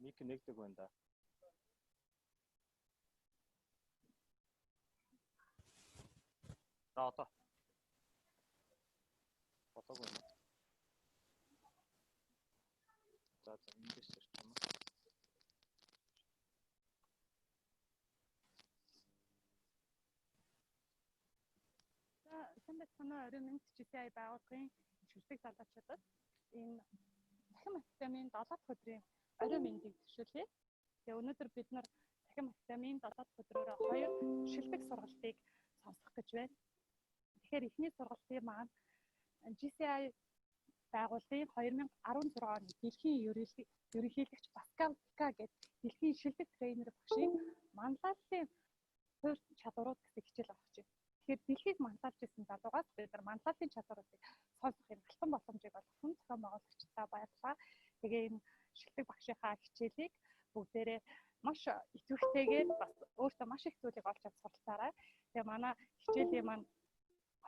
Мик нэгдэг байна да. За одоо. Болоогүй юм. За эндээс ирж байна. Сайн байна уу? Оройн мэнд GCI байгууллагын шилдэг залуучуудад энэ дахин Македамийн 7 дахь өдрийн оройн мэндийг төшөөлье. Тэгээ өнөөдөр бид нар дахин Македамийн 7 дахь өдрөөр 2 шилдэг сургалтыг сонсох гэж байна. Тэгэхээр эхний сургалтын маань GCI байгууллагын 2016 оны дэлхийн ерөнхийлөгч Паскал Дике гэдэг дэлхийн шилдэг тренер багшийн манлайллын суурь чадварууд гэсэн хичээл авах гэж байна. Тэгэхээр дэлхийг манлайлж ирсэн залуугаас бид нар манлайллын чадваруудыг сонсох юм алтан боломжийг олгосон зохион байгуулагчдаа баярлалаа. Тэгээ энэ шилдэг багшийнхаа хичээлийг бүгдээрээ маш идэвхтэйгээр бас өөртөө маш их зүйлийг олж авч суралцаарай. Тэгээ манай хичээлийн маань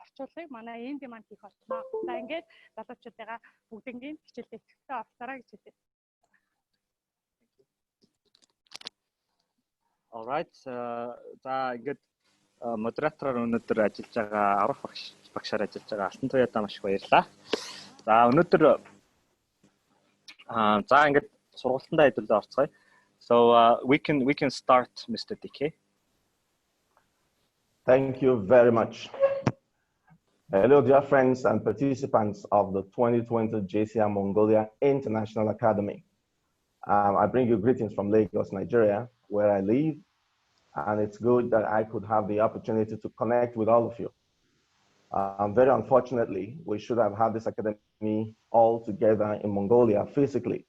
орчуулгыг манай энд маань хийх болно. За ингээд залуучуудаа бүгднгийн хичээлдээ идэвхтэй оролцоорой гэж хэлье. Alright. За ингээд модератороор өнөөдөр ажиллаж байгаа аврах багшаар ажиллаж байгаа Алтан туяатаа маш их баярлалаа. За өнөөдөр за ингээд сургалтандаа хэдүүлээ орцгоё. So we can start, Mr. Diке. Thank you very much. Hello, dear friends and participants of the 2020 JCI Mongolia International Academy. I bring you greetings from Lagos, Nigeria, where I live. And it's good that I could have the opportunity to connect with all of you. Very unfortunately, we should have had this academy all together in Mongolia physically,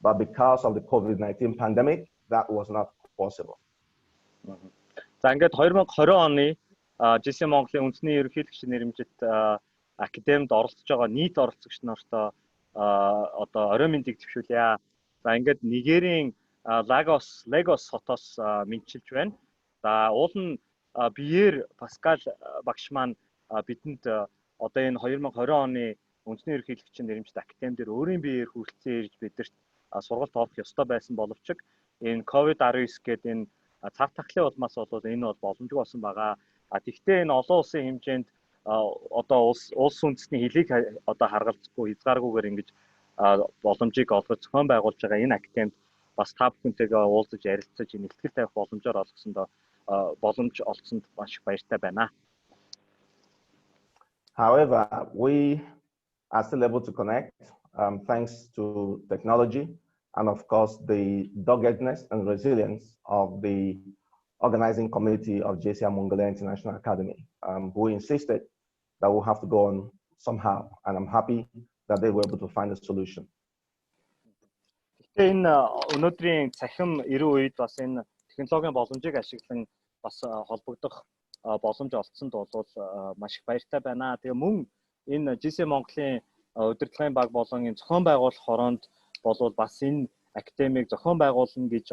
but because of the COVID-19 pandemic, that was not possible. За ингээд 2020 оны JCI Монголын үндэсний ерөнхийлөгч нэрмжит академид оролцож байгаа нийт оролцогч нартаа одоо оройн мэндийг төвшүүлье. За ингээд Нигерийн Lagos хотоос мэдчилж байна. За уул нь биеэр Паскал багш маань бидэнд одоо энэ 2020 оны үндэсний ерөнхийлөгчийн нэрмжит академи дээр өөрийн биеэр хүрэлцэн ирж бидэрт сургалт авах ёстой байсан боловч энэ COVID-19 гэдэг энэ цав тахлын улмаас бол энэ бол боломжгүй болсон байгаа. Тэгвэл энэ олон улсын хэмжээнд одоо улс үндэстний хөлийг одоо харгалзахгүй хязгааргүйгээр ингэж боломжийг олгож зохион байгуулж байгаа энэ академид бас та бүхэнтэйгээ уулзаж ярилцаж энэ ихтгэл тавих боломжоор боломж олгосонд маш их баяртай байна. However, we are still able to connect thanks to technology and of course the doggedness and resilience of the organizing committee of JCI Mongolia International Academy, who insisted that we'll have to go on somehow, and I'm happy that they were able to find a solution. Энэ өнөөдрийн цахим ирүү үед бас энэ технологийн боломжийг ашиглан бас холбогдох боломж олгосонд бол маш их баяртай байна. Тэгээ мөн энэ JCI Монголын удирдлагын баг болон энэ зохион байгуулах хороонд бол бас энэ академиг зохион байгуулна гэж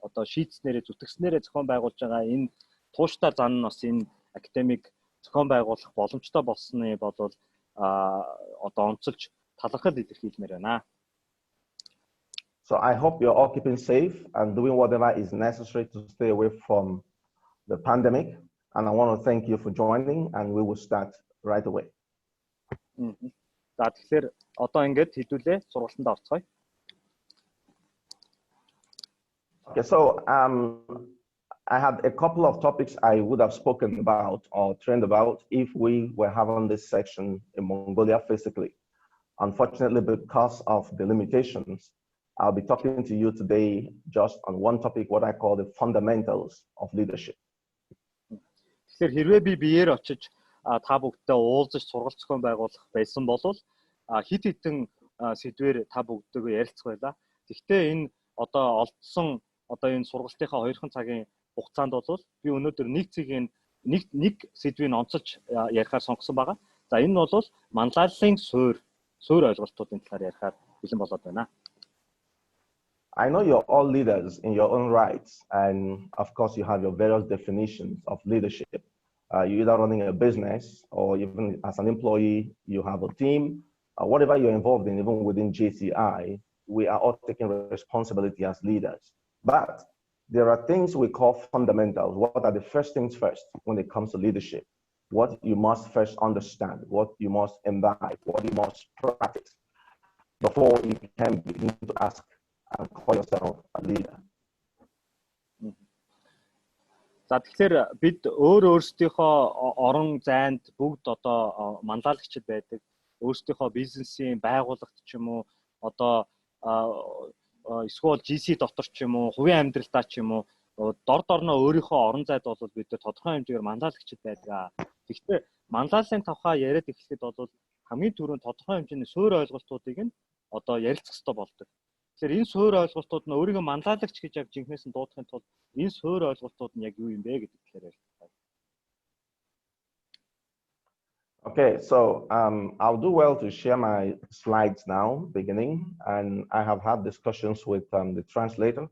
одоо шийдснээрээ зүтгэснээрээ зохион байгуулж байгаа энэ тууштай зан нь бас энэ академиг зохион байгуулах боломжтой болсны бол одоо онцолж талархал илэрхийлмээр байна. So I hope you're all keeping safe and doing whatever is necessary to stay away from the pandemic. And I want to thank you for joining, and we will start right away. За тэгэхээр одоо ингээд хэдүүлээ сургалтанд орцгоё. Okay, so I had a couple of topics I would have spoken about or trained about if we were having this section in Mongolia physically. Unfortunately, because of the limitations, I'll be talking to you today just on one topic, what I call the fundamentals of leadership. Тэгэхээр хэрвээ би биеэр очиж та бүгдтэй уулзаж сургалт зохион байгуулах байсан бол хит хитэн сэдвээр та бүгдтэйгээ ярилцах байлаа. Гэхдээ энэ одоо олдсон одоо энэ сургалтынхаа 2 цагийн хугацаанд бол би өнөөдөр нэг сэдвийг онцолж ярихаар сонгосон байгаа. За энэ нь бол манлайллын суурь ойлголтуудын талаар ярихаар бэлэн болоод байна. I know you're all leaders in your own rights, and of course you have your various definitions of leadership. You're either running a business or even as an employee, you have a team, whatever you're involved in, even within JCI, we are all taking responsibility as leaders. But there are things we call fundamentals. What are the first things first when it comes to leadership? What you must first understand, what you must imbibe, what you must practice before you can begin to ask and call yourself a leader. За тэгэхээр бид өөрсдийнхөө орон зайд бүгд одоо манлайлагчид байдаг. Өөрсдийнхөө бизнесийн байгууллагт ч юм уу одоо эсвэл GC дотор ч юм уу хувийн амьдралдаа ч юм уу дор дорноо өөрийнхөө орон зайд бол бид тодорхой хэмжээгээр манлайлагчид байдаг. Гэхдээ манлайлалын тавхаа яриад эхлэхэд бол хамгийн түрүүнд тодорхой хэмжээний суурь ойлголтуудыг нь одоо ярилцах хэрэгтэй болдог. Тэгэхээр энэ суурь ойлголтууд нь өөрийгөө манлайлагч гэж яг жинхнээс нь дуудахын тулд энэ суурь ойлголтууд нь яг юу юм бэ гэдэг талаар ярилцлаа. Okay, so I'll do well to share my slides now, beginning, and I have had discussions with the translator.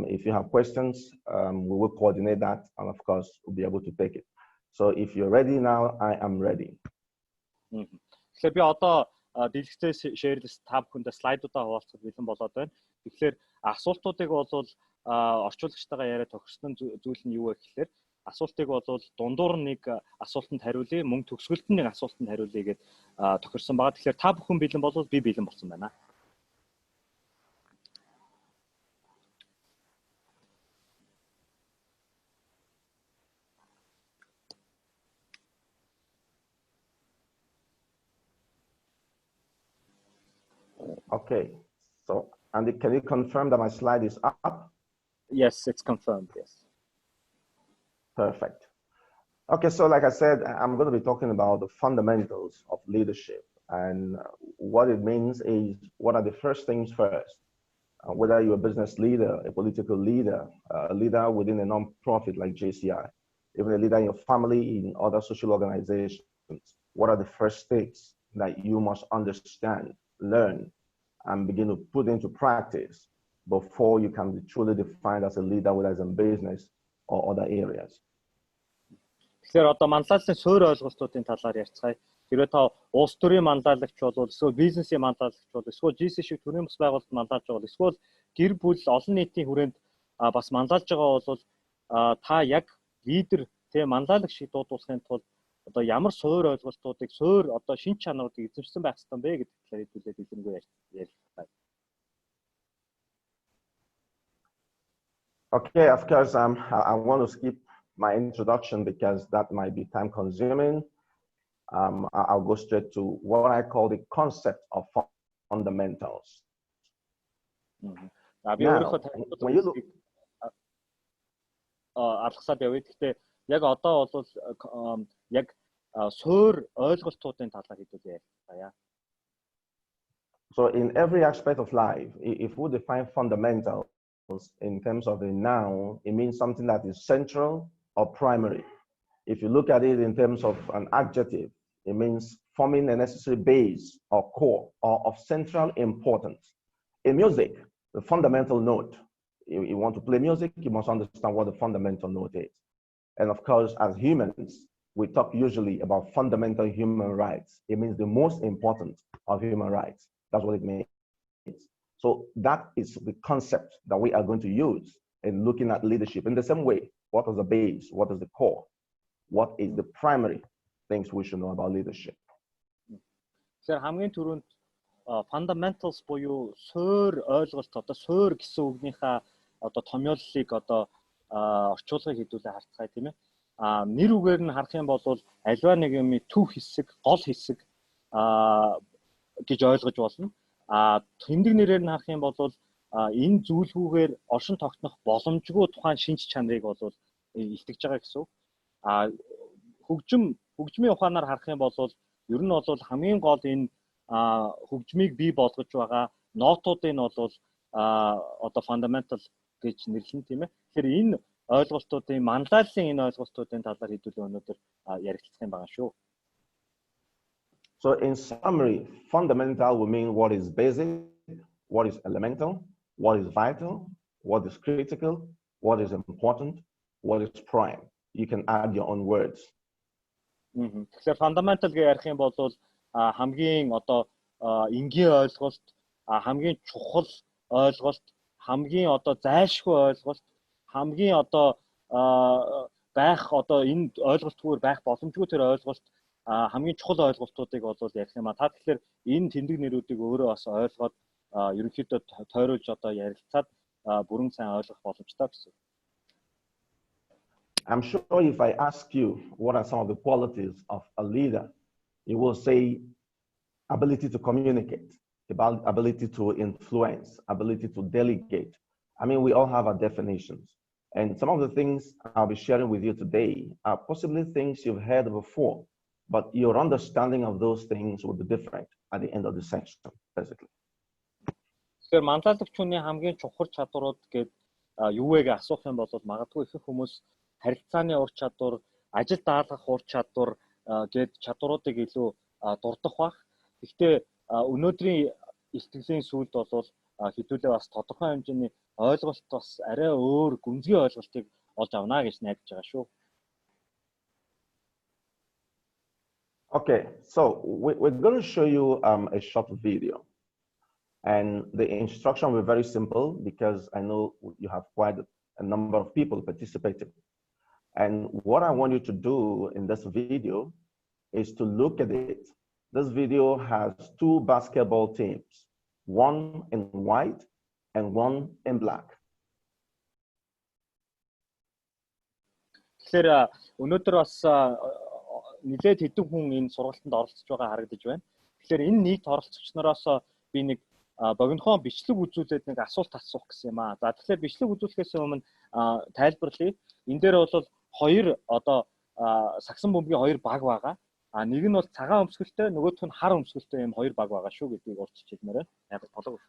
If you have questions, we will coordinate that, and of course, we'll be able to take it. So if you're ready now, I am ready. Тэгэхээр би одоо дэлгэцээ шеэрлс та бүхэндээ слайдуудаа хуваалцах бэлэн болоод байна. Тэгэхээр асуултуудыг бол орчуулагчтайгаа яриад тохирсон зүйл нь юу вэ гэхээр асуултыг бол дундуур нэг асуултанд хариулъя, мөн төгсгөлд нь нэг асуултанд хариулъя гэд тохирсон байгаа. Тэгэхээр та бүхэн бэлэн болвол би бэлэн болсон байна. Okay, so Andy, can you confirm that my slide is up? Yes, it's confirmed, yes. Perfect. Okay, so like I said, I'm going to be talking about the fundamentals of leadership, and what it means is what are the first things first. Whether you're a business leader, a political leader, a leader within a non-profit like JCI, even a leader in your family, in other social organizations, what are the first things that you must understand, learn, and begin to put into practice before you can be truly defined as a leader, whether it's in business or other areas. Тэгэхээр одоо манлайлалын суурь ойлголтуудын талаар ярьцгаая. Хэрвээ та улс төрийн манлайлагч бол эсвэл бизнесийн манлайлагч бол эсвэл GC шиг төрийн бас байгууллагад манлайлж байгаа бол эсвэл гэр бүл олон нийтийн хүрээнд бас манлайлж байгаа бол та яг лидер тэ манлайлагч шиг дуудуулахын тулд одоо ямар суурь ойлголтуудыг суурь одоо шинж чанаруудыг эзэмшсэн байх ёстой юм бэ гэдэг талаар хэлүүлээд илэрхийлэнгүй ярилцлаа. Okay, of course, I want to skip my introduction because that might be time consuming. I'll go straight to what I call the concept of fundamentals. Now, when you look, яг одоо бол яг суурь ойлголтуудын талаар хэлүүлээ яа. So in every aspect of life, if we define fundamentals in terms of a noun, it means something that is central or primary. If you look at it in terms of an adjective, it means forming a necessary base or core or of central importance. In music, the fundamental note, you want to play music, you must understand what the fundamental note is. And of course, as humans, we talk usually about fundamental human rights. It means the most important of human rights. That's what it means. So that is the concept that we are going to use in looking at leadership. In the same way, what is the base? What is the core? What is the primary things we should know about leadership? Тэгэхээр хамгийн түрүүнд fundamentals буюу суурь ойлголт одоо суурь гэсэн үгнийхээ одоо томьёоллыг одоо орчуулгыг хэдүүлээ харцгаая тийм ээ. Нэр үгээр нь харах юм бол альва нэг юм төв хэсэг, гол хэсэг гэж ойлгож болно. Тэмдэг нэрээр нь харах юм бол энэ зүйлгүүгээр оршин тогтнох боломжгүй тухайн шинж чанарыг бол илтгэж байгаа гэсэн. Хөгжмийн ухаанаар харах юм бол ер нь бол хамгийн гол энэ хөгжмийг бий болгож байгаа нотуудыг нь бол одоо fundamental гэж нэрлэн тийм ээ. Тэгэхээр энэ ойлголтуудын манлайлалын энэ ойлголтуудын талаар хэдүүлээ өнөөдөр ярилцах юм байгаа шүү. So in summary, fundamental will mean what is basic, what is elemental, what is vital, what is critical, what is important, what is prime. You can add your own words. Тэгэхээр fundamental гэж ярих юм бол хамгийн одоо энгийн ойлголт хамгийн чухал ойлголт, хамгийн одоо зайлшгүй ойлголт, хамгийн одоо байх одоо энэ ойлголтгүйгээр байх боломжгүй тэр ойлголт хамгийн чухал ойлголтуудыг бол ярих юм а. Та тэгэхээр энэ тэмдэг нэрүүдийг өөрөө бас ойлгоод ерөнхийдөө тойруулж одоо ярилцаад бүрэн сайн ойлгох боломжтой гэсэн. I'm sure if I ask you what are some of the qualities of a leader, you will say ability to communicate, ability to influence, ability to delegate. I mean, we all have our definitions. And some of the things I'll be sharing with you today are possibly things you've heard before, but your understanding of those things will be different at the end of the session, basically. Тэгэхээр манлайлагч хүний хамгийн чухал чадварууд гээд юу вэ гэж асуух юм бол магадгүй их хүмүүс харилцааны ур чадвар, ажил даалгах ур чадвар гээд чадваруудыг илүү дурдах бах. Гэхдээ өнөөдрийн ихтгэлийн сүлд бол хэдүүлээ бас тодорхой хэмжээний ойлголт бас арай өөр гүнзгий ойлголтыг олж авна гэж найдаж байгаа шүү. Okay, so we're going to show you a short video. And the instruction will be very simple because I know you have quite a number of people participating. And what I want you to do in this video is to look at it. This video has two basketball teams, one in white and one in black. Тэгэхээр өнөөдөр бас нэлээд хэдэн хүн энэ сургалтанд оролцож байгаа харагдаж байна. Тэгэхээр энэ нийт оролцогч нараас би нэг богинохон бичлэг үзүүлээд нэг асуулт асуух гэсэн юм аа. За тэгэхээр бичлэг үзүүлэхээс өмнө тайлбарлая. Энэ дээр бол хоёр одоо сагсан бөмбөгийн хоёр баг байгаа. Нэг нь бол цагаан өмсгөлтэй, нөгөөх нь хар өмсгөлтэй юм хоёр баг байгаа шүү гэдгийг урьдчилж хэлмээр байна. Яг болов уу?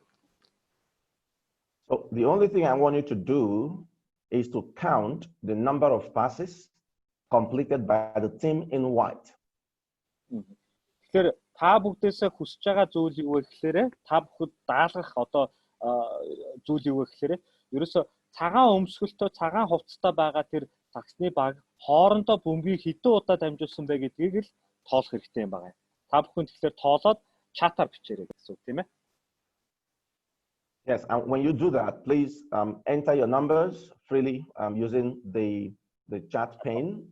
So the only thing I want you to do is to count the number of passes completed by the team in white. Тэгэхээр та бүгдээсээ хүсэж байгаа зүйл юу вэ гэхээр та бүхэд даалгах одоо зүйл юу вэ гэхээр ерөөсө цагаан өмсгөлтөө цагаан хувцастай байгаа тэр таксны баг хоорондоо бөмбөгийг хэдэн удаа дамжуулсан бэ гэдгийг л тоолох хэрэгтэй юм байна. Та бүхэн тэгэхээр тоолоод чатаар бичээрэй гэсэн үг тийм ээ. Yes, and when you do that, please enter your numbers freely using the chat pane.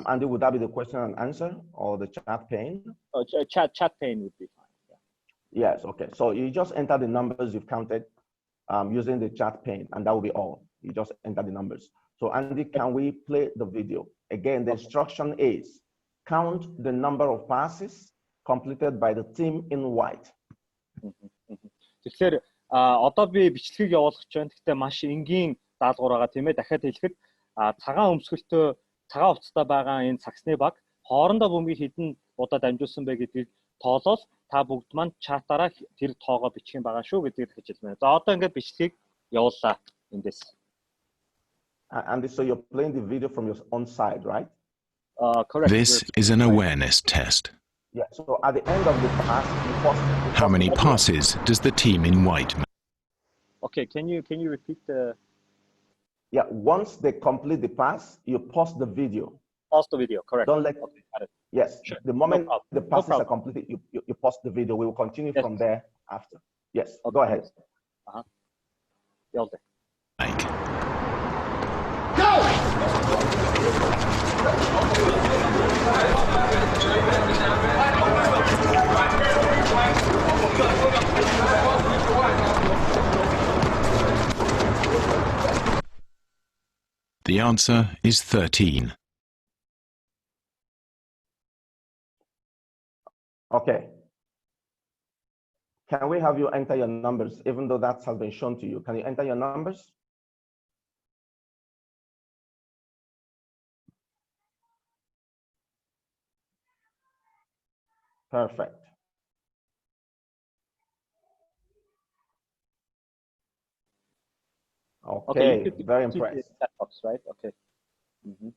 Andy, would that be the question and answer or the chat pane? Chat pane would be fine. Yeah. Yes, okay. So you just enter the numbers you've counted using the chat pane, and that will be all. You just enter the numbers. So Andy, can we play the video? Again, the instruction is count the number of passes completed by the team in white. Тэгэхээр одоо би бичлэгийг явуулах гэж байна. Гэхдээ маш энгийн даалгавар байгаа тийм ээ. Дахиад хэлэхэд цагаан өмсгөлтөө цагаан хувцастай байгаа энэ цагсны баг хоорондоо бөмбөгийг хэдэн удаа дамжуулсан бэ гэдгийг тоолол та бүгд маань чатаараа тэр тоогоо бичих юм байгаа шүү гэдгийг хэлж байна. За одоо ингээд бичлэгийг явууллаа эндээс. And so you're playing the video from your own side, right? Correct. This is an awareness test. Yeah, so at the end of the pass, you pause. How many passes does the team in white make? Okay, can you repeat the... Yeah, once they complete the pass, you pause the video. Pause the video, correct. Don't let... Okay, got it. Yes, Sure. the moment the passes are problem. completed, you pause the video. We will continue from there after. Yes, Okay. go ahead. Yelled it. Like. The answer is 13. Okay. Can we have you enter your numbers, even though that has been shown to you? Can you enter your numbers? Perfect. Okay, very impressed. That box, right? Okay.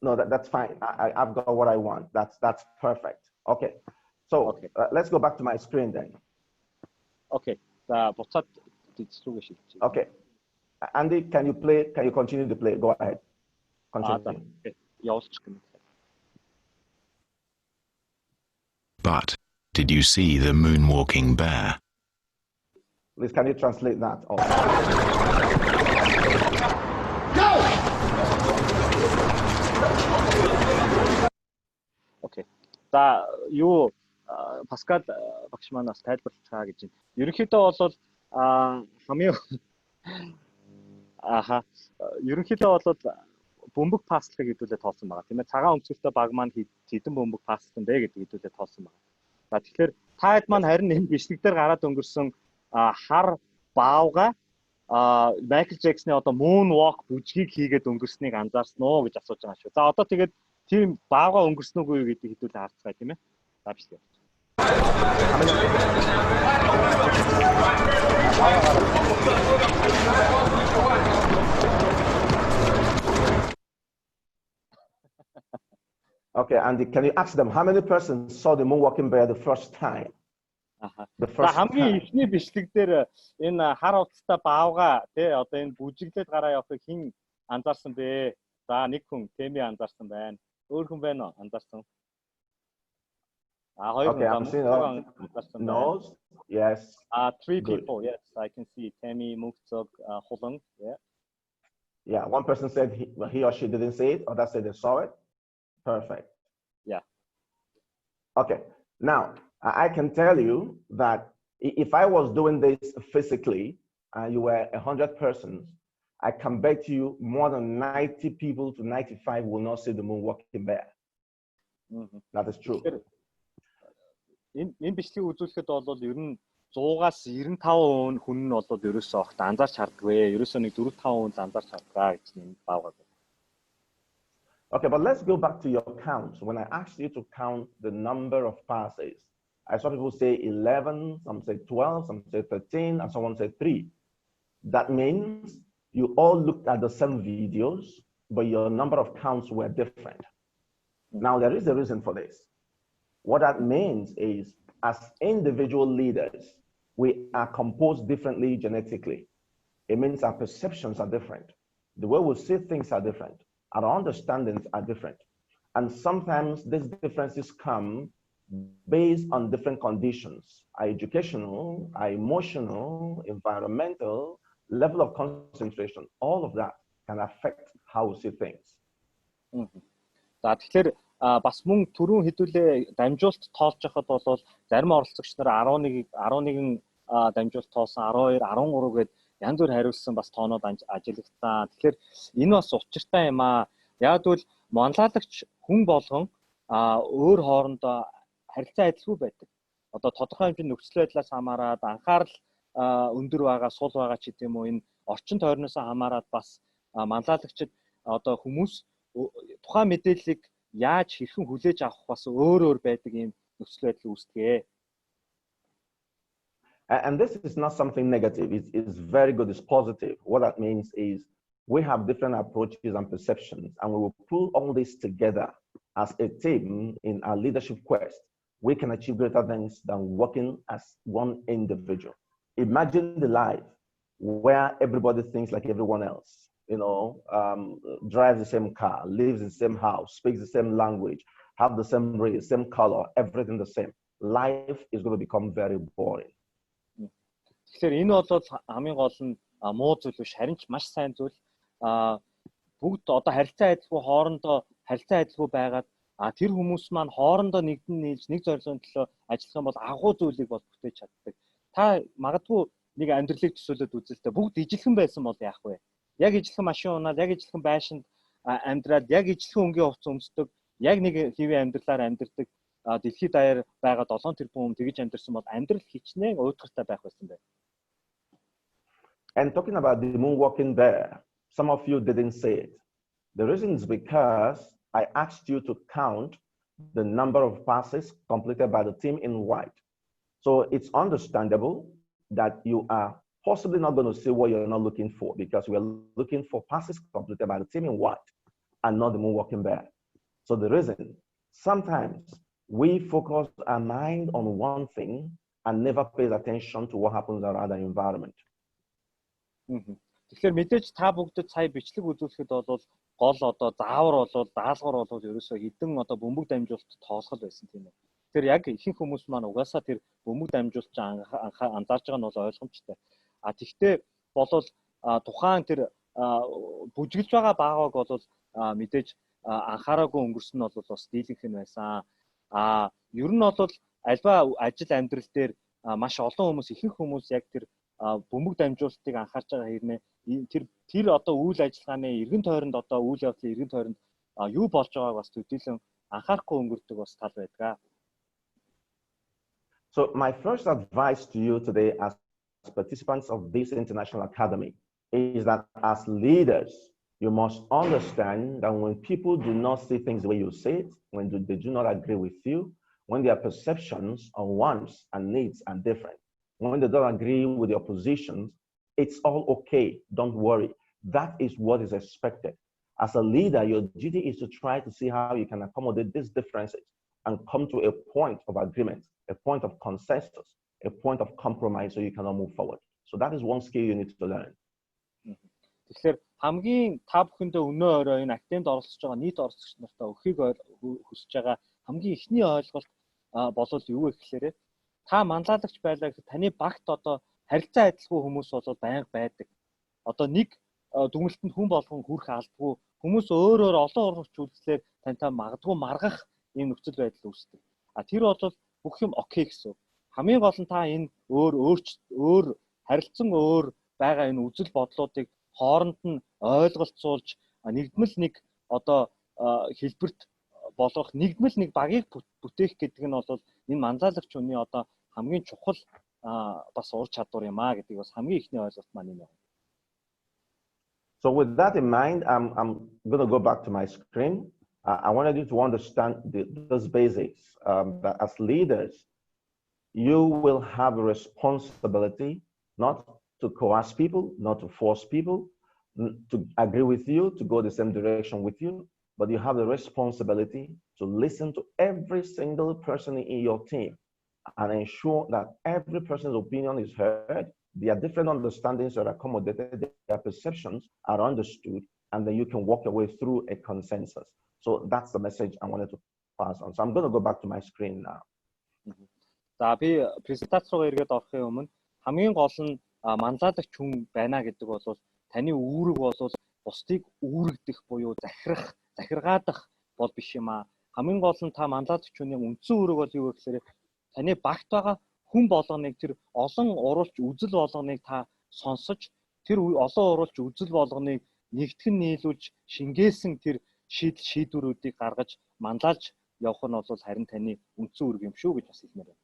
No, that's fine. I've got what I want. That's perfect. Okay. So Okay. Let's go back to my screen then. Okay. За буцаад дижитал рүү шилжиж. Okay. Andy, can you continue to play? Go ahead. Continue. Явуулчих гэнэ. But did you see the moonwalking bear? Please, can you translate that also? Окей. За юу Паскал багш маань бас тайлбарлаж байгаа гэж байна. Ерөнхийдөө бол хамгийн ерөнхийдөө бол бөмбөг паслагыг хэдүүлээ тооцсон байгаа. Тийм ээ. Цагаан өмсгөлтэй баг маань хэдэн бөмбөг пассан бэ гэдэг хэдүүлээ тооцсон байгаа. За тэгэхээр та хэд маань харин энэ бичлэг дээр гараад өнгөрсөн хар баавга Майкл Джексоны одоо moon walk бүжгийг хийгээд өнгөрснийг анзаарсан уу гэж асууж байгаа шүү. За одоо тэгээд тийм баавга өнгөрсөн үгүй юу гэдэг хэдүүлээ харцгаая тийм ээ. За бичлэг. Okay, Andy, can you ask them how many persons saw the moonwalking bear the first time? The first хамгийн ихний бичлэг дээр энэ хар утастай баавга тий одоо энэ бүжиглээд гараа явахыг хэн анзаарсан бэ? За нэг хүн Тэми анзаарсан байна. Өөр хүн байна уу? Анзаарсан. Хоёр хүн анзаарсан. No. Yes. Three people. Yes, I can see Тэми, Мукцог, Холон. Yeah. Yeah, one person said he or she didn't see it, others said they saw it. Perfect. Yeah. Okay. Now, I can tell you that if I was doing this physically and you were 100 persons, I can bet you more than 90 people to 95 will not see the moonwalking bear. That is true. Энэ бичлэгийг үзүүлэхэд бол ер нь 100-аас 95% хүн нь бол ерөөсөө огт анзаарч хардгвэ. Ерөөсөө нэг 4-5% л анзаарч хардгаа гэж юм баагаад. Okay, but let's go back to your counts. When I asked you to count the number of passes, I saw people say 11, some say 12, some say 13, and someone said 3. That means you all looked at the same videos, but your number of counts were different. Now, there is a reason for this. What that means is, as individual leaders, we are composed differently genetically. It means our perceptions are different. The way we see things are different. Our understandings are different. And sometimes these differences come based on different conditions, our educational, our emotional, environmental, level of concentration. All of that can affect how we see things. За тэгэхээр бас мөн түрүүн хэдүүлээ дамжуулалт тоолж байхад бол зарим оролцогч нар 11 дамжуулалт тоосон, 12, 13 гээд янз бүр хариулсан бас тоонууд ажиглагдсан. Тэгэхээр энэ бас учиртай юм аа. Яг бол манлайлагч хүн болгон өөр хоорондоо харилцаа адилгүй байдаг. Одоо тодорхой хэмжээний нөхцөл байдлаас хамаарат анхаарал өндөр байгаа, сул байгаа ч гэдэм үү энэ орчин тойрноос хамаарат бас манлайлагчид одоо хүмүүс тухайн мэдээллийг яаж хэрхэн хүлээж авах бас өөр байдаг юм нөхцөл байдал үүсдэг. And this is not something negative. It's very good. It's positive. What that means is we have different approaches and perceptions, and we will pull all this together as a team in our leadership quest. We can achieve greater things than working as one individual. Imagine the life where everybody thinks like everyone else, drives the same car, lives in the same house, speaks the same language, have the same race, same color, everything the same. Life is going to become very boring. Тэгэхээр энэ бол хамгийн гол нь муу зүйл биш, харин ч маш сайн зүйл. Бүгд одоо харилцаа адилгүй хоорондоо харилцаа адилгүй байгаад тэр хүмүүс маань хоорондоо нэгдэн нийлж нэг зорилгын төлөө ажиллах юм бол агуу зүйлийг бол бүтээж чаддаг. Та магадгүй нэг амьдралыг төсөөлөд үзэлтэй бүгд ижилхэн байсан бол яах вэ? Яг ижилхэн машин унаад, яг ижилхэн байшинд амьдраад, яг ижилхэн өнгийн хувцас өмсдөг, яг нэг хэвийн амьдралаар амьдардаг дэлхийд даяар байгаа 7 тэрбум хүн тэгж амьдарсан бол амьдрал хичнээн уйтгартай байх байсан байх. And talking about the moonwalking bear, some of you didn't say it. The reason is because I asked you to count the number of passes completed by the team in white. So it's understandable that you are possibly not going to see what you're not looking for, because we are looking for passes completed by the team in white and not the moonwalking bear. So the reason, sometimes we focus our mind on one thing and never pays attention to what happens around the environment. Тэгэхээр мэдээж та бүгдэд сая бичлэг үзүүлэхэд бол гол одоо заавар болоод даалгавар болоод ерөөсөө хэдэн одоо бөмбөг дамжуулалт тоолох байсан тийм ээ. Тэгэхээр яг ихэнх хүмүүс маань угаасаа тэр бөмбөг дамжуулж анзаарч байгаа нь бол ойлгомжтой. Тэгвэл болол тухайн тэр бүжиглж байгаа баагааг бол мэдээж анхаараагүй өнгөрсөн нь бол бас дийлэнх нь байсан. Ер нь бол альва ажил амьдрал дээр маш олон хүмүүс ихэнх хүмүүс яг тэр бөмбөг дамжуулалтыг анхаарч байгаа хэрнээ тэр одоо үйл ажиллагааны эргэн тойронд одоо үйл явдлын эргэн тойронд юу болж байгааг бас төдийлөн анхаарахгүй өнгөрдөг бас тал байдаг. So my first advice to you today as participants of this International Academy is that as leaders, you must understand that when people do not see things the way you see it, when they do not agree with you, when their perceptions of wants and needs are different, when they don't agree with your positions, it's all okay. Don't worry. That is what is expected. As a leader, your duty is to try to see how you can accommodate these differences and come to a point of agreement, a point of consensus, a point of compromise so you cannot move forward. So that is one skill you need to learn. Тэгэхээр хамгийн та бүхэндээ өнөө орой энэ академид оролцож байгаа нийт оролцогч нартай өхийг хүсэж байгаа хамгийн ихний ойлголт болол юу вэ гэхээр та манлайлагч байлаа гэхэд таны багт одоо харилцаа адилгүй хүмүүс бол байнга байдаг. Одоо нэг дүгнэлтэнд хүн болгон хүрэх алдгүй хүмүүс өөрөөр олон урагч үйлслээр тантай магадгүй маргах ийм нөхцөл байдал үүсдэг. Тэр бол бүх юм окей гэсэн. Хамгийн гол нь та энэ өөр харилцан өөр байгаа энэ үзэл бодлоодыг хооронд нь ойлголцуулж нэгдмэл нэг одоо хэлбэрт болгох нэгдмэл нэг багийг бүтээх гэдэг нь бол энэ манлайлагч хүний одоо хамгийн чухал бас ур чадвар юм гэдгийг бас хамгийн ихний ойлголт маань юм. So with that in mind, I'm going to go back to my screen. I wanted you to understand those basics, that as leaders, you will have a responsibility not to coerce people, not to force people to agree with you, to go the same direction with you, but you have the responsibility to listen to every single person in your team and ensure that every person's opinion is heard, their different understandings are accommodated, their perceptions are understood, and then you can walk your way through a consensus. So that's the message I wanted to pass on. So I'm going to go back to my screen now. За би презентац руу эргээд орохын өмнө хамгийн гол нь манлайлагч хүн байна гэдэг бол таны үүрэг бол бусдыг үүрэгдэх буюу захиргаадах бол биш юм аа. Хамгийн гол нь та манлайлагч хүний үндсэн үүрэг бол юу вэ гэхээр таны багт байгаа хүн болгоныг тэр олон уруулж үзэл болгоныг та сонсож тэр олон уруулж үзэл болгоныг нэгтгэн нийлүүлж шингээсэн тэр шийдвэрүүдийг гаргаж манлайлж явах нь бол харин таны үндсэн үүрэг юм шүү гэж бас хэлмээр байна.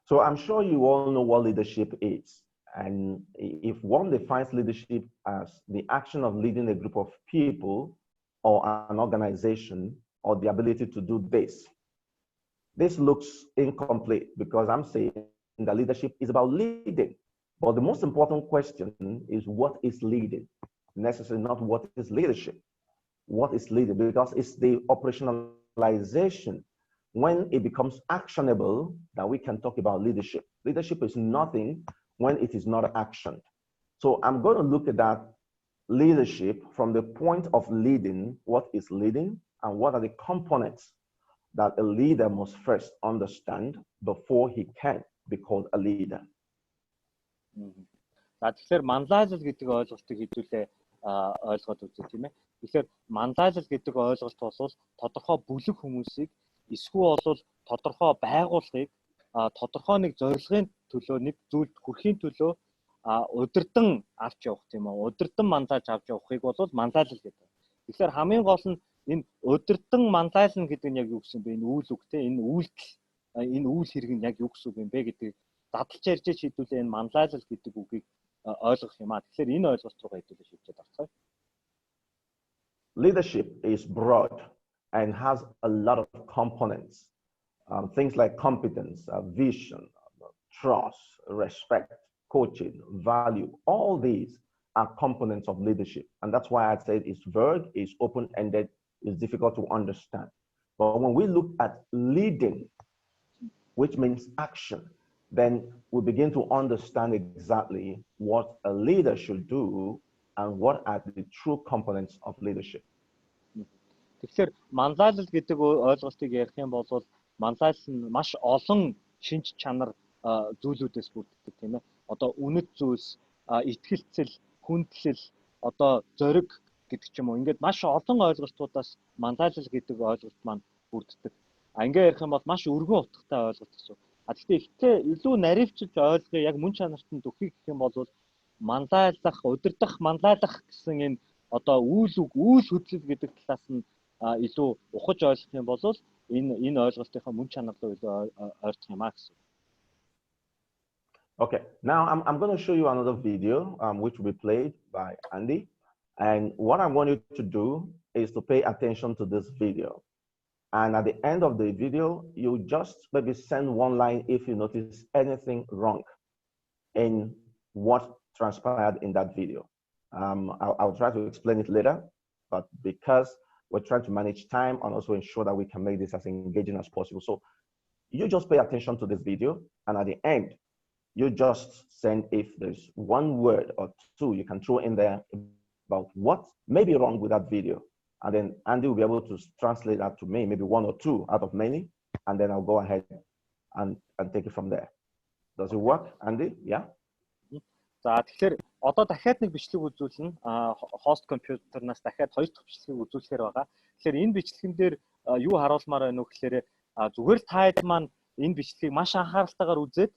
So I'm sure you all know what leadership is. And if one defines leadership as the action of leading a group of people or an organization or the ability to do this looks incomplete because I'm saying that leadership is about leading. But the most important question is what is leading? Necessarily not what is leadership. What is leading? Because it's the operationalization when it becomes actionable that we can talk about leadership. Leadership is nothing when it is not action. So I'm going to look at that leadership from the point of leading, what is leading, and what are the components that a leader must first understand before he can be called a leader. За тэгэхээр манлайлал гэдэг ойлголтыг хэдүүлээ ойлгоод үзье тийм ээ. Тэгэхээр манлайлал гэдэг ойлголт бол тодорхой бүлэг хүмүүсийг эсвэл бол тодорхой байгууллагыг тодорхой нэг зорилгын төлөө нэг зүйлд хүрэхийн төлөө удирдан авч явах тийм үү. Удирдан манлайлж авч явахыг бол манлайлал гэдэг. Тэгэхээр хамгийн гол нь энэ удирдан манлайлна гэдэг нь яг юу гэсэн бэ? Энэ үйл үг те энэ үйлдэл энэ үйл хэрэг нь яг юу гэсэн үг юм бэ гэдгийг дадалж ярьж шийдүүлээ энэ манлайлал гэдэг үгийг ойлгох юм аа. Тэгэхээр энэ ойлголт руугаа хэдүүлээ шийдээд авцгаая. Leadership is broad and has a lot of components. Things like competence, vision, trust, respect, coaching, value, all these are components of leadership. And that's why I said it's vague, it's open-ended, it's difficult to understand. But when we look at leading, which means action, then we begin to understand exactly what a leader should do and what are the true components of leadership. Тэгэхээр манлайлал гэдэг ойлголтыг ярих юм бол Манлайл нь маш олон шинж чанар зүйлүүдээс бүрддэг тийм ээ. Одоо үнэт зүйлс, итгэлцэл, хүндлэл, одоо зориг гэдэг ч юм уу. Ингээд маш олон ойлголтуудаас манлайлал гэдэг ойлголт маань бүрддэг. Ингээ ярих юм бол маш өргөн утгатай ойлголт гэсэн. Гэхдээ ихтэй илүү наривчилж ойлгоё, яг мөн чанарт нь дөхийг гэх юм бол манлайлах, удирдах, манлайлах гэсэн энэ одоо үйл хөдлөл гэдэг талаас нь илүү ухаж ойлгох юм бол энэ ойлголтынхаа мөн чанар руу илүү ойртох юм аа гэсэн. Okay, now I'm going to show you another video which will be played by Andy. And what I want you to do is to pay attention to this video. And at the end of the video, you just maybe send one line if you notice anything wrong in what transpired in that video. I'll try to explain it later, but because we're trying to manage time and also ensure that we can make this as engaging as possible. So you just pay attention to this video, and at the end, you just send if there's one word or two you can throw in there about what may be wrong with that video. And then Andy will be able to translate that to me, maybe one or two out of many, and then I'll go ahead and take it from there. Does it work, Andy? Yeah? За тэгэхээр одоо дахиад нэг бичлэг үзүүлнэ. Host computer-наас дахиад хоёр дахь бичлэгийг үзүүлэхээр байгаа. Тэгэхээр энэ бичлэгэн дээр юу харуулмаар байна вэ гэхээр зүгээр л таад маань энэ бичлэгийг маш анхааралтайгаар үзээд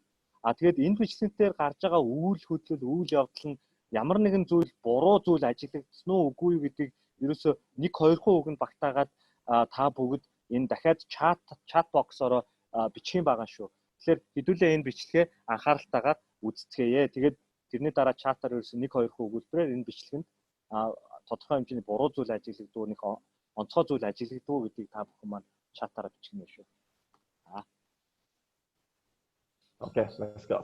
тэгээд энэ бичлэгтээр гарч байгаа үйл хөдлөл, үйл явдал нь ямар нэгэн зүйл буруу зүйл ажиглагдсан уу үгүй юу гэдгийг ерөөсөө 1-2 үг нь багтаагаад та бүгд энэ дахиад чат боксороо бичих юм байгаа шүү. Тэгэхээр хэдүүлээ энэ бичлэгээ анхааралтайгаар үздэцгээе. Тэгээд тэрний дараа чатаар ерөөсөө 1-2 өгүүлбэрээр энэ бичлэгэнд тодорхой хэмжээний буруу зүйл ажиглагддаг, нэг онцгой зүйл ажиглагддаг гэдгийг та бүхэн маань чатаараа бичгэнэ шүү. Okay, let's go.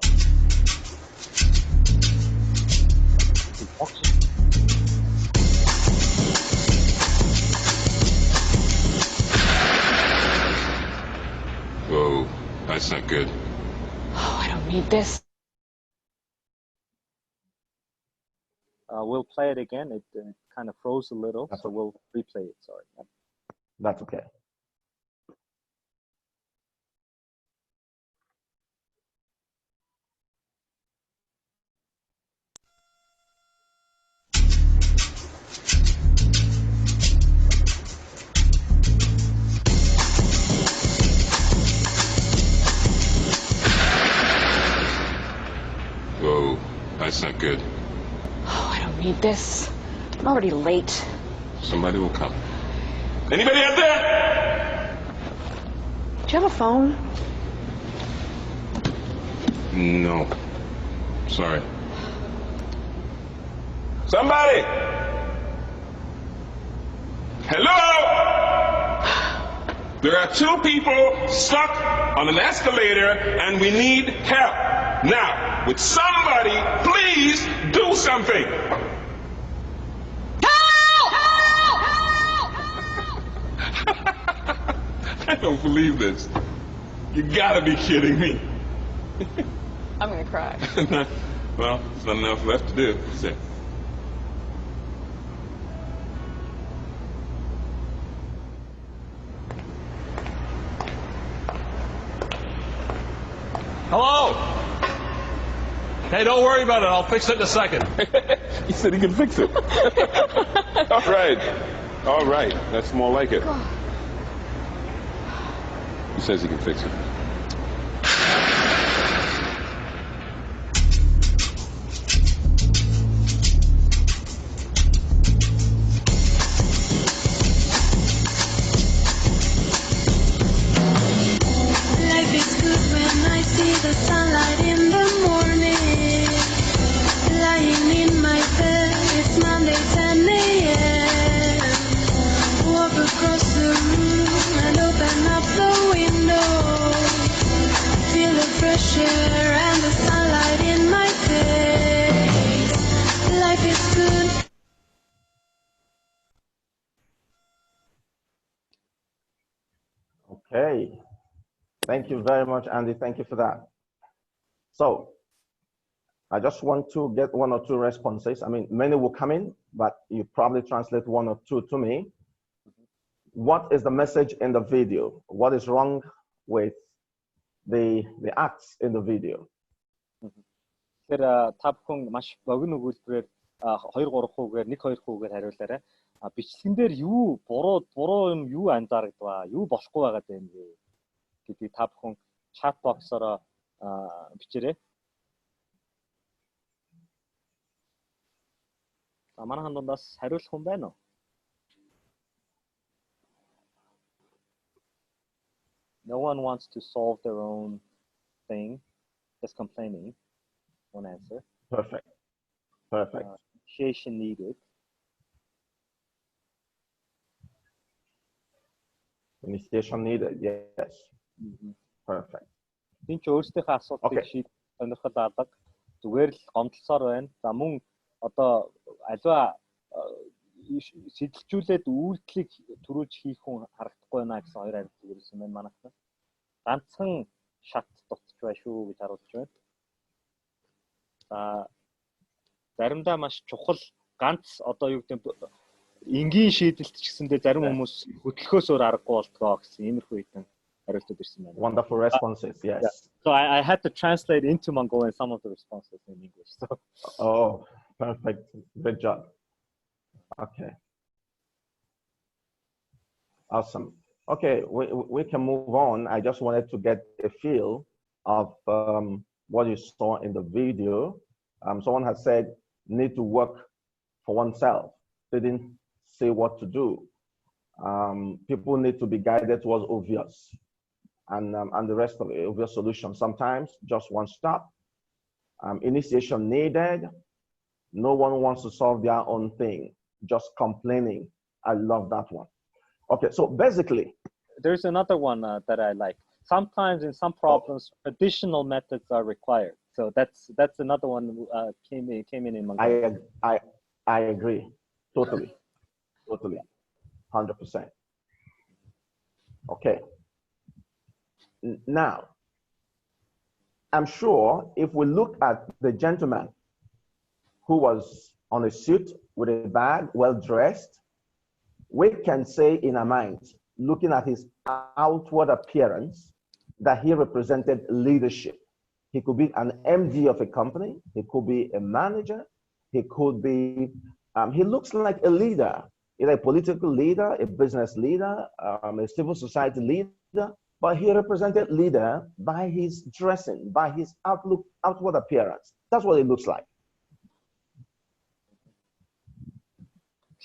Whoa, that's not good. Oh, I don't need this. We'll play it again. It kind of froze a little, so we'll replay it. Sorry. That's okay. Whoa, that's not good. Oh, I don't need this. I'm already late. Somebody will come. Anybody out there? Do you have a phone? No. Sorry. Somebody! Hello? There are 2 people stuck on an escalator and we need help. Now, would somebody please do something? Help! I don't believe this. You gotta be kidding me. I'm gonna cry. Well, there's not enough left to do. That's it. Hello? Hey, don't worry about it. I'll fix it in a second. He said he can fix it. All right. All right. That's more like it. He says he can fix it. Life is good when I see the sunlight in the morning. Lying in my bed, it's Monday 10 a.m. Walk across the room and open up the window. Feel the fresh air and the sunlight in my face. Life is good. Okay. Thank you very much, Andy. Thank you for that. So I just want to get 1 or 2 responses. I mean, many will come in, but you probably translate 1 or 2 to me. What is the message in the video? What is wrong with the acts in the video. Тэгэхээр та бүхэн маш богино өгүүлбэрээр 2-3 хүүгээр 1-2 хүүгээр хариулаарай. Бичлэгэн дээр юу буруу юм юу анзаарагдваа, юу болохгүй байгаад байна вэ гэдгийг та бүхэн чат боксороо бичээрэй. Манайхан дундаас хариулах хүн байна уу? No one wants to solve their own thing, just complaining. One answer. Perfect. Perfect. Initiation needed. Initiation needed, yes. Perfect. Тийм ч өөрсдийнхөө асуултыг шийдэх сонирхол алга. Зүгээр л гомдлсоор байна. За мөн одоо аливаа сэдэлжүүлээд үйлдэлийг төрүүлж хийх хүн харагдахгүй байна гэсэн хоёр хариулт өгсөн байна манайх. Ганцхан шат дутчих бай шүү гэж харуулж байна. За заримдаа маш чухал ганц одоо юу гэдэг энгийн шийдэлт ч гэсэндээ зарим хүмүүс хөтлөхөөс өөр аргагүй болтгоо гэсэн иймэрхүү хэдэн хариултууд ирсэн байна. Wonderful responses, yes. Yeah. So I had to translate into Mongolian some of the responses in English. So. Oh, perfect. Good job. Okay. Awesome. Okay, we can move on. I just wanted to get a feel of what you saw in the video. Someone has said, need to work for oneself. They didn't say what to do. People need to be guided towards obvious and the rest of the obvious solution. Sometimes just one stop. Initiation needed. No one wants to solve their own thing. Just complaining. I love that one. Okay, so basically, there's another one that I like. Sometimes in some problems, traditional methods are required. So that's another one came in Mongolia. I agree, totally, 100%. Okay. Now, I'm sure if we look at the gentleman who was on a suit with a bag, well dressed, we can say in our minds, looking at his outward appearance, that he represented leadership. He could be an MD of a company. He could be a manager. He could be, he looks like a leader, either a political leader, a business leader, a civil society leader, but he represented leader by his dressing, by his outward appearance. That's what it looks like.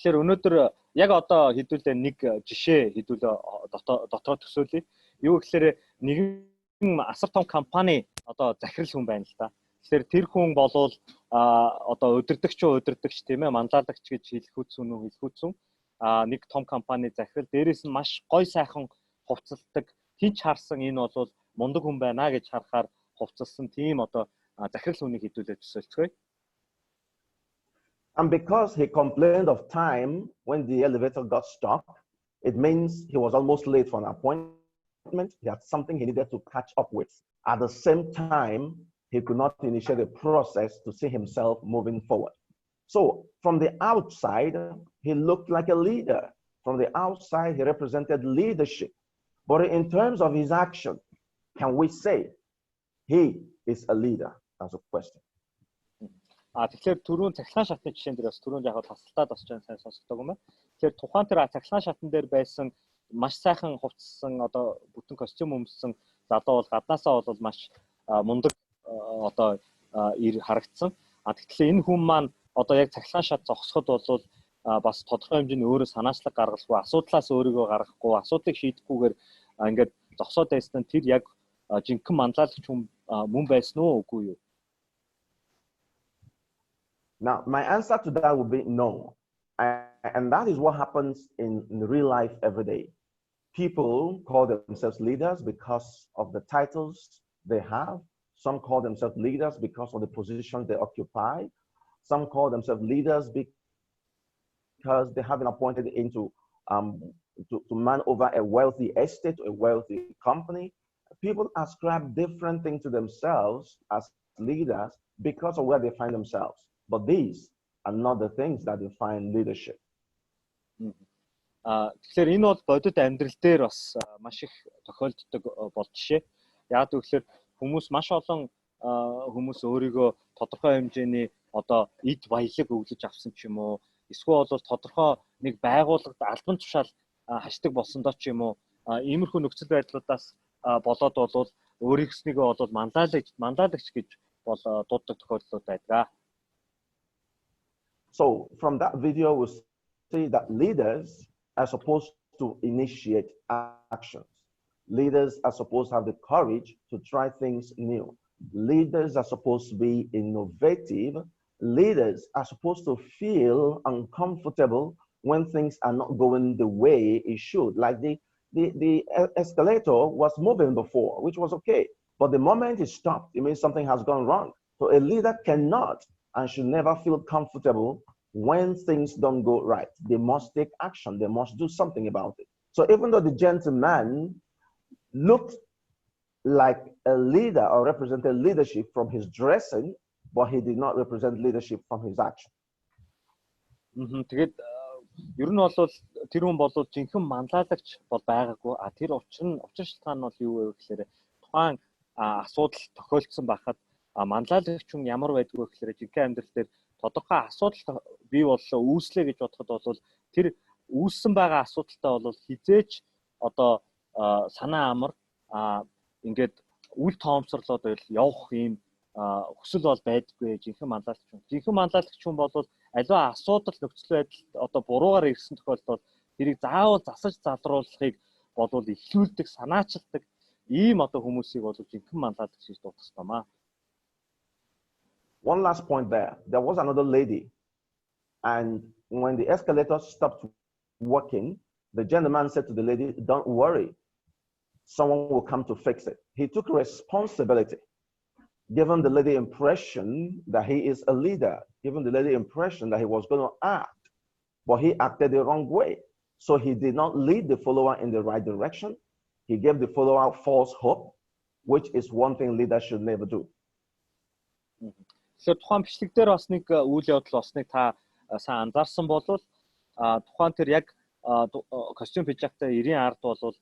Тэгэхээр өнөөдөр яг одоо хэдүүлээ нэг жишээ хэдүүлээ дотроо төсөөлье. Юу гэхээр нэгэн асар том компани одоо захирал хүн байна л да. Тэгэхээр тэр хүн болвол одоо удирдагч тийм ээ манлайлагч гэж хэлэхүүцэн нэг том компани захирал дээрээс нь маш гой сайхан хувцалдаг хинч харсан энэ бол мундаг хүн байна гэж харахаар хувцалсан тийм одоо захирал хүнийг хэдүүлээ төсөөлцгөөе. And because he complained of time when the elevator got stuck, it means he was almost late for an appointment. He had something he needed to catch up with. At the same time, he could not initiate a process to see himself moving forward. So from the outside, he looked like a leader. From the outside, he represented leadership. But in terms of his action, can we say he is a leader? That's a question. Тэгэхээр түрүүн цахилгаан шатны жишээн дээр бас түрүүн яг тасалтаад бас сайн сонсогддог юм байна. Тэгэхээр тухайн тэр цахилгаан шатн дээр байсан маш сайхан хувцсан одоо бүтэн костюм өмссөн залуу бол гаднаасаа бол маш мундаг одоо ир харагдсан. Тэгэхээр энэ хүн маань одоо яг цахилгаан шат зогсоход бол бас тодорхой хэмжээний өөрөө санаачлаг гаргалгүй, асуудлаас өөрийгөө гаргахгүй, асуудлыг шийдэхгүйгээр ингээд зогсоод байсан нь тэр яг жинхэнэ манлайлагч хүн мөн байсан уу үгүй юу? Now, my answer to that would be no. And that is what happens in real life every day. People call themselves leaders because of the titles they have. Some call themselves leaders because of the position they occupy. Some call themselves leaders because they have been appointed into to man over a wealthy estate, a wealthy company. People ascribe different things to themselves as leaders because of where they find themselves. But these are not the things that define leadership. Тэгэхээр энэ бол бодит амьдрал дээр бас маш их тохиолддог бол жишээ. Яг тэгэхээр хүмүүс маш олон хүмүүс өөрийгөө тодорхой хэмжээний одоо эд баялаг өвлөж авсан ч юм уу, эсвэл бол тодорхой нэг байгууллагад албан тушаал хашдаг болсондоо ч юм уу, иймэрхүү нөхцөл байдлуудаас болоод бол өөрийнхснийгөө бол манлайлагч гэж бол дууддаг тохиолдлууд байдаг. So from that video, we see that leaders are supposed to initiate actions. Leaders are supposed to have the courage to try things new. Leaders are supposed to be innovative. Leaders are supposed to feel uncomfortable when things are not going the way it should. Like the escalator was moving before, which was okay. But the moment it stopped, it means something has gone wrong. So a leader cannot and should never feel comfortable when things don't go right. They must take action. They must do something about it. So even though the gentleman looked like a leader or represented leadership from his dressing, but he did not represent leadership from his action. Тэгээд ер нь бол тэр хүн бол жинхэнэ манлайлагч бол байгаагүй. Тэр учир шалтгаан нь бол юу вэ гэхээр тухайн асуудал тохиолдсон байхад манлайлагч хүн ямар байдгүй гэхээр жинхэнэ амьдрал дээр тодорхой асуудал бий боллоо үүслээ гэж бодоход бол тэр үүссэн байгаа асуудалтай бол хизээч одоо санаа амар ингээд үл тоомсорлоод байл явах юм хүсэл бол байдаггүй жинхэнэ манлайлагч хүн. Жинхэнэ манлайлагч хүн бол аливаа асуудал нөхцөл байдал одоо буруугаар ирсэн тохиолдолд тэрийг заавал засаж залруулахыг болвол эхлүүлдэг, санаачилдаг ийм одоо хүмүүсийг бол жинхэнэ манлайлагч гэж дуудах ёстой. One last point there. There was another lady, and when the escalator stopped working, the gentleman said to the lady, "Don't worry, someone will come to fix it." He took responsibility, giving the lady impression that he is a leader, giving the lady impression that he was going to act, but he acted the wrong way. So he did not lead the follower in the right direction. He gave the follower false hope, which is one thing leaders should never do. Тэгэхээр тухайн бичлэг дээр бас нэг үйл явдал болсныг та сайн анзаарсан бол тухайн тэр яг костюм пижактай 90 ард бол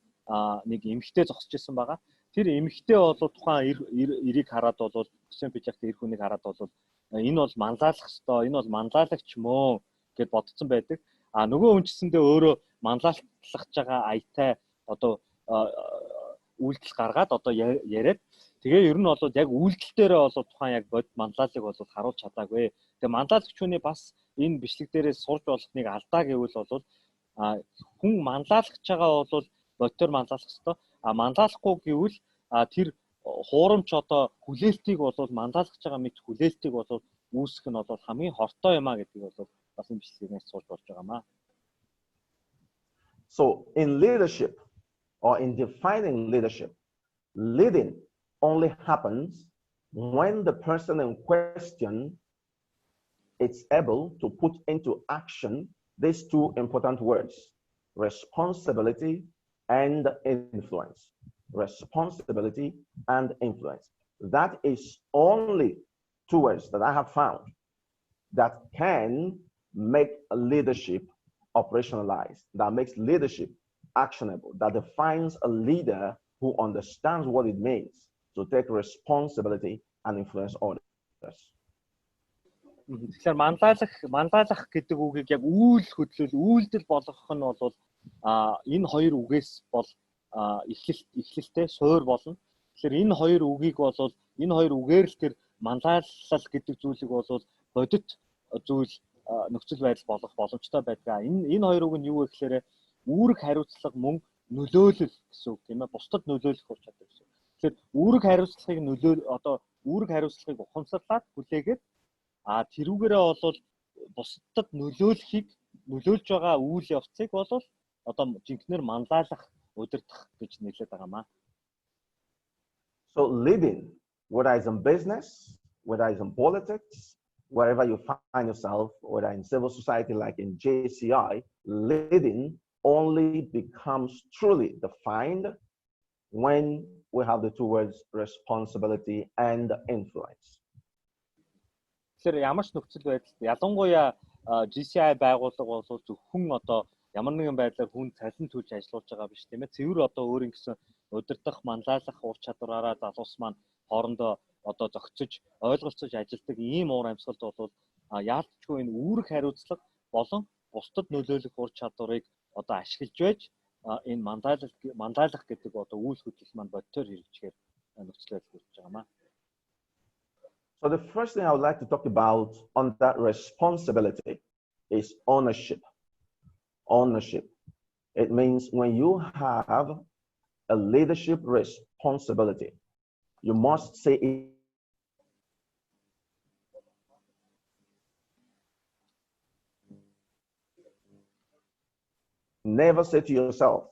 нэг эмэгтэй зогсож ирсэн байгаа. Тэр эмэгтэй бол тухайн эрийг хараад бол костюм пижактай эр хүнийг хараад бол энэ бол манлайлах ёстой, энэ бол манлайлагч мөн гэд бодсон байдаг. Нөгөө хүнчсэндээ өөрөө манлайлах байгаа аятай одоо үйлдэл гаргаад одоо яриад тэгээ ер нь бол яг үйлдэл дээрээ бол тухайн яг бод манлайлалыг бол харуулж чадаагүй. Тэгээ манлайлагч хүний бас энэ бичлэг дээрээс сурж болох нэг алдаа гэвэл бол хүн манлайлах байгаа бол бодтоор манлайлах ёстой. Манлайлахгүй гэвэл тэр хуурамч одоо хүлээлтийг бол манлайлах байгаа мэт хүлээлтийг бол үүсгэх нь бол хамгийн хортой юм а гэдгийг бол бас энэ бичлэгээс сурж болж байгаамаа. So in leadership or in defining leadership, leading only happens when the person in question is able to put into action these two important words, responsibility and influence. Responsibility and influence. That is only two words that I have found that can make a leadership operationalized, that makes leadership actionable, that defines a leader who understands what it means to take responsibility and influence others. Тэгэхээр манлайлах гэдэг үгийг яг үйл хөдлөл, үйлдэл болгох нь бол энэ хоёр үгээс бол эхлэлтэй суурь болно. Тэгэхээр энэ хоёр үгийг бол энэ хоёр үгээр л тэр манлайлал гэдэг зүйлийг бол бодит зүйл нөхцөл байдал болох боломжтой байдаг. Энэ хоёр үг нь юу вэ гэхээр үүрэг хариуцлага мөн нөлөөлөл гэсэн үг тийм ээ. Бусдад нөлөөлөх ур чадвар гэсэн. Тэгэхээр үүрэг хариуцлагыг ухамсарлаад хүлээгээд тэрүүгээрээ бол бусдад нөлөөлж байгаа үйл явцыг бол одоо жинхнээр манлайлах, удирдах гэж нэрлэдэг байгаамаа. So leading, whether it's in business, whether it's in politics, wherever you find yourself, whether in civil society like in JCI, leading only becomes truly defined when we have the two words responsibility and influence. Тэгэхээр ямар ч нөхцөл байдалд ялангуяа GCI байгууллага бол зөвхөн одоо ямар нэгэн байдлаар хүн цалин төлж ажиллаж байгаа биш тийм ээ. Цэвэр одоо өөрийн гэсэн удирдах, манлайлах ур чадвараараа залуус маань хоорондоо одоо зохицож, ойлголцож ажилладаг ийм уур амьсгалд бол яалтчгүй энэ үүрэг хариуцлага болон бусдад нөлөөлөх ур чадварыг одоо ашиглаж байж энэ манлайлах гэдэг одоо үйл хөдлөл маань бодтоор хэрэгжихээр нөхцөл байдал үүсэж байгаамаа. So the first thing I would like to talk about on that responsibility is ownership. Ownership. It means when you have a leadership responsibility, you must say it. Never say to yourself,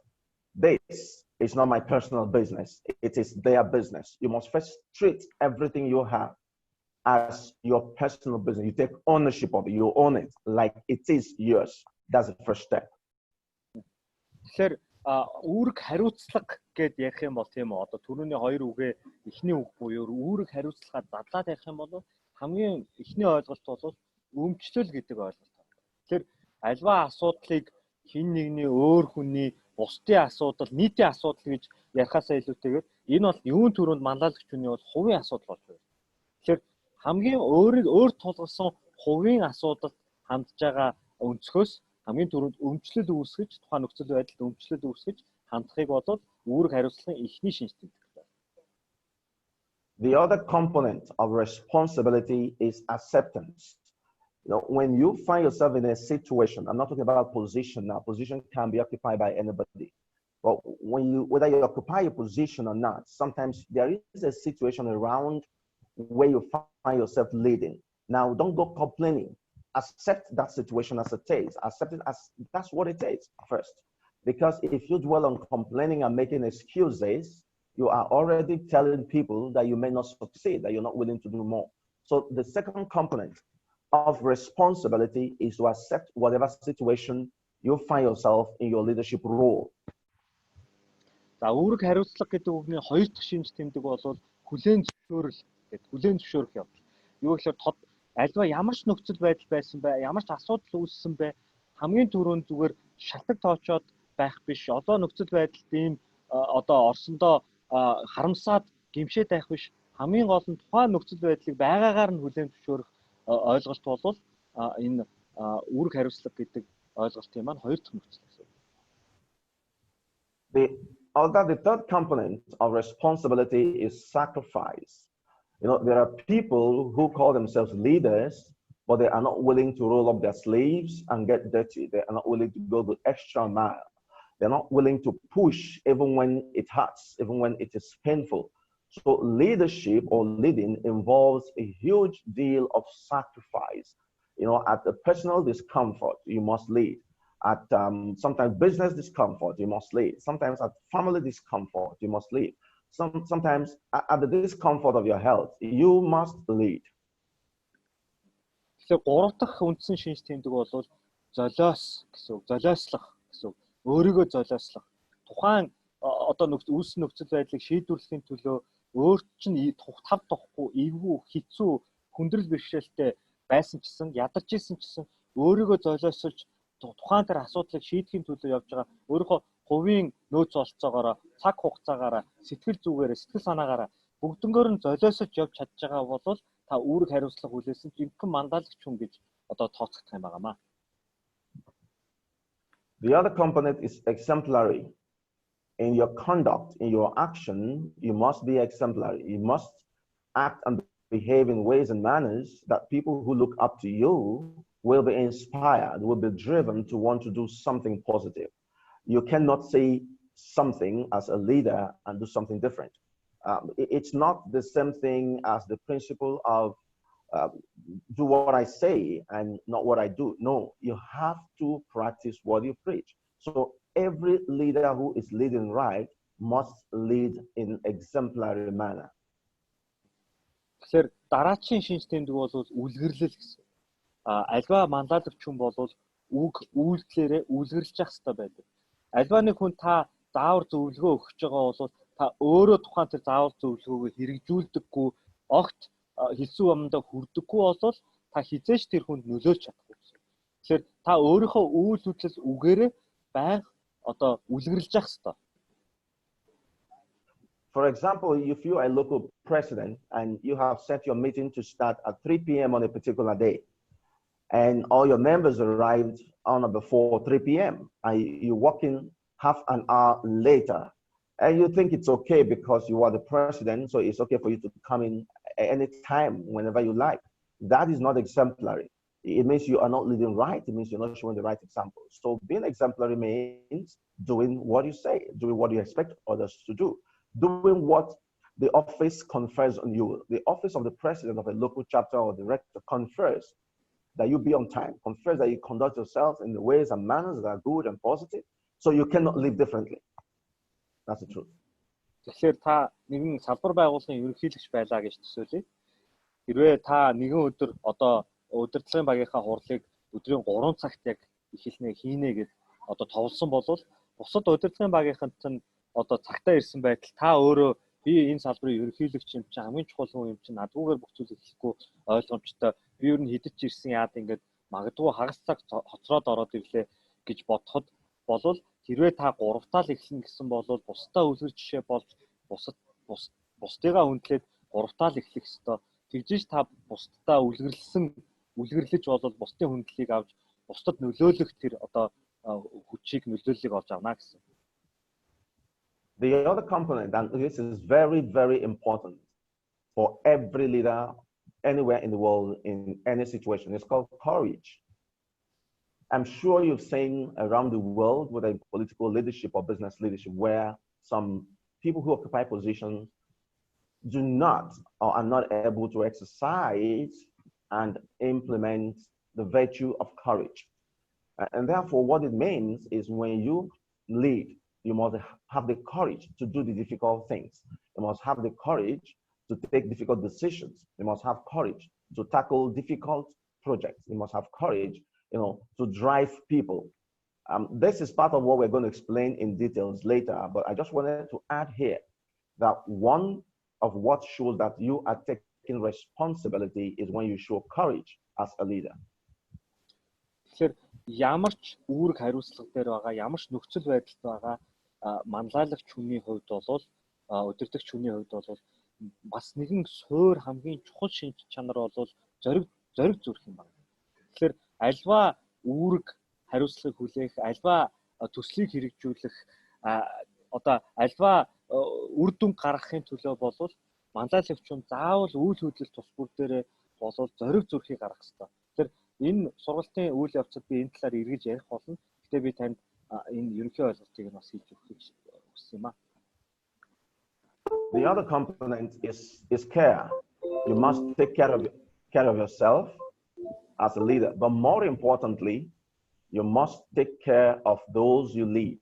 this is not my personal business. It is their business. You must first treat everything you have as your personal business. You take ownership of it. You own it like it is yours. That's the first step. Тэгэхээр үүрэг хариуцлага гэдээ ярих юм бол тийм үү. Одоо түрүүний хоёр үгээ эхний үг буюу үүрэг хариуцлагаа задлаад ярих юм бол хамгийн эхний ойлголт бол өмчлөл гэдэг ойлголт. Тэгэхээр альва асуудлыг хин нэгний өөр хүний бусдын асуудал, нийтийн асуудал гэж ярихаасаа илүүтэйгээр энэ бол юун төрөнд манлайлагч хүний бол хувийн асуудал болж байна. Тэгэхээр хамгийн өөр тулгарсан хувийн асуудалд хандж байгаа өнцгөөс хамгийн түрүүнд өмчлөл үүсгэж, тухайн нөхцөл байдалд өмчлөл үүсгэж хандахыг бол үүрэг хариуцлагын эхний шинж тэмдэг байна. The other component of responsibility is acceptance. You know, when you find yourself in a situation, I'm not talking about position now. Position can be occupied by anybody. But whether you occupy a position or not, sometimes there is a situation around where you find yourself leading. Now, don't go complaining. Accept that situation as it is. Accept it as that's what it is first. Because if you dwell on complaining and making excuses, you are already telling people that you may not succeed, that you're not willing to do more. So the second component of responsibility is to accept whatever situation you find yourself in your leadership role. За үүрэг хариуцлага гэдэг үгний хоёр дахь шинж тэмдэг бол хүлээн зөвшөөрөл гэдэг. Хүлээн зөвшөөрөх явдал. Юу гэхээр альва ямар ч нөхцөл байдал байсан бай, ямар ч асуудал үүссэн бай, хамгийн түрүүнд зүгээр шатаг тоочоод байх биш. Одоо нөхцөл байдалд ийм одоо орсондоо харамсаад гимшээд байх биш. Хамгийн гол нь тухайн нөхцөл байдлыг байгаагаар нь хүлээн зөвшөөрөх ойлголт бол энэ үүрэг хариуцлага гэдэг ойлголтын маань хоёр дахь нөхцөл гэсэн. The third component of responsibility is sacrifice. You know, there are people who call themselves leaders, but they are not willing to roll up their sleeves and get dirty. They are not willing to go the extra mile. They're not willing to push even when it hurts, even when it is painful. So leadership or leading involves a huge deal of sacrifice. You know, at the personal discomfort, you must lead. At sometimes business discomfort, you must lead. Sometimes at family discomfort, you must lead. Sometimes at the discomfort of your health, you must lead. Тэгэхээр гурав дахь үндсэн шинж тэмдэг бол золиос гэсэн үг, золиослох гэсэн үг. Өөрийгөө золиослох. Тухайн одоо үүссэн нөхцөл байдлыг шийдвэрлэхийн төлөө өөрт чинь тав тухгүй, эвгүй, хэцүү, хүндрэл бэрхшээлтэй байсан ч гэсэн, ядарч исэн ч гэсэн өөрийгөө золиослж тухайн тэр асуудлыг шийдэхийн төлөө явж байгаа. Өөрийнхөө хувийн нөөц олцоогоор, цаг хугацаагаараа, сэтгэл зүгээрээ, сэтгэл санаагаараа бүгднгөөр нь золиосож явж чадж байгаа бол та үүрэг хариуцлага хүлээсэн жинхэнэ манлайлагч хүн гэж одоо тооцогдох юм байнамаа. The other component is exemplary. In your conduct, in your action, you must be exemplary. You must act and behave in ways and manners that people who look up to you will be inspired, will be driven to want to do something positive. You cannot say something as a leader and do something different. It's not the same thing as the principle of do what I say and not what I do. No, you have to practice what you preach. So every leader who is leading right must lead in exemplary manner. Тэгэхээр дараачийн шинж тэмдэг бол үлгэрлэл гэсэн. Альва манлайлагч хүн бол үг үйлдэлээрээ үлгэрлэж явах хэрэгтэй байдаг. Альва нэг хүн та заавар зөвлөгөө өгч байгаа бол та өөрөө тухайн тэр заавар зөвлөгөөгөө хэрэгжүүлдэггүй, огт хэлсэн юмдаа хүрдэггүй бол та хизээч тэр хүнд нөлөөлж чадахгүй гэсэн. Тэгэхээр та өөрийнхөө үйл хөдлөл үгээрээ байнга одоо үлгэрлэж явах хэрэгтэй. For example, if you are a local president and you have set your meeting to start at 3 p.m. on a particular day, and all your members arrived on or before 3 p.m., and you walk in half an hour later, and you think it's okay because you are the president, so it's okay for you to come in any time, whenever you like. That is not exemplary. It means you are not leading right. It means you're not showing the right example. So being exemplary means doing what you say, doing what you expect others to do, doing what the office confers on you. The office of the president of a local chapter or director confers that you be on time, confers that you conduct yourself in the ways and manners that are good and positive, so you cannot live differently. That's the truth. Тэгэхээр та нэгэн салбар байгууллагын ерөнхийлөгч байлаа гэж төсөөлье. Хэрвээ та нэгэн өдөр одоо удирдлагын багийнхаа хурлыг өдрийн 3 цагт яг эхэлнэ хийнэ гэж одоо товлсон бол бусад удирдлагын багийнханд нь одоо цагтаа ирсэн байтал та өөрөө би энэ салбарын ерөнхийлөгч юм чинь хамгийн чухал хүн юм чинь надгүйгээр бүх зүйлийг хийхгүй ойлгомжтой. Би ер нь хідэж ирсэн яад ингээд магадгүй хагас цаг хоцроод ороод ирлээ гэж бодоход болвол хэрвээ та 3-таа л эхлэнэ гэсэн бол бусдаа үлгэр жишээ болж бусдыгаа хүндлээд 3-таа л эхлэх ёстой. Тэгжиж та бусдаа үлгэрлэж бол бусдын хүндлэлийг авч бусдад нөлөөлөх тэр одоо хүчийг нөлөөллийг олж авна гэсэн. The other component, and this is very, very important for every leader anywhere in the world, in any situation, is called courage. I'm sure you've seen around the world, whether in political leadership or business leadership, where some people who occupy positions do not or are not able to exercise and implement the virtue of courage. And therefore, what it means is when you lead, you must have the courage to do the difficult things. You must have the courage to take difficult decisions. You must have courage to tackle difficult projects. You must have courage, to drive people. This is part of what we're going to explain in details later, but I just wanted to add here that one of what shows that you are taking responsibility is when you show courage as a leader. Тэгэхээр ямар ч үүрэг хариуцлага дээр байгаа, ямар ч нөхцөл байдалд байгаа манлайлагч хүний хувьд бол удирдагч хүний хувьд бол бас нэгэн суурь хамгийн чухал шинж чанар бол зориг зүрх юм байна. Тэгэхээр альва үүрэг хариуцлагыг хүлээх, альва төслийг хэрэгжүүлэх, одоо альва үр дүн гаргахын төлөө бол манлайлагч хүн заавал үйл хөдлөл тус бүр дээр бол зориг зүрхийг гаргах хэрэгтэй. Тэгэхээр энэ сургалтын үйл явцад би энэ талаар эргэж ярих болно. Гэтэ би танд энэ ерөнхий ойлголтыг бас хэлж өгөх хүссэн юм аа. The other component is care. You must take care of yourself as a leader, but more importantly, you must take care of those you lead,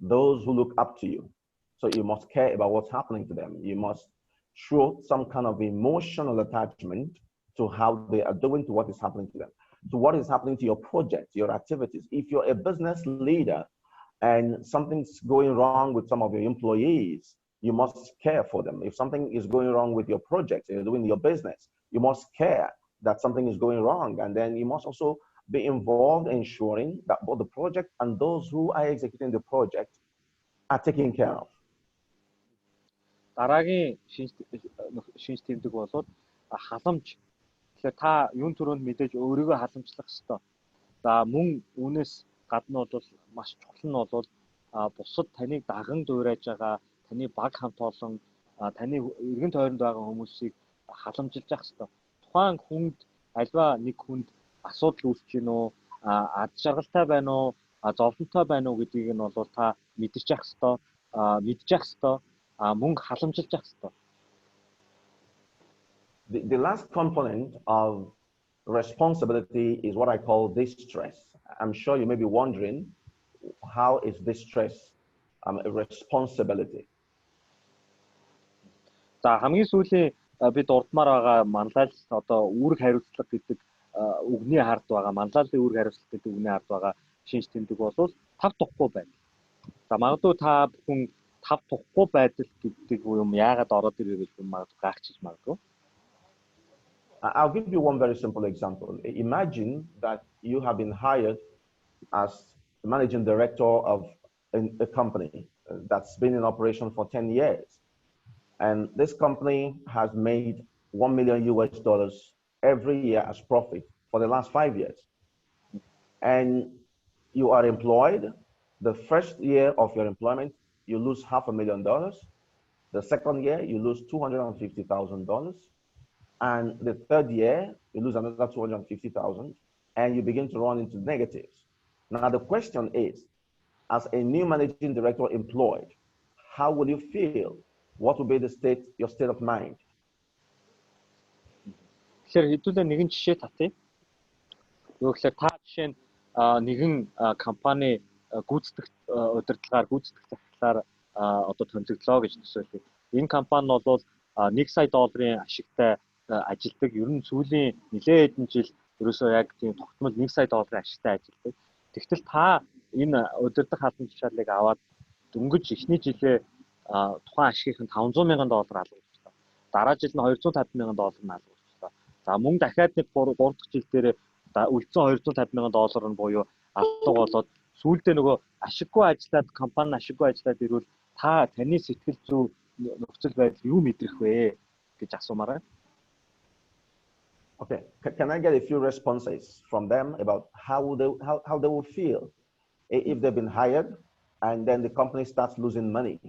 those who look up to you. So you must care about what's happening to them. You must show some kind of emotional attachment to how they are doing, to what is happening to them, to what is happening to your projects, your activities. If you're a business leader and something's going wrong with some of your employees, you must care for them. If something is going wrong with your project, you're doing your business, you must care that something is going wrong. And then you must also be involved in ensuring that both the project and those who are executing the project are taken care of. Дараагийн шинж тэмдэг бол халамж. Тэгэхээр та юун төрөнд мэдээж өөрийгөө халамжлах ёстой. За мөн үүнээс гадна бол маш чухал нь бол бусад таныг даган дуурайж байгаа, таны баг хамт олон, таны эргэн тойронд байгаа хүмүүсийг халамжилж явах ёстой. Тухайн хүнд альва нэг хүнд асуудал үүсэж гин үү, ад жаргалтай байна уу, зовлонтой байна уу гэдгийг нь бол та мэдэрч явах ёстой, мэдж явах ёстой, мөн халамжилж явах ёстой. The last component of responsibility is what I call distress. I'm sure you may be wondering, how is distress a responsibility? За хамгийн сүүлийн бид урдмаар байгаа манлайлал одоо үүрэг хариуцлага гэдэг үгний хард байгаа, манлайлалын үүрэг хариуцлага гэдэг үгний хард байгаа шинж тэмдэг бол тав тухгүй байна. За магадгүй та бүхэн тав тухгүй байдал гэдэг юм яагаад ороод ирвэ гэж магадгүй гайхчихж магадгүй. I'll give you one very simple example. Imagine that you have been hired as the managing director of a company that's been in operation for 10 years. And this company has made $1 million every year as profit for the last 5 years. And you are employed. The first year of your employment, you lose $500,000. The second year, you lose $250,000. And the third year, you lose another $250,000, and you begin to run into negatives. Now, the question is, as a new managing director employed, how will you feel? What will be your state of mind? Тэгэхээр хэдүүлээ нэгэн жишээ татъя. Юу гэхээр та жишээ нь нэгэн компани гүйцэтгэх удирдлагаар гүйцэтгэх захидлаар одоо томилогдлоо гэж төсөөлөе. Энэ компани бол $1 сая ашигтай ажилдаг. Ер нь сүүлийн нэлээд хэдэн жил ерөөсөө яг тийм тогтмол $1 сая ашигтай ажилдаг. Тэгтэл та энэ удирдах халдвар тушаалыг аваад дөнгөж эхний жилээ тухайн ашигийнх нь $500,000 алгуулчихлаа. Дараа жил нь $250,000 алгуулчихлаа. За мөн дахиад нэг 3 дахь жил дээр үлдсэн $250,000 нь буюу алга болоод сүүлдээ нөгөө ашиггүй ажиллаад компани ашиггүй ажиллаад ирвэл таны сэтгэл зүй нөхцөл байдал юу мэдрэх вэ гэж асуумаар байна. Okay, can I get a few responses from them about how they will feel if they've been hired and then the company starts losing money?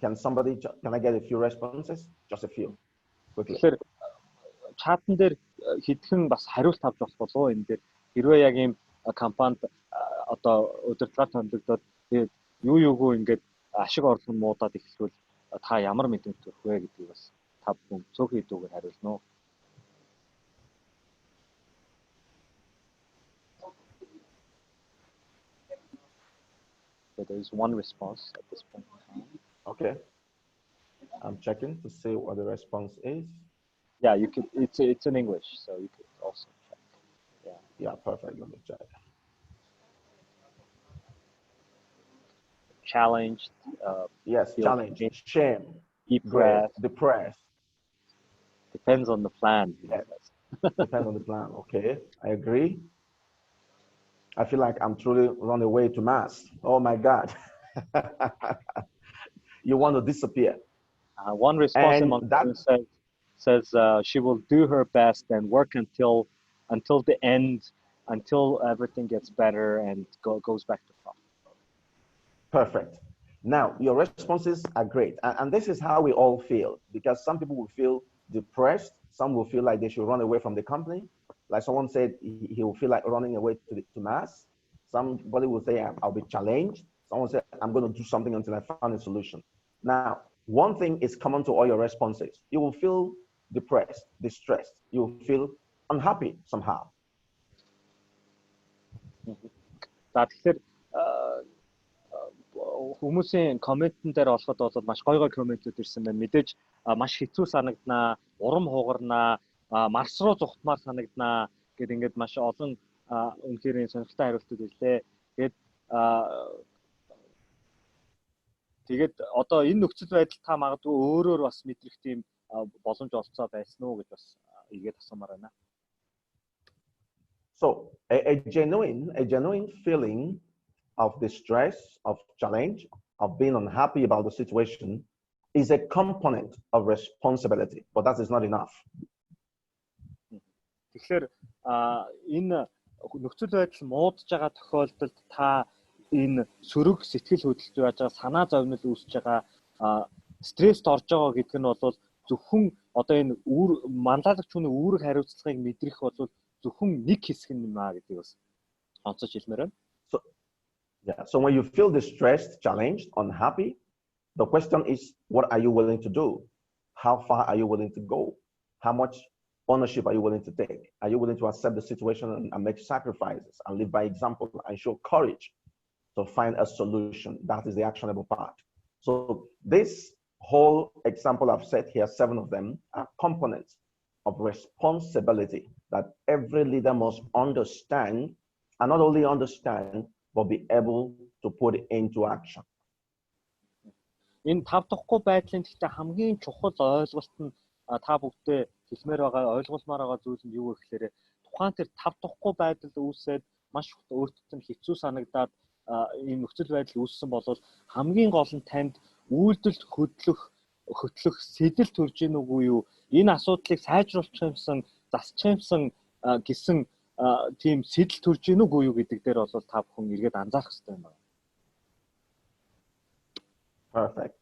Can I get a few responses? Just a few. Quickly. Чатан дээр хэдхэн бас хариулт авч болох болов энэ дээр хэрвээ яг ийм компанид одоо удирдлагаар томилогдоод тэгээд юугүй ингээд ашиг орлого нь муудаад эхлэвэл та ямар мэдрэмж төрөх вэ гэдгийг бас та бүхэн цөөхөн хэдүүгээр хариулна уу. So there is one response at this point. Okay. I'm checking to see what the response is. Yeah, you could. It's in English, so you could also check. Yeah, perfect. Let me check. Challenged. Yes, challenged. Shame. Depressed. Depends on the plan. Yes. Depends on the plan. Okay, I agree. I feel like I'm truly run away to Mars. Oh my God. You want to disappear. One response says she will do her best and work until the end, until everything gets better and goes back to front. Perfect. Now, your responses are great. And this is how we all feel, because some people will feel depressed. Some will feel like they should run away from the company. Like someone said, he will feel like running away to Mars. Somebody will say, I'll be challenged. Someone said, I'm going to do something until I find a solution. Now, one thing is common to all your responses. You will feel depressed, distressed. You will feel unhappy somehow. Тэгэхээр хүмүүсийн комментэн дээр олоход бол маш гоё комментүүд ирсэн байна. Мэдээж маш хэцүү санагданаа, урам хугарнаа, марс руу зүхтмаар санагданаа гэд ингээд маш олон үнэхээр сонирхолтой хариултууд ирлээ. Тэгээд одоо энэ нөхцөл байдал та магадгүй өөрөөр бас мэдрэх тийм боломж олцоо байсан уу гэж бас игээд асуумаар байна. So a genuine feeling of distress, of challenge, of being unhappy about the situation is a component of responsibility, but that is not enough. Тэгэхээр энэ нөхцөл байдал муудж байгаа тохиолдолд та энэ сөрөг сэтгэл хөдлөлт яаж байгаа санаа зовнил үүсэж байгаа стресст орж байгаа гэдэг нь бол зөвхөн одоо энэ манлайлагч хүний үүрэг хариуцлагыг мэдрэх бол зөвхөн нэг хэсэг юм аа гэдгийг бас онцолж хэлмээр байна. So when you feel distressed, challenged, unhappy, the question is, what are you willing to do? How far are you willing to go? How much ownership are you willing to take? Are you willing to accept the situation and make sacrifices and live by example and show courage to find a solution? That is the actionable part. So this whole example I've set here, 7 of them, are components of responsibility that every leader must understand, and not only understand, but be able to put it into action. Энэ тав дахьгүй байдлын гэхдээ хамгийн чухал ойлголт нь та бүгдээ хэлмээр байгаа, ойлгуулмаар байгаа зүйл нь юу вэ гэхээр тухайн тэр тав дахьгүй байдал үүсээд маш өөртөө хэцүү санагдаад ийм нөхцөл байдал үүссэн бол хамгийн гол нь танд үйлдэл хөтлөх сэтэл төрж ийн үгүй юу? Энэ асуудлыг сайжруулах юмсан, засчих юмсан гэсэн тийм сэтэл төрж ийн үгүй юу гэдэг дээр бол та бүхэн эргээд анзаарах хэрэгтэй юм байна. Perfect.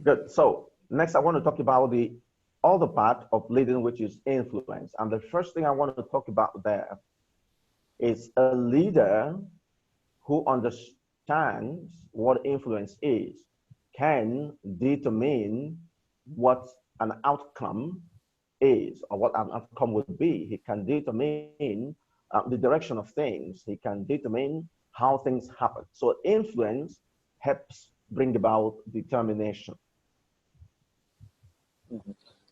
Good. So next, I want to talk about the other part of leading, which is influence. And the first thing I want to talk about there is a leader who understands what influence is, can determine what an outcome is or what an outcome would be. He can determine the direction of things. He can determine how things happen. So influence helps bring about determination.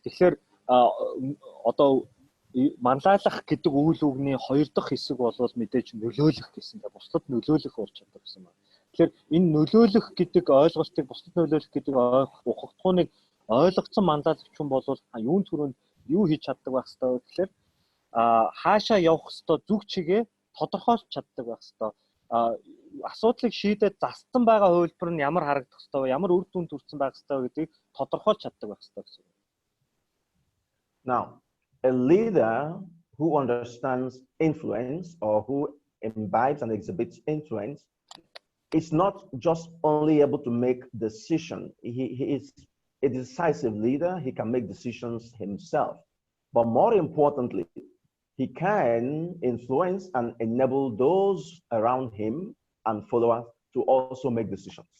Тэгэхээр одоо манлайлах гэдэг үйл үгний хоёр дахь хэсэг бол мэдээж нөлөөлөх гэсэн. Бусдад нөлөөлөх ур чадвар гэсэн байна. Тэгэхээр энэ нөлөөлөх гэдэг ойлголтыг бусдад нөлөөлөх гэдэг ухагтхууныг ойлгоцсон манлайлагч хүн бол юун түрүүнд юу хийж чаддаг байх ёстой вэ гэхээр хаашаа явах ёстой зүг чигээ тодорхойлж чаддаг байх ёстой. Асуудлыг шийдээд застсан байгаа хувилбар нь ямар харагдах ёстой вэ? Ямар үр дүнд хүрсэн байх ёстой вэ гэдгийг тодорхойлж чаддаг байх ёстой гэсэн. Now, a leader who understands influence or who imbibes and exhibits influence is not just only able to make decisions. He is a decisive leader. He can make decisions himself. But more importantly, he can influence and enable those around him and followers to also make decisions.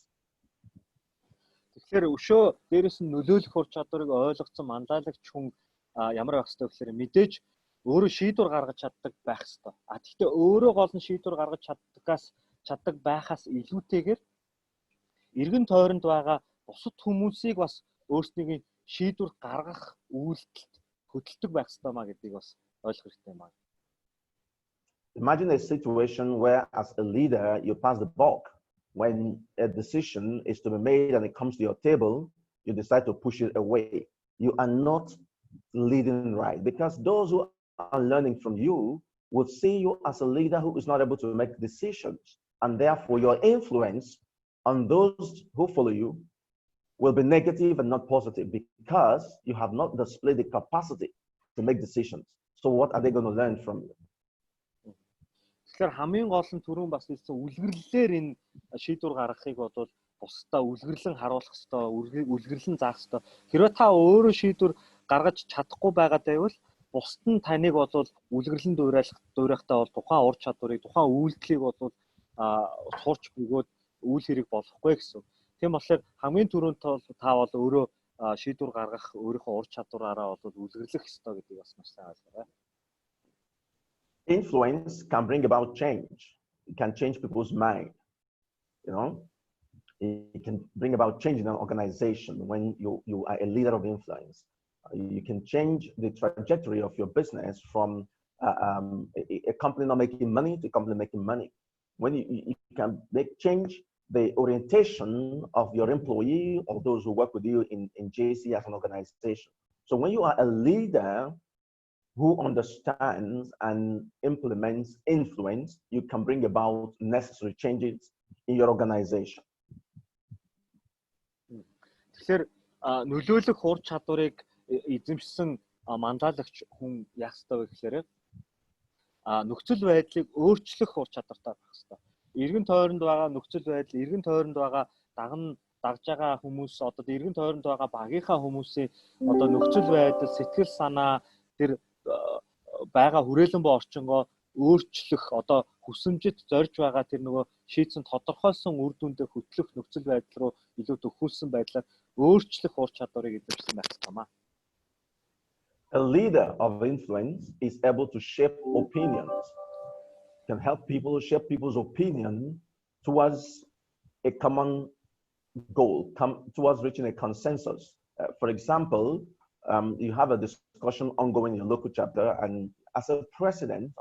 Тэгэхээр өшөө дээрээс нь нөлөөлөх ур чадварыг ойлгоцсон манлайлагч хүн ямар байх ёстой вэ гэхээр мэдээж өөрөө шийдвэр гаргаж чаддаг байх ёстой. Гэхдээ өөрөө гол нь шийдвэр гаргаж чаддаг байхаас илүүтэйгээр эргэн тойронд байгаа бусад хүмүүсийг бас өөрсдийн шийдвэр гаргах үйлдэлд хөдөлдөг байх ёстой маа гэдгийг бас ойлгох хэрэгтэй юм аа. Imagine a situation where, as a leader, you pass the buck. When a decision is to be made and it comes to your table, you decide to push it away. You are not leading right, because those who are learning from you would see you as a leader who is not able to make decisions, and therefore your influence on those who follow you will be negative and not positive, because you have not displayed the capacity to make decisions. So what are they going to learn from you? Тэгэхээр хамгийн гол нь түрүүн бас хэлсэн үлгэрлэлээр энэ шийдвэр гаргахыг бол бусдаа үлгэрлэн харуулах ёстой, үлгэрлэн заах ёстой. Хэрвээ та өөрөө шийдвэр гаргаж чадахгүй байгаа байвал бусд нь таныг бол үлгэрлэн дуурайхтаа бол тухайн ур чадварыг, тухайн үйлдэлийг бол сурч бөгөөд үйл хэрэг болохгүй гэсэн. Тийм болохоор хамгийн түрүүнд та бол өөрөө шийдвэр гаргах өөрийнхөө ур чадвараараа бол үлгэрлэх ёстой гэдгийг бас маш сайн ойлгоорой. Influence can bring about change. It can change people's mind. You know, it can bring about change in an organization when you are a leader of influence. You can change the trajectory of your business from a company not making money to a company making money. When you can change the orientation of your employee or those who work with you in JC as an organization. So when you are a leader who understands and implements influence, you can bring about necessary changes in your organization. Тэгэхээр нөлөөлөх ур чадварыг эзэмшсэн манлайлагч хүн яах ёстой вэ гэхээр нөхцөл байдлыг өөрчлөх ур чадвартай байх ёстой. Эргэн тойронд байгаа нөхцөл байдал, эргэн тойронд байгаа дагж байгаа хүмүүс, одоо эргэн тойронд байгаа багийнхаа хүмүүсийн одоо нөхцөл байдал, сэтгэл санаа тэр байгаа хүрээлэн бо орчингоо өөрчлөх, одоо хүсэмжит зорж байгаа тэр нөгөө шийдсэн тодорхойлсон үр дүндээ хөтлөх нөхцөл байдал руу илүү төхүүлсэн байдлаар өөрчлөх ур чадварыг эзэмшсэн байх ёстой. A leader of influence is able to shape opinions, can help people shape people's opinion towards a common goal, towards reaching a consensus. For example, you have a discussion ongoing in your local chapter, and as a president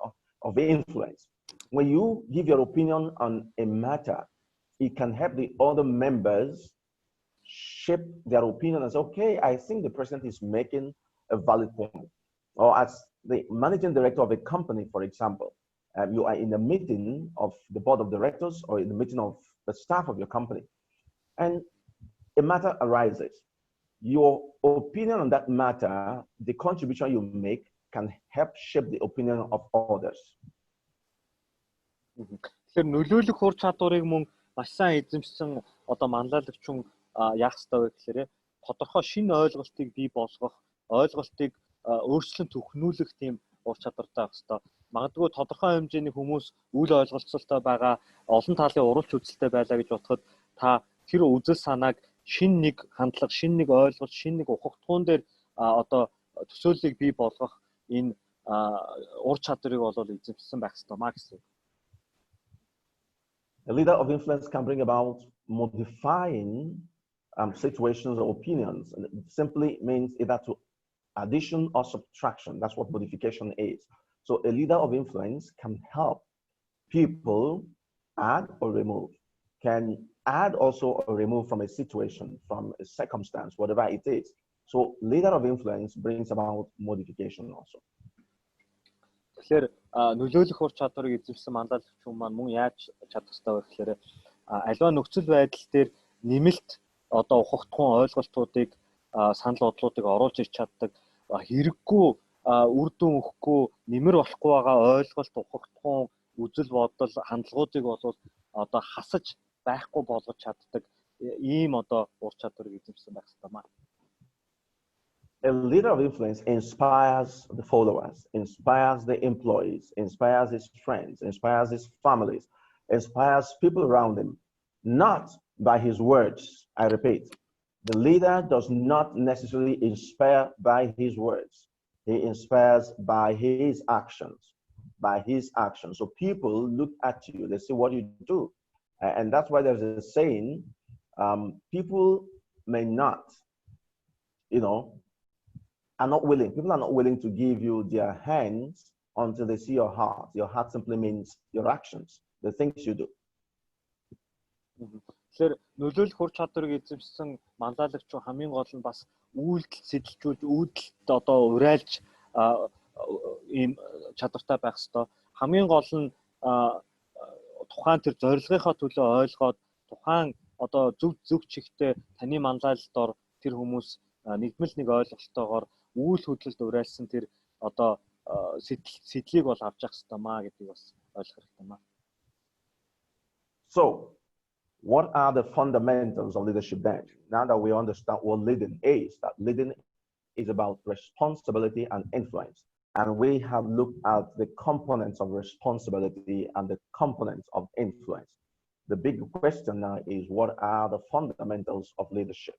of influence, when you give your opinion on a matter, it can help the other members shape their opinion as, okay, I think the president is making a valid point. Or as the managing director of a company, for example, you are in a meeting of the board of directors or in the meeting of the staff of your company, and a matter arises. Your opinion on that matter, the contribution you make can help shape the opinion of others. Тэгэхээр нөлөөлөх ур чадварыг мөн маш сайн эзэмшсэн одоо манлайлагчун яах ёстой вэ гэхээр тодорхой шинэ ойлголтыг бий болгох, ойлголтыг өөрчлөн төхнүүлэх тийм ур чадвартай байх ёстой. Магадгүй тодорхой хэмжээний хүмүүс үл ойлголцолтой байгаа, олон талын уралч үзэлтэй байлаа гэж бодоход та тэр үзэл санааг шинэ нэг хандлага, шинэ нэг ойлголт, шинэ нэг ухагтгуун дээр одоо төсөөллийг бий болгох энэ ур чадварыг бол эзэмшсэн байх ёстой маа гэсэн. A leader of influence can bring about modifying situations or opinions. And it simply means either to addition or subtraction. That's what modification is. So a leader of influence can help people add or remove, can add also or remove from a situation, from a circumstance, whatever it is. So leader of influence brings about modification also. Тэгэхээр нөлөөлөх ур чадварыг эзэмшсэн манлайлагч хүн маань мөн яаж чадах ёстой вэ гэхээр аливаа нөхцөл байдал дээр нэмэлт одоо ухагтгуун ойлголтуудыг санал бодлуудыг оруулж ирч чаддаг, хэрэггүй үр дүн өгөхгүй нэмэр болохгүй байгаа ойлголт ухагтгуун үзэл бодол хандлагуудыг бол одоо хасаж байхгүй болгож чаддаг ийм одоо ур чадварыг эзэмшсэн байх ёстой маа. A leader of influence inspires the followers, inspires the employees, inspires his friends, inspires his families, inspires people around him, not by his words. I repeat, the leader does not necessarily inspire by his words. He inspires by his actions, So people look at you, they see what you do. And that's why there's a saying, people may not, people are not willing to give you their hands until they see your heart. Your heart simply means your actions, the things you do. Тэгэхээр нөлөөлөх ур чадварыг эзэмшсэн манлайлагч хамгийн гол нь бас үйлдэл сэтэлжүүлж, үйлдэлд одоо урайлж ийм чадвартай байх ёстой. Хамгийн гол нь тухайн тэр зорилгынхаа төлөө ойлгоод тухайн одоо зөв чигтээ таны манлайлалд тэр хүмүүс нэгдмэл нэг ойлголтоогоор үйл хөдлөлд урайлсан тэр одоо сэтлийг бол авч явах ёстой маа гэдгийг бас ойлгох хэрэгтэй маа. So, what are the fundamentals of leadership then? Now that we understand what leading is, that leading is about responsibility and influence. And we have looked at the components of responsibility and the components of influence. The big question now is, what are the fundamentals of leadership?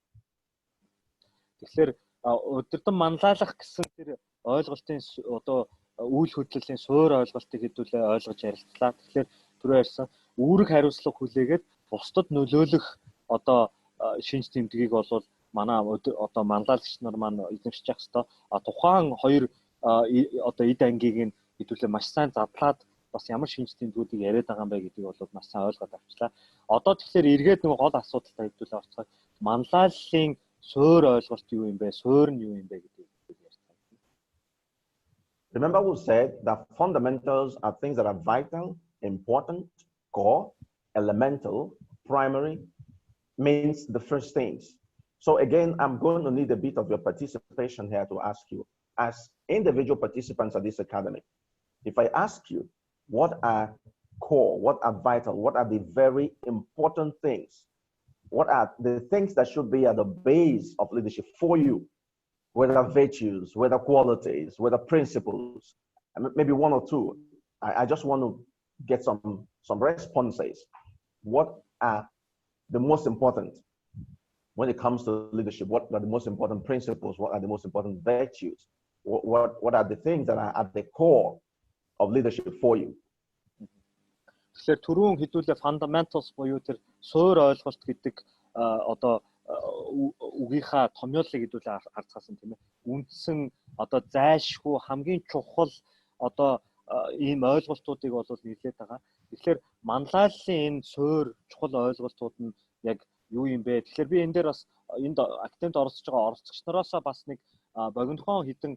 Тэгэхээр өдөртөн манлайлах гэсэн тэр ойлголтын одоо үйл хөдлөлийн суурь ойлголтыг хэдүүлээ ойлгож ярилцлаа. Тэгэхээр түрүү ярьсан үүрэг хариуцлага хүлээгээд бусдад нөлөөлөх одоо шинж тэмдгийг бол манай одоо манлайлагч нар маань эзэмшиж явах ёстой. Тухайн хоёр одоо эд ангийг нь хэдүүлээ маш сайн задлаад бас ямар шинж тэмдгүүдийг яриад байгаа юм бэ гэдгийг бол маш сайн ойлгоод авчлаа. Одоо тэгэхээр эргээд нэг гол асуудалтай хэдүүлээ орцгоо. Манлайллын суурь ойлголт юу юм бэ? Суурь нь юу юм бэ гэдгийг ярьцгаая. Remember we said that fundamentals are things that are vital, important, core, elemental, primary, means the first things. So again, I'm going to need a bit of your participation here to ask you, as individual participants at this academy, if I ask you, what are core, what are vital, what are the very important things? What are the things that should be at the base of leadership for you? Whether virtues, whether qualities, whether principles, maybe one or two. I just want to get some responses. What are the most important when it comes to leadership? What are the most important principles? What are the most important virtues? What are the things that are at the core of leadership for you? Тэгэхээр түрүүн хэдүүлээ fundamentals буюу тэр суурь ойлголт гэдэг одоо үгийнхаа томьёолыг хэдүүлээ харцгаасан тийм ээ. Үндсэн одоо зайлшгүй хамгийн чухал одоо ийм ойлголтуудыг бол нийлээд байгаа. Тэгэхээр манлайллын энэ суурь чухал ойлголтууд нь яг юу юм бэ? Тэгэхээр би энэ дээр бас энд академид оролцож байгаа оролцогч нараасаа бас нэг богинохон хідэн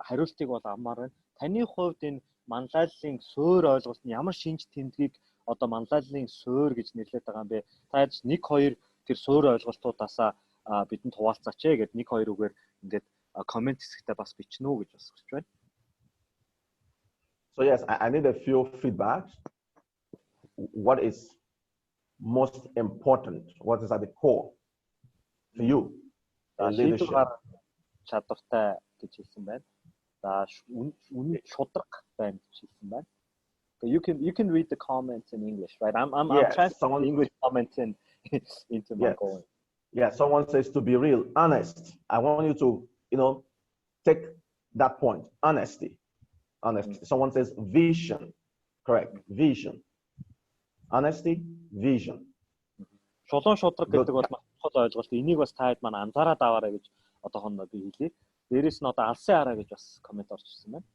хариултыг бол авмаар байна. Таны хувьд энэ манлайллын суурь ойлголт нь ямар шинж тэмдгийг одоо манлайллын суурь гэж нэрлэдэг байгаа юм бэ? Та ядаж 1-2 тэр суурь ойлголтуудаасаа бидэнд хуваалцаач гэд 1-2 үгээр ингээд комент хэсэгтээ бас бичнэ үү гэж бас хүсэж байна. So yes, I need a few feedbacks. What is most important? What is at the core for you in leadership? Чадвартай гэж хэлсэн байна. За үнэн шудраг байна гэж хэлсэн байна. You can read the comments in English, right? I'm translating English comments into Mongolian. Yeah, someone says to be real, honest. I want you to, take that point, honesty. Someone says vision, correct? Vision, honesty, vision. Шулуун шудраг гэдэг бол маш чухал ойлголт. Энийг бас та хэд маань анзаараад аваарай гэж одоохондоо би хэлье. Дээрээс нь одоо алсын хараа гэж бас комент орж ирсэн байна.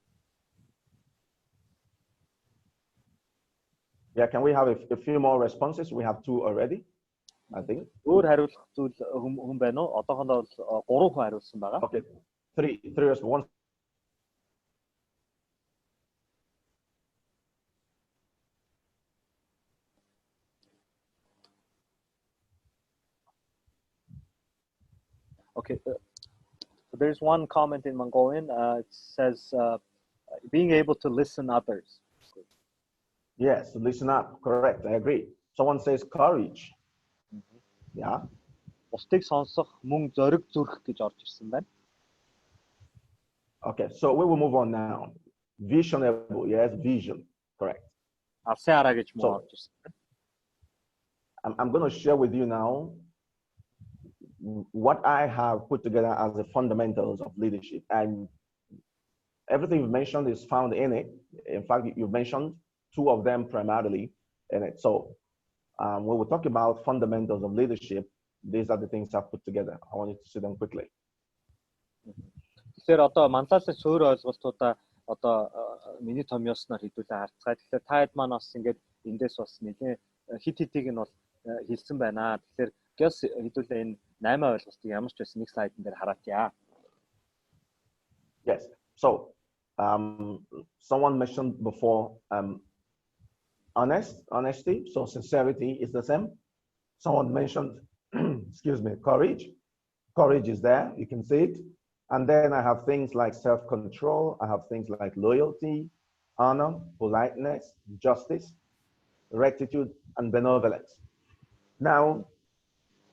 Yeah, can we have a few more responses? We have 2 already, I think. Өөр хариулах зүйл хүн байна уу? Одоохондоо 3 хүн хариулсан байгаа. Okay, 3 responses. Okay, so there's one comment in Mongolian. It says, being able to listen others. Yes, listen up. Correct. I agree. Someone says courage. Yeah. Бусдыг сонсох мөн зориг зүрх гэж орж ирсэн байна. Okay, so we will move on now. Visionable. Yes, vision. Correct. Алсын хараа гэж мөн орж ирсэн байна. I'm going to share with you now what I have put together as the fundamentals of leadership. And everything you've mentioned is found in it. In fact, you've mentioned 2 of them primarily in it. So when we talk about fundamentals of leadership, these are the things I've put together. I want you to see them quickly. Тэгэхээр одоо манлайллын суурь ойлголтуудаа одоо миний томьёосноор хэдүүлээ харцгаая. Тэгэхээр та хэд маань бас ингээд эндээс бас нэгэн хит-хитийг нь бол хэлсэн байна. Тэгэхээр гэс хэдүүлээ энэ 8 ойлголтыг ямар ч байсан нэг слайдн дээр хараатъя. Yes. So someone mentioned before honesty. So sincerity is the same. Someone mentioned, excuse me, courage. Courage is there. You can see it. And then I have things like self-control. I have things like loyalty, honor, politeness, justice, rectitude, and benevolence. Now,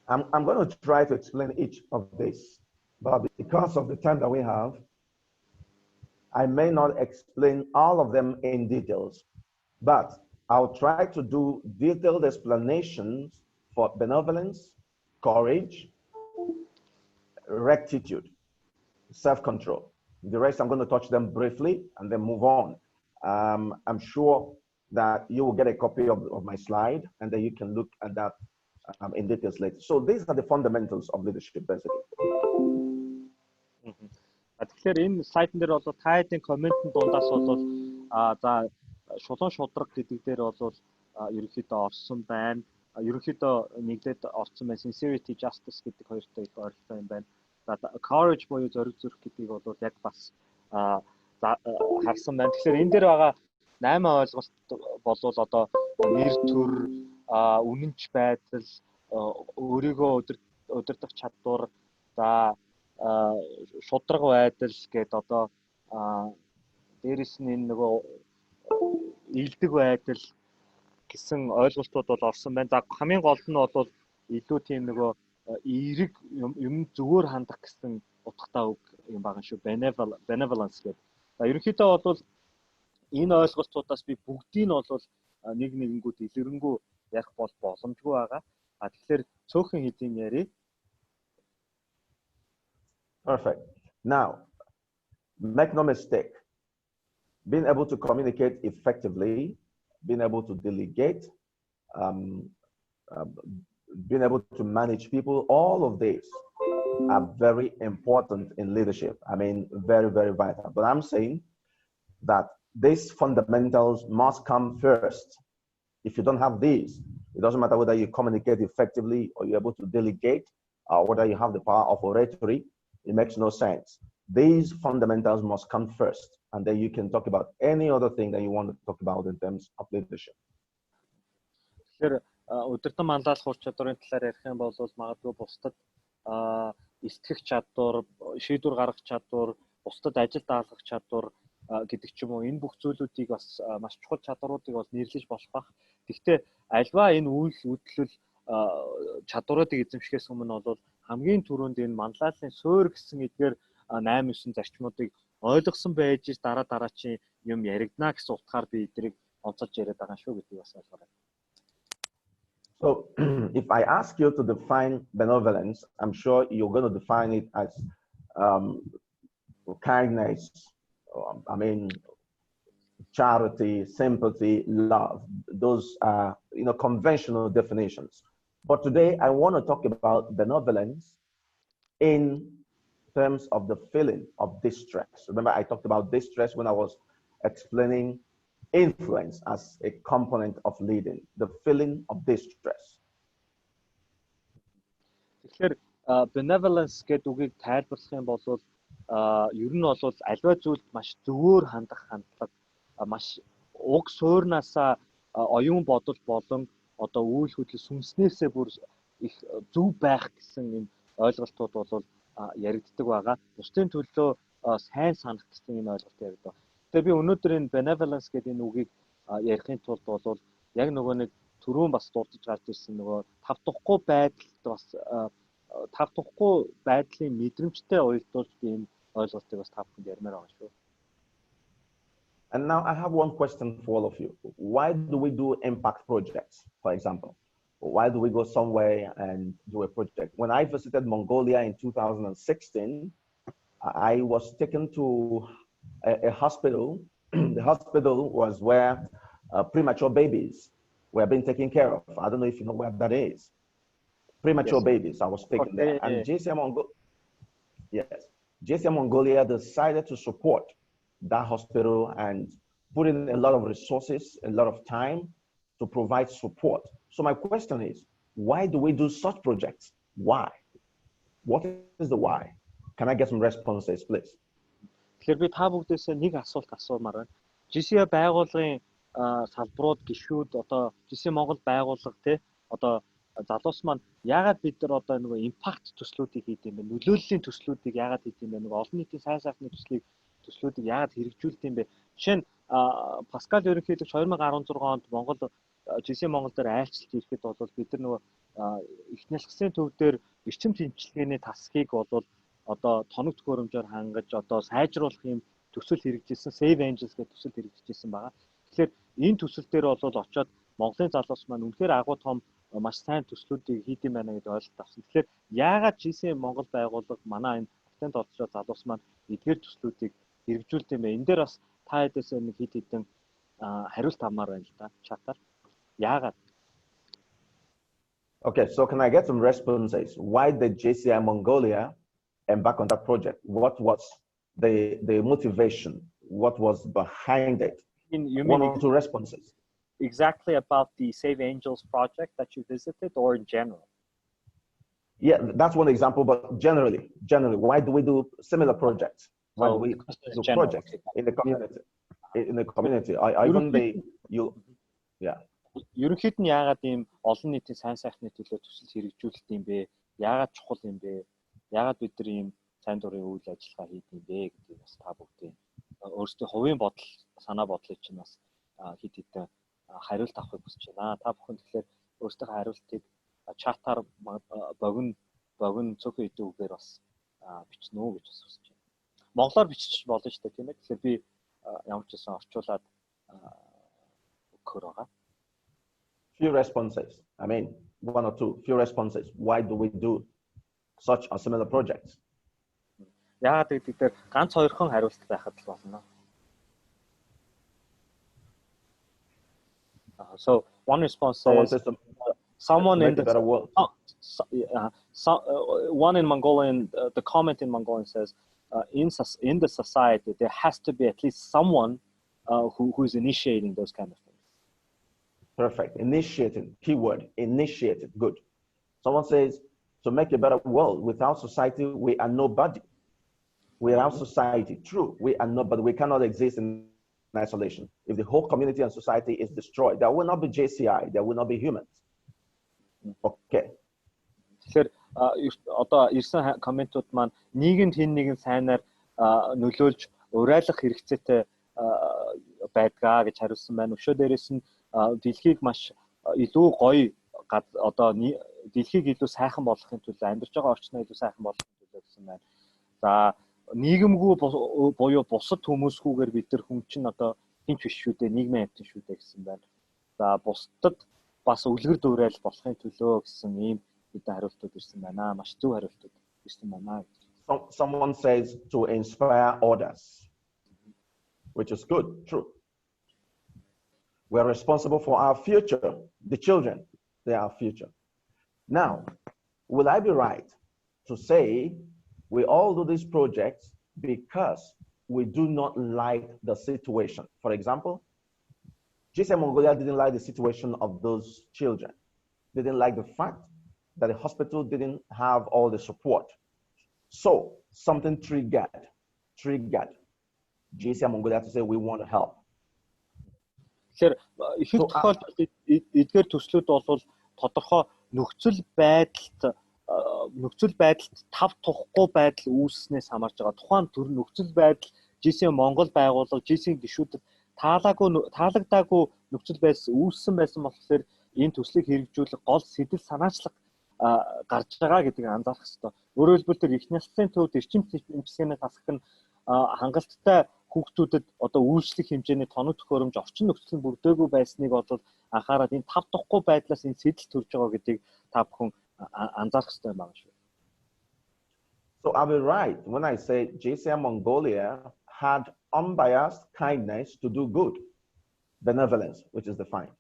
I'm going to try to explain each of these, but because of the time that we have, I may not explain all of them in details, but I'll try to do detailed explanations for benevolence, courage, rectitude, self-control. The rest, I'm going to touch them briefly and then move on. I'm sure that you will get a copy of my slide, and then you can look at that in details later. So these are the fundamentals of leadership, basically. Тэгэхээр энэ сайтн дээр бол та хэдийн комментын дундаас бол за шулуун шудраг гэдэг дээр бол ерөнхийдөө орсон байна. Ерөнхийдөө нэглээд орсон байна. Sincerity, justice гэдэг хоёртой их ойролцоо юм байна. За courage буюу зориг зүрх гэдгийг бол яг бас харсан байна. Тэгэхээр энэ дээр байгаа 8 ойлголт болвол одоо нэр төр, үнэнч байдал, өөрийгөө удирдах чадвар, за шудраг байдал гэдэг одоо дээрэс нь энэ нөгөө илдэг байдал гэсэн ойлголтууд бол орсон байна. За хамгийн гол нь бол илүү тийм нөгөө эерэг юм зүгээр хандах гэсэн утгатай үг юм байгаа шүү. Benevolence гэдэг. За ерөнхийдөө бол энэ ойлголтуудаас би бүгдийг нь бол нэг нэгэнгүү дэлгэрэнгүй ярих бол боломжгүй байгаа. Тэгэхээр цөөхөн хэдийн ярив. Perfect. Now, make no mistake. Being able to communicate effectively, being able to delegate, being able to manage people, all of these are very important in leadership. I mean, very, very vital. But I'm saying that these fundamentals must come first. If you don't have these, it doesn't matter whether you communicate effectively or you're able to delegate or whether you have the power of oratory. It makes no sense. These fundamentals must come first. and then you can talk about any other thing that you want to talk about in terms of leadership. Тэгэхээр удирдан манлайлах ур чадварын талаар ярих юм бол магадгүй бусдад илтгэх чадвар, шийдвэр гаргах чадвар, бусдад ажил даалгах чадвар гэдэг ч юм уу энэ бүх зүйлүүдийг бас маш чухал чадваруудыг бол нэрлэж болох бах. Гэхдээ альва энэ үйл хөдлөл чадваруудыг эзэмшихээс өмнө бол хамгийн түрүүнд энэ манлайлалын суурь гэсэн эдгээр 8-9 зарчмуудыг ойлгосон байж дараачийн юм яригдана гэсэн утгаар би эдрийг онцолж яриад байгаа шүү гэдгийг бас ойлгоорой. So if I ask you to define benevolence, I'm sure you're going to define it as kindness, charity, sympathy, love. Those are, conventional definitions. But today I want to talk about benevolence in terms of the feeling of distress. Remember, I talked about distress when I was explaining influence as a component of leading, the feeling of distress. Тэгэхээр benevolence гэдэг үгийг тайлбарлах юм бол ер нь бол аливаа зүйлд маш зөвөр хандах хандлага, маш уг суурнаасаа оюун бодол болон одоо үйл хөдлөл сүнснээсээ бүр их зөв байх гэсэн энэ ойлголтууд бол яригддаг байгаа. Бусдын төлөө сайн санах гэсэн энэ ойлголт яригддаг. Тэгэхээр би өнөөдөр энэ benevolence гэдэг энэ үгийг ярихын тулд бол яг нөгөө нэг түрүүн бас дурдж гарч ирсэн нөгөө тавтахгүй байдалд бас тавтахгүй байдлын мэдрэмжтэй уялдуулж би энэ ойлголтыг бас та бүхэнд ярмаар байгаа шүү. And now I have one question for all of you. Why do we do impact projects, for example? Why do we go somewhere and do a project? When I visited Mongolia in 2016, I was taken to a hospital. The hospital was where premature babies were being taken care of. I don't know if you know where that is. Premature babies. I was taken there. And JCM Mongolia decided to support that hospital and put in a lot of resources, a lot of time to provide support. So my question is, why do we do such projects? Why? What is the why? Can I get some responses, please? Тэгэхээр би та бүгдээс нэг асуулт асуумаар байна. GCA байгууллагын салбарууд гишүүд одоо GCA Монгол байгууллага те одоо залуус маань яагаад бид нар одоо нөгөө импакт төслүүдийг хийдэг юм бэ? Нөлөөллийн төслүүдийг яагаад хийдэг юм бэ? Нөгөө олон нийтийн сайн сайхны төслүүдийг яагаад хэрэгжүүлдэг юм бэ? Жишээ нь Паскал ерөнхийлөгч 2016 онд Монгол GCA Монгол дээр айлчлалт хийхэд бол бид нар нөгөө эхнэлхсийн төв дээр эрчим тэмчилгээний тасгийг бол одоо тоног төхөөрөмжөөр хангаж одоо сайжруулах юм төсөл хэрэгжүүлсэн Save Angels гэх төсөл хэрэгжүүлсэн байгаа. Тэгэхээр энэ төсөл дээр бол очоод Монголын залуус маань үнэхээр агуу том маш сайн төслүүдийг хийдэм байна гэдэг ойлголт авсан. Тэгэхээр яагаад GCA Монгол байгууллага манай энэ патент олцоо залуус маань эдгээр төслүүдийг хэрэгжүүлдэг юм бэ? Энэ дээр бас та хэдээс нэг хэд хэдэн хариулт авмаар байна л да чатаар. Яагаад? Okay, so can I get some responses? Why did JCI Mongolia embark on that project? What was the motivation? What was behind it? One or two responses. Exactly about the Save Angels project that you visited, or in general? Yeah, that's one example, but generally, why do we do similar projects? Why do we do projects in the community? In the community, Ерөнхийд нь яагаад ийм олон нийтийн сайн сайхны төлөө төсөл хэрэгжүүлэлт юм бэ? Яагаад чухал юм бэ? Яагаад бид нар ийм сайн дурын үйл ажиллагаа хийдэг юм бэ гэдгийг бас та бүгдийн өөрсдийн хувийн бодол, санаа бодлыг чинь бас хэд хэдэн хариулт авахыг хүсэж байна. Та бүхэн тэгэхээр өөрсдийнхөө хариултыг чатаар богино цөөхөн хэдэн үгээр бас бичнэ үү гэж бас хүсэж байна. Монголоор бичиж болно шүү дээ, тийм ээ. Тэгэхээр би ямар ч гэсэн орчуулад өгөхөр байгаа. Few responses. I mean, one or two. Few responses. Why do we do such or similar projects? Яагаад гэдгээр ганц хоёрхан хариулт байхад л болно. So one response says someone in the one in Mongolian, the comment in Mongolian says in the society there has to be at least someone who is initiating those kind of things. Perfect. Initiating, keyword, initiated. Good. Someone says, to make a better world, without society, we are nobody. We are society. True, we are not, but we cannot exist in isolation. If the whole community and society is destroyed, there will not be JCI, there will not be humans. Okay. Тэгэхээр одоо ирсэн комментууд маань нийгэмд хин нэгэн сайнаар нөлөөлж урайлах хэрэгцээтэй байдгаа гэж хариулсан байна. Өшөө дээрээс нь дэлхийг маш илүү гоё одоо дэлхийг илүү сайхан болгохын тулд амьдарч байгаа орчноо илүү сайхан болгохын тулд гэсэн байна. За нийгэмгүй буюу бусад хүмүүсгүйгээр бид нар хүн чинь одоо хинч биш шүү дээ, нийгмийн амьтан шүү дээ гэсэн байна. За бусдад бас үлгэр дуурайл болохын төлөө гэсэн ийм хэдэн хариултууд ирсэн байна. Маш зөв хариултууд ирсэн байна. Someone says to inspire others, which is good, true. We are responsible for our future. The children, they are our future. Now, will I be right to say we all do these projects because we do not like the situation? For example, GCI Mongolia didn't like the situation of those children. They didn't like the fact that the hospital didn't have all the support. So something triggered GCI Mongolia to say we want to help. Тэгэхээр их тохиолдолд эдгээр төслүүд бол тодорхой нөхцөл байдалд тав тухгүй байдал үүснээс хамаарж байгаа. Тухайн төр нөхцөл байдал GCI Монгол байгууллага GCI гишүүдэд таалагдаагүй нөхцөл байдал үүссэн байсан болохоор энэ төслийг хэрэгжүүлэх гол сэтэл санаачлага гарч байгаа гэдгийг анзаарах хэрэгтэй. Өөрөөр хэлбэл тэр их насны төвд эрчим тэмцээний тасгах нь хангалттай хүүхдүүдэд одоо үйлчлэх хэмжээний тоног төхөөрөмж орчин нөхцөл нь бүрдээгүй байсныг бол анхаарал энэ тав тухгүй байдлаас энэ сэтэл төрж байгаа гэдгийг та бүхэн анзаарах хэрэгтэй байна шүү. So I'll be right when I say GCI Mongolia had unbiased kindness to do good, benevolence, which is defined,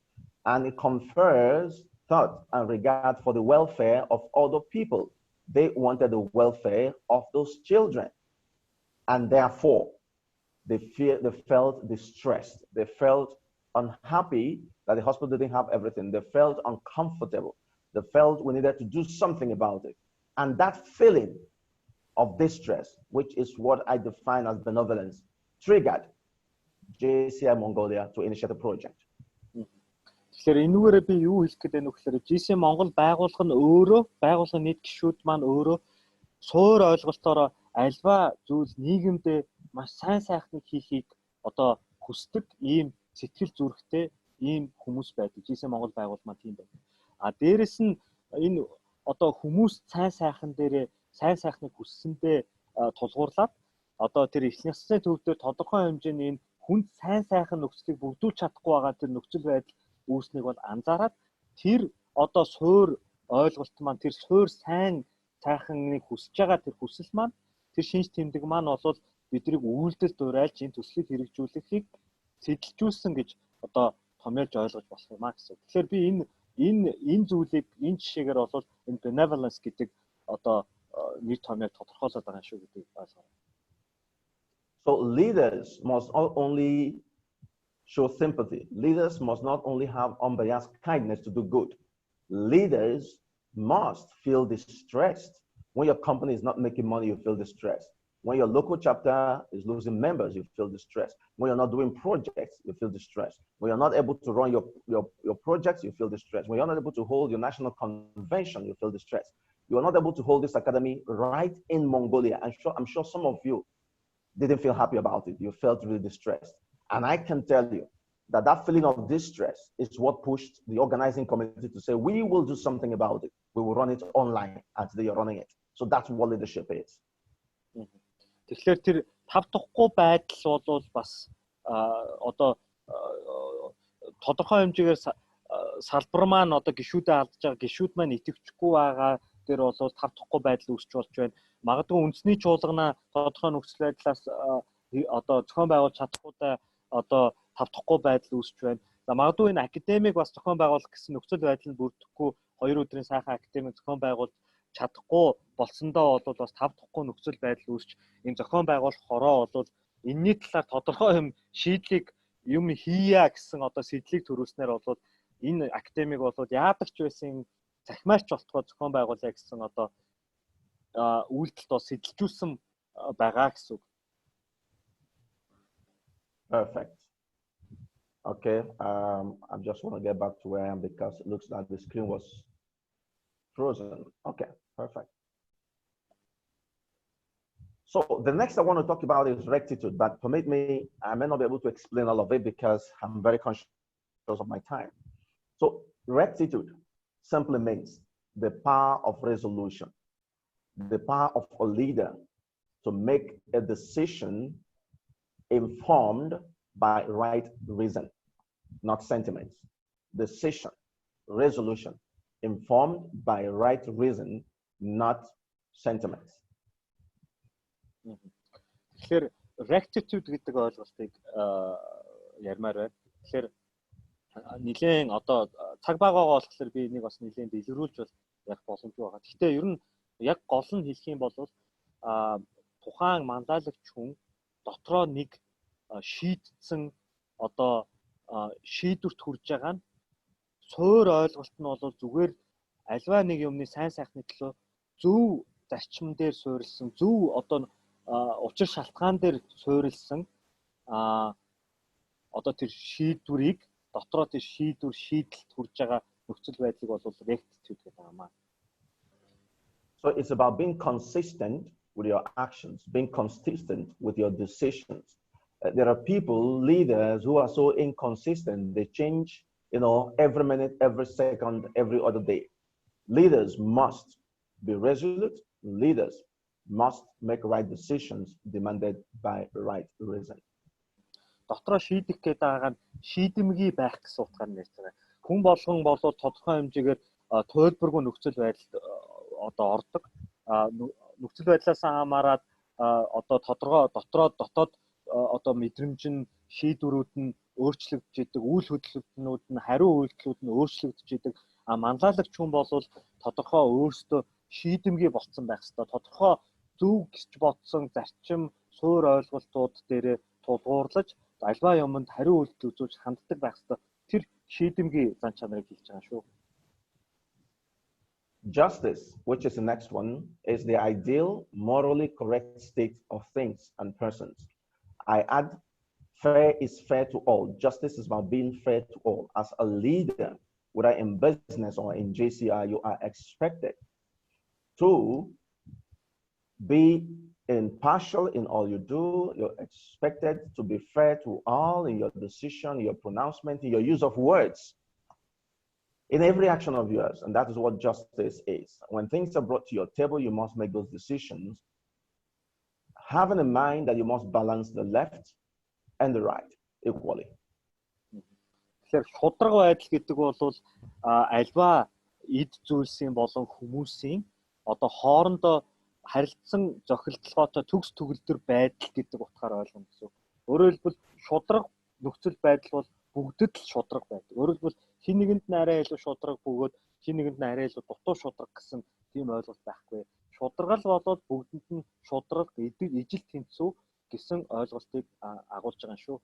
and it confers thought and regard for the welfare of other people. They wanted the welfare of those children, and therefore they felt distressed. They felt unhappy that the hospital didn't have everything. They felt uncomfortable. They felt we needed to do something about it. And that feeling of distress, which is what I define as benevolence, triggered GCI Mongolia to initiate a project. Тэгэхээр энүүгээрээ би юу хэлэх гээд байна вэ гэхээр GCI Монгол байгууллага нь өөрөө байгууллагын нийт гишүүд маань өөрөө суур ойлголтоор альва зүйл нийгэмдээ маш сайн сайхныг хийхийг одоо хүсдэг ийм сэтгэл зүрэхтэй ийм хүмүүс байдаг. GCI Монгол байгууллага маань тийм байна. А дээрэс нь энэ одоо хүмүүс сайн сайхан дээрээ сайн сайхныг хүссэндээ тулгуурлаад одоо тэр их насны төвдөр тодорхой хэмжээний энэ хүнд сайн сайхан нөхцөлийг бүрдүүлж чадахгүй байгаа тэр нөхцөл байдал үүснийг бол анзаараад тэр одоо суур ойлголт маань тэр суур сайн сайхныг хүсэж байгаа тэр хүсэл маань тэр шинж тэмдэг маань бол биднийг үйлдэл дуурайлж энэ төслийг хэрэгжүүлэхийг сэтэлжүүлсэн гэж одоо томьёолж ойлгож болох юм аа гэсэн. Тэгэхээр би энэ зүйлийг энэ жишээгээр бол энэ benevolence гэдэг одоо нийт томьёог тодорхойлоод байгаа шүү гэдгийг ойлгоо. So leaders must not only show sympathy. Leaders must not only have unbiased kindness to do good. Leaders must feel distressed. When your company is not making money, you feel distressed. When your local chapter is losing members, you feel distressed. When you're not doing projects, you feel distressed. When you're not able to run your projects, you feel distressed. When you're not able to hold your national convention, you feel distressed. You are not able to hold this academy right in Mongolia. I'm sure some of you didn't feel happy about it. You felt really distressed. And I can tell you that that feeling of distress is what pushed the organizing committee to say, we will do something about it. We will run it online as they are running it. So that's what leadership is. Тэгэхээр тэр тавдахгүй байдал бол бас одоо тодорхой хэмжээгээр салбар маань одоо гишүүдэд алдаж байгаа гишүүд маань итгэвчгүй байгаа тэр бол тавдахгүй байдал үүсч болж байна. Магадгүй үндэсний чуулгана тодорхой нөхцөл байдлаас одоо зохион байгуулж чадахгүйдаа одоо тавдахгүй байдал үүсч байна. За магадгүй энэ академик бас зохион байгуулах гэсэн нөхцөл байдал нь бүрдэхгүй 2 өдрийн сайхан академик зохион байгуулж чадахгүй болсондоо бол бас тавдахгүй нөхцөл байдал үүсч энэ зохион байгуулах хороо бол энэний талаар тодорхой юм шийдлийг юм хийя гэсэн одоо сэтлийг төрүүлснээр бол энэ академик бол яадаг ч байсан захимаарч болтгоо зохион байгуулъя гэсэн одоо үйлдэлд бол сэтэлжүүлсэн байгаа гэсэн үг. Perfect. Okay, I just want to get back to where I am because it looks like the screen was frozen. Okay, perfect. So the next I want to talk about is rectitude, but permit me, I may not be able to explain all of it because I'm very conscious of my time. So rectitude simply means the power of resolution, the power of a leader to make a decision informed by right reason, not sentiments. Decision, resolution, informed by right reason, not sentiments. Тэгэхээр rectitude гэдэг ойлголтыг ярмаар байна. Тэгэхээр нэлээд одоо цаг багаагаа болохоор би энийг бас нэлээд дэлгэрүүлж бол ярих боломжтой байгаа. Гэхдээ ер нь яг гол нь хэлэх юм бол тухайн манлайлагч хүн дотроо нэг шийдсэн одоо шийдвэрт хүрж байгаа нь суурь ойлголт нь бол зүгээр альва нэг юмны сайн сайхны төлөө зөв зарчим дээр суурилсан, зөв одоо учир шалтгаан дээр суурилсан одоо тэр шийдвэрийг дотроо тэр шийдэлд хүрж байгаа нөхцөл байдлыг бол rectitude гэдэг юм аа. So it's about being consistent with your actions, being consistent with your decisions. There are people, leaders, who are so inconsistent. They change, every minute, every second, every other day. Leaders must be resolute. Leaders must make right decisions demanded by right reason. Дотроо шийдэх гэдэг байгаа нь шийдэмгий байх гэсэн утгаар нь ярьж байгаа. Хүн болгон болоо тодорхой хэмжээгээр туйлбаргүй нөхцөл байдалд одоо ордог. Нөхцөл байдлаас хамаарат одоо дотоод одоо мэдрэмж нь шийдвэрүүд нь өөрчлөгдөж идэг, үйл хөдлөлтнүүд нь хариу үйлдэлүүд нь өөрчлөгдөж идэг. Манлайлагч хүн бол тодорхой өөртөө шийдэмгий болцсон байх ёстой. Тодорхой зөв гэж бодсон зарчим, суурь ойлголтууд дээр тулгуурлаж альва юмд хариу үйлдэл үзүүлж ханддаг байх ёстой. Тэр шийдэмгий зан чанарыг хэлж байгаа шүү. Justice, which is the next one, is the ideal, morally correct state of things and persons. I add, fair is fair to all. Justice is about being fair to all. As a leader, whether in business or in JCI, you are expected to be impartial in all you do. You're expected to be fair to all in your decision, your pronouncement, in your use of words, in every action of yours. And that is what justice is. When things are brought to your table, you must make those decisions, having in mind that you must balance the left and the right equally. Тэгэхээр шудраг байдал гэдэг бол альва эд зүйлсийн болон хүмүүсийн одоо хоорондоо харилцсан зохилтолгоотой төгс төгөлдөр байдал гэдэг утгаар ойлгоно гэсэн. Өөрөөр хэлбэл шудраг нөхцөл байдал бол бүгдэд л шудраг байдаг. Өөрөөр хэлбэл хин нэгэнд нь арай илүү шудраг бөгөөд хин нэгэнд нь арай илүү дутуу шудраг гэсэн тийм ойлголт байхгүй. Шудрагал болоод бүгдэнд нь шудраг ижил тэнцүү гэсэн ойлголтыг агуулж байгаа шүү.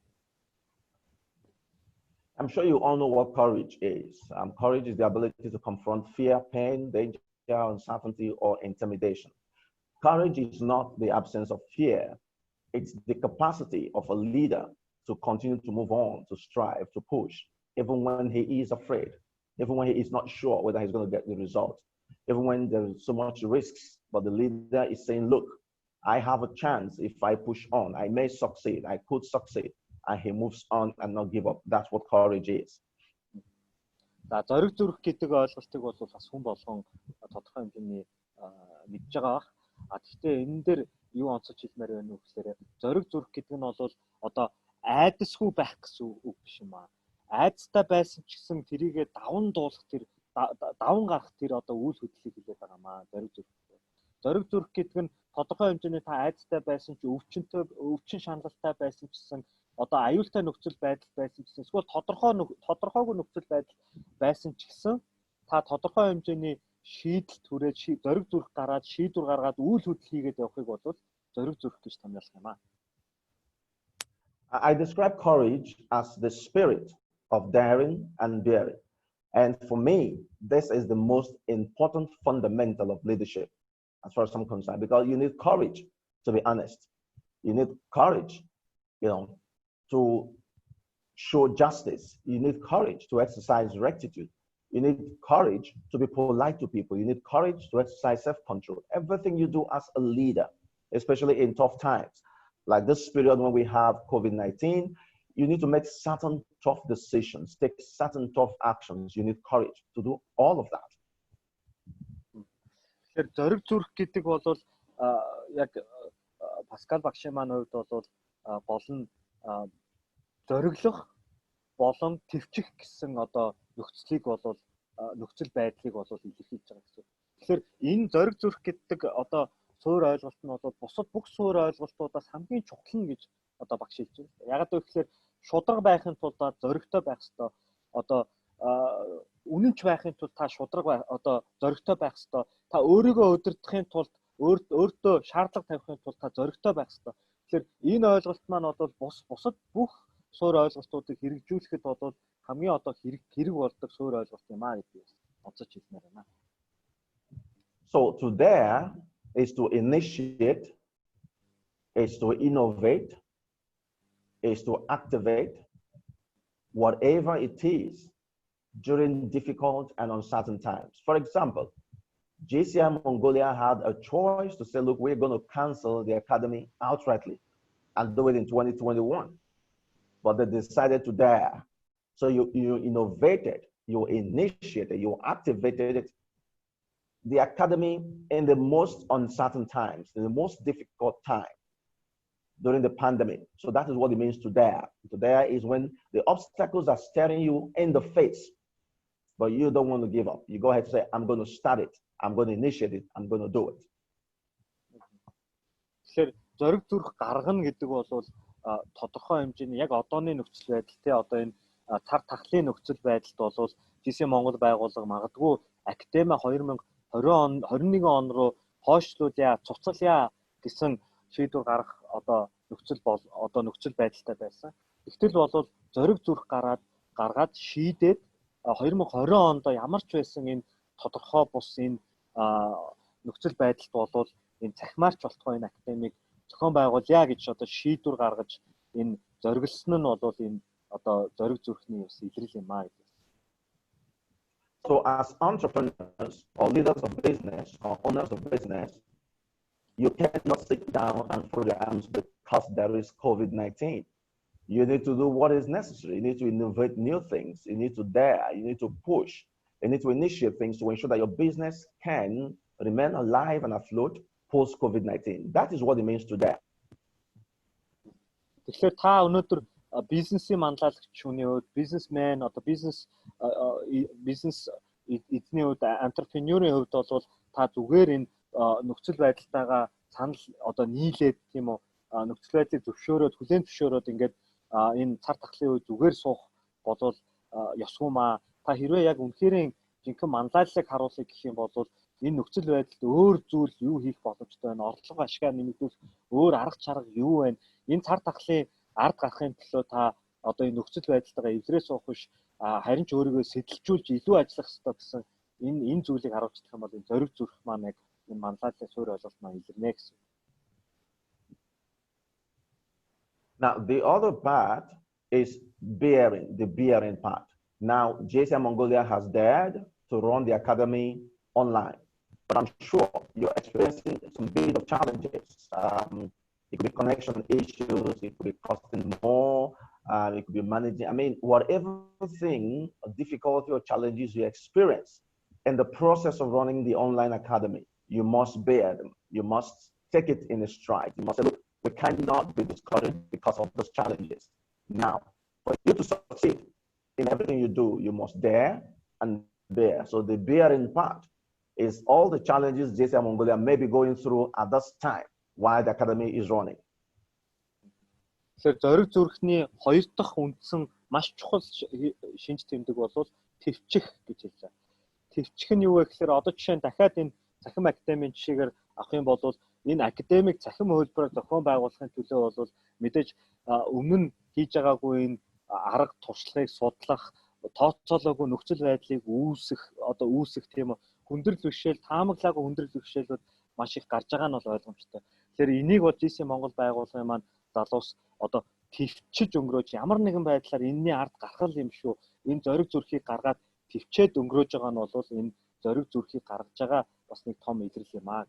I'm sure you all know what courage is. Courage is the ability to confront fear, pain, danger, uncertainty, or intimidation. Courage is not the absence of fear. It's the capacity of a leader to continue to move on, to strive, to push, even when he is afraid, even when he is not sure whether he's going to get the result, even when there's so much risks, but the leader is saying, look, I have a chance. If I push on, I may succeed. I could succeed. And he moves on and not give up. That's what courage is. За зориг зүрх гэдэг ойлголтыг бол бас хүн болгон тодорхой хэмжээний мэдж байгаа бах. Гэхдээ энэ дээр юу онцолж хэлмээр байна вэ гэхээр зориг зүрх гэдэг нь бол одоо айдасгүй байх гэсэн үг биш юм аа. Айдастай байсан ч гэсэн тэрийгэ даван дуулах тэр даван гарах тэр одоо үйл хөдлөлийг хэлээд байгаа маа зориг зүрх. Зориг зүрх гэдэг нь тодорхой хэмжээний та айдастай байсан ч өвчин шаналлтай байсан ч гэсэн одоо аюултай нөхцөл байдал байсан ч гэсэн эсвэл тодорхойгүй нөхцөл байдал байсан ч гэсэн та тодорхой хэмжээний шийдэл түрээд зориг зүрх гараад шийдвэр гаргаад үйл хөдлөл хийгээд явахыг бол зориг зүрх гэж томьёолох юм аа. I describe courage as the spirit of daring and daring. And for me, this is the most important fundamental of leadership, as far as I'm concerned, because you need courage to be honest. You need courage, to show justice. You need courage to exercise rectitude. You need courage to be polite to people. You need courage to exercise self-control. Everything you do as a leader, especially in tough times, like this period when we have COVID-19, you need to make certain tough decisions, take certain tough actions. You need courage to do all of that. Тэгэхээр зориг зүрх гэдэг бол яг Паскал багшийн маань хувьд бол гол нь зориглох болон төвчих гэсэн нөхцөлийг бол нөхцөл байдлыг бол илэрхийлж байгаа гэсэн. Тэгэхээр энэ зориг зүрх гэдэг суурь ойлголт нь бол бусад бүх суурь ойлголтуудаас хамгийн чухал нь гэж багш хэлж байна. Ягаад гэвэл шударга байхын тулд зоригтой байх ёстой. Үнэнч байхын тулд та шударга зоригтой байх ёстой. Та өөрийгөө удирдахын тулд өөртөө шаардлага тавихын тулд та зоригтой байх ёстой. Тэгэхээр энэ ойлголт маань бол бусад бүх суурь ойлголтуудыг хэрэгжүүлэхэд бол хамгийн хэрэг болдог суурь ойлголт юм аа гэдгийг онцолж хэлмээр байна. So to dare is to initiate, is to innovate, is to activate whatever it is during difficult and uncertain times. For example, JCI Mongolia had a choice to say, look, we're going to cancel the academy outrightly and do it in 2021. But they decided to dare. So you innovated, you initiated, you activated the academy in the most uncertain times, in the most difficult time during the pandemic. So that is what it means to dare. To dare is when the obstacles are staring you in the face, but you don't want to give up. You go ahead and say, I'm going to start it. I'm going to initiate it. I'm going to do it. Тэгэхээр зориг зүрх гаргана гэдэг бол тодорхой хэмжээний яг одооны нөхцөл байдал энэ цар тахлын нөхцөл байдалд бол JCI Монгол байгууллага магадгүй академи 2021 он руу хойшлуулъя, цуцгалъя гэсэн шийдвэр гарах нөхцөл байдалтай байсан. Гэвтэл бол зориг зүрх гаргаад шийдээд 2020 онд ямар ч байсан энэ тодорхой бус энэ нөхцөл байдалд бол энэ цахимаарч болтгоо энэ академиг зохион байгуулъя гэж шийдвэр гаргаж энэ зориглосон нь бол энэ зориг зүрхний ус илрэл юм аа гэдэг. So as entrepreneurs or leaders of business or owners of business, you cannot sit down and fold your arms because there is COVID-19. You need to do what is necessary. You need to innovate new things. You need to dare. You need to push. You need to initiate things to ensure that your business can remain alive and afloat post-COVID-19. That is what it means to dare. Тэгэхээр та өнөөдөр бизнесийн манлайлагч хүний хувьд, бизнесмен, бизнес эзний хувьд, энтерпренерийн хувьд бол та зүгээр энэ нөхцөл байдалтайгаа санал нийлээд тийм үү нөхцөл байдлыг зөвшөөрөөд хүлээн зөвшөөрөөд ингээд энэ цар тахлын үед зүгээр суух болвол ёсгүй маа. Та хэрвээ яг үнэхээр жинхэнэ манлайллыг харуулъя гэх юм бол энэ нөхцөл байдалд өөр зүйл юу хийх боломжтой байна? Орлого ашгаа нэмэгдүүлэх өөр арга чарга юу байна? Энэ цар тахлын ард гарахын төлөө та энэ нөхцөл байдалтайгаа эвлэрээ суух биш харин ч өөрийгөө сэтэлжүүлж илүү ажиллах хэрэгтэй гэсэн энэ зүйлийг харуулж чадах юм бол энэ зориг зүрх маань яг энэ манлайллын суурь ойлголт маань илэрнэ гэсэн. Now, the other part is the bearing part. Now, JCI Mongolia has dared to run the academy online, but I'm sure you're experiencing some bit of challenges. It could be connection issues, it could be costing more, it could be managing. I mean, whatever thing, difficulty or challenges you experience in the process of running the online academy, you must bear them. You must take it in a stride. You must say, look, we cannot be discouraged because of those challenges. Now, for you to succeed in everything you do, you must dare and bear. So the bearing part is all the challenges JCI Mongolia may be going through at this time while the academy is running. Тэгэхээр зориг зүрхний хоёр дахь үндсэн маш чухал шинж тэмдэг бол төвчих гэж хэлсэн. Төвчих нь юу вэ гэхээр одоо жишээ нь дахиад энэ цахим академийн жишээгээр авах юм бол энэ академик цахим хөлбөрөөр зохион байгуулахын төлөө бол мэдээж өмнө нь хийж байгаагүй энэ арга туршлагыг судлах, тооцоолоогүй нөхцөл байдлыг үүсэх тийм хүндрэл бишэл, таамаглаагүй хүндрэл бишэлүүд маш их гарч байгаа нь бол ойлгомжтой. Тэгэхээр энийг бол GC Монгол байгууллагын маань залуус одоо төвчж өнгөрөөж ямар нэгэн байдлаар энэний ард гарах юм шүү. Энэ зориг зүрхийг гаргаад төвчээд өнгөрөөж байгаа нь бол энэ зориг зүрхийг гаргаж байгаа бас нэг том илрэл юм аа.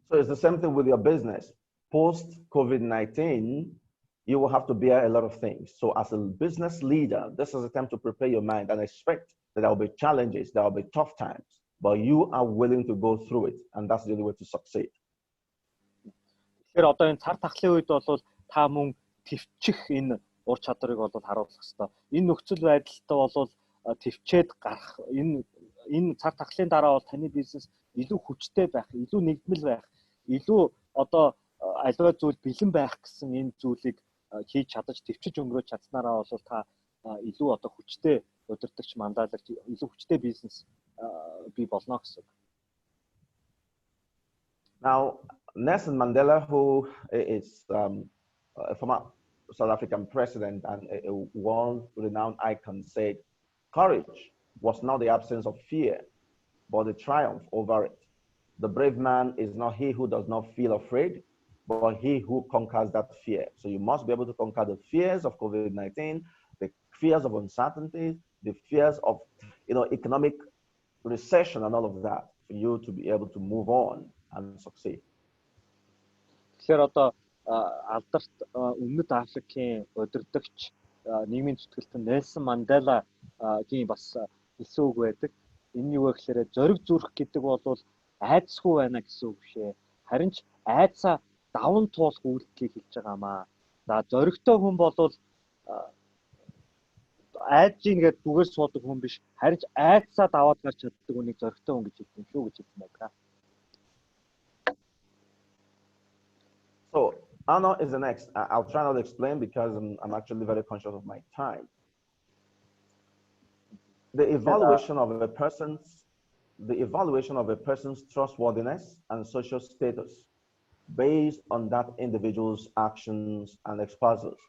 So it's the same thing with your business. Post COVID-19, you will have to bear a lot of things. So as a business leader, this is a time to prepare your mind and expect that there will be challenges, there will be tough times, but you are willing to go through it, and that's the only way to succeed. Тэгэхээр одоо энэ цар тахлын үед бол та мөн төвчих энэ ур чадварыг бол харуулах хэрэгтэй. Энэ нөхцөл байдалтай бол төвчээд гарах энэ цар тахлын дараа бол таны бизнес илүү хүчтэй байх, илүү нэгдмэл байх, илүү одоо аливаа зүйл бэлэн байх гэсэн энэ зүйлийг хийж чадаж төвчж өнгөрөөж чадсанараа бол та илүү одоо хүчтэй удирдагч мандаалагч илүү хүчтэй бизнес бий болно гэсэн. Now, Nelson Mandela, who is a former South African president and a world-renowned icon, said, "Courage was not the absence of fear, but the triumph over it. The brave man is not he who does not feel afraid, but he who conquers that fear." So you must be able to conquer the fears of COVID-19, the fears of uncertainty, the fears of economic recession and all of that, for you to be able to move on and succeed. Тэгэхээр одоо алдарт Өмнөд Африкийн удирдагч нийгмийн зүтгэлтэн Нельсон Манделагийн бас хэлсэн үг байдаг. Энэ юу вэ гэхээр зориг зүрх гэдэг бол айдсгүй байна гэсэн үг бишээ. Харин ч айдсаа даван туулах үйлдэлийг хэлж байгаамаа. За зоригтой хүн бол айджийн гэдэг дүгээр суудаг хүн биш. Харин ч айдсаа даваад гарч чаддаг хүнийг зоригтой хүн гэж хэлдэг юм шүү гэж хэлсэн байдаг. So Anna is the next. I'll try not to explain because I'm actually very conscious of my time. The evaluation of a person's trustworthiness and social status based on that individual's actions and exposures.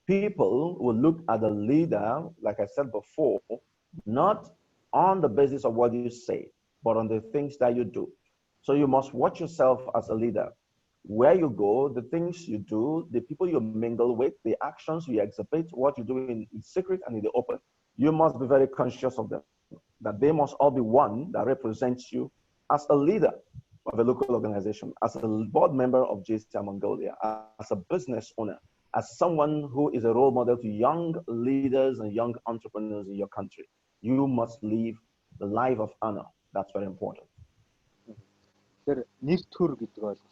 People will look at the leader, like I said before, not on the basis of what you say, but on the things that you do. So you must watch yourself as a leader. Where you go, the things you do, the people you mingle with, the actions you exhibit, what you do in secret and in the open. You must be very conscious of them, that they must all be one that represents you as a leader of a local organization, as a board member of JCI Mongolia, as a business owner, as someone who is a role model to young leaders and young entrepreneurs in your country. You must live the life of honor. That's very important. Нэр төр гэдэг ойлголт.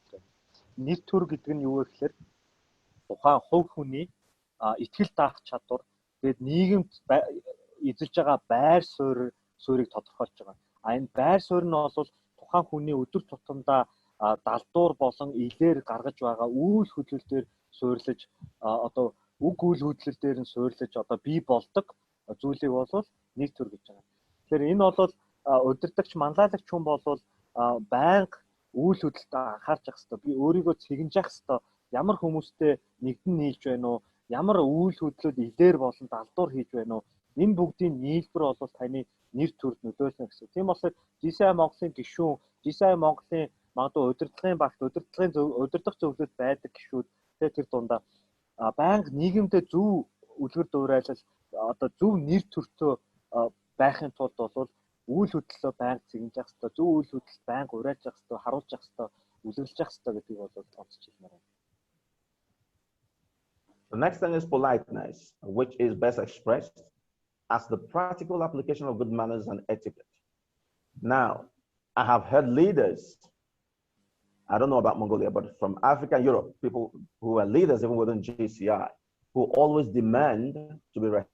Нэр төр гэдэг нь юу вэ гэхээр тухайн хувь хүний итгэл даах чадвар, тэгээд нийгэмд эзэлж байгаа байр суурийг тодорхойлж байгаа. Энэ байр суурь нь бол тухайн хүний өдөр тутамдаа далдуур болон илээр гаргаж байгаа үйл хөдлөлтөөр суйрлаж одоо үг үйл хөдлөл дээр нь суйрлаж одоо бий болдог зүйлийг бол нэг төр гэж байгаа. Тэгэхээр энэ бол удирдагч манлайлагч хүн бол байнга үйл хөдлөлтөд анхаарч явах хэрэгтэй. Би өөрийгөө цэгэнжих хэрэгтэй. Ямар хүмүүстэй нэгдэн нийлж байна уу? Ямар үйл хөдлөлд илээр болон далдуур хийж байна уу? Энэ бүгдийн нийлбэр бол таны нэр төрд нөлөөлнө гэсэн. Тийм болохоор JCI Монголын гишүүн, JCI Монголын магадгүй удирдлагын багт удирдах зөвлөлд байдаг гишүүд тэр дундаа байнга нийгэмдээ зөв үлгэр дуурайлал одоо зөв нэр төртөө байхын тулд бол үйл хөдлөлөө байнга цэгнэж явах хэрэгтэй, зөв үйл хөдлөлд байнга уриалж явах хэрэгтэй, харуулж явах хэрэгтэй, үлгэрлэж явах хэрэгтэй гэдгийг бол тооцож хэлмээр байна. The next thing is politeness, which is best expressed as the practical application of good manners and etiquette. Now, I have heard leaders, I don't know about Mongolia, but from Africa and Europe, people who are leaders even within JCI, who always demand to be respected.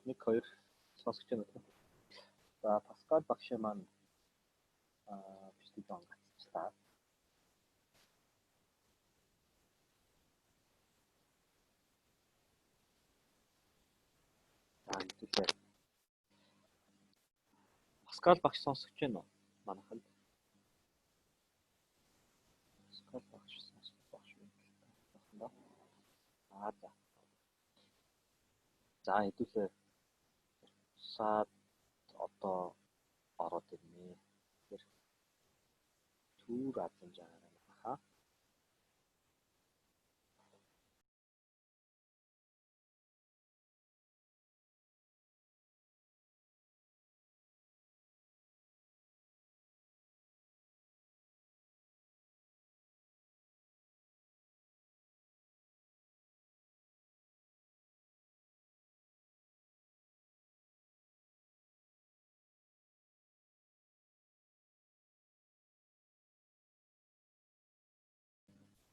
Нэг хоёр сонсож байна уу? За Паскал багш маань бичлэг онгацчлаа. За хэдүүлээ. Паскал багш сонсож байна уу? Манайханд. Паскал багш сонсож байна. За. За хэдүүлээ. Саад одоо ороод ирнэ. Тэгэхээр түүр азан жаагаа хаа.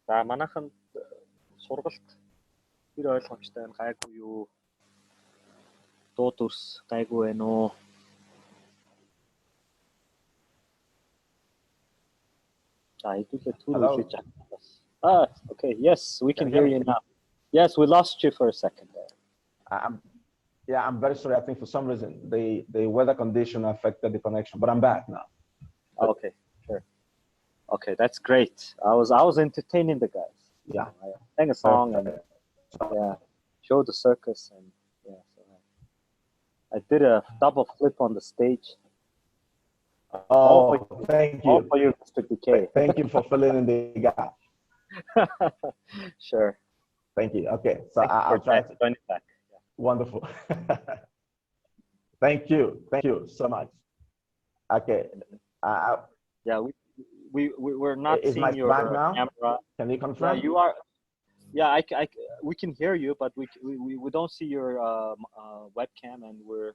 За манайхан сургалт тэр ойлгомжтой байна. Гайгүй юу? Дуу дүрс гайгүй байна уу? За хэдүүлээ түр үлээж байгаа. Okay. Yes, we can hear you now. Yes, we lost you for a second there. I'm very sorry. I think for some reason the weather condition affected the connection, but I'm back now. Okay, sure. Okay, that's great. I was entertaining the guys. Yeah. I sang a song and showed the circus and so I did a double flip on the stage. Oh, thank you. All for you, Mr. Dique. Thank you for filling in the gap. Sure. Thank you. Okay, so I'll try to join it back. Yeah. Wonderful. Thank you so much. Okay. We're not is seeing my your back now? camera. Can you confirm? Yeah, you are. Yeah, we can hear you, but we don't see your webcam, and we're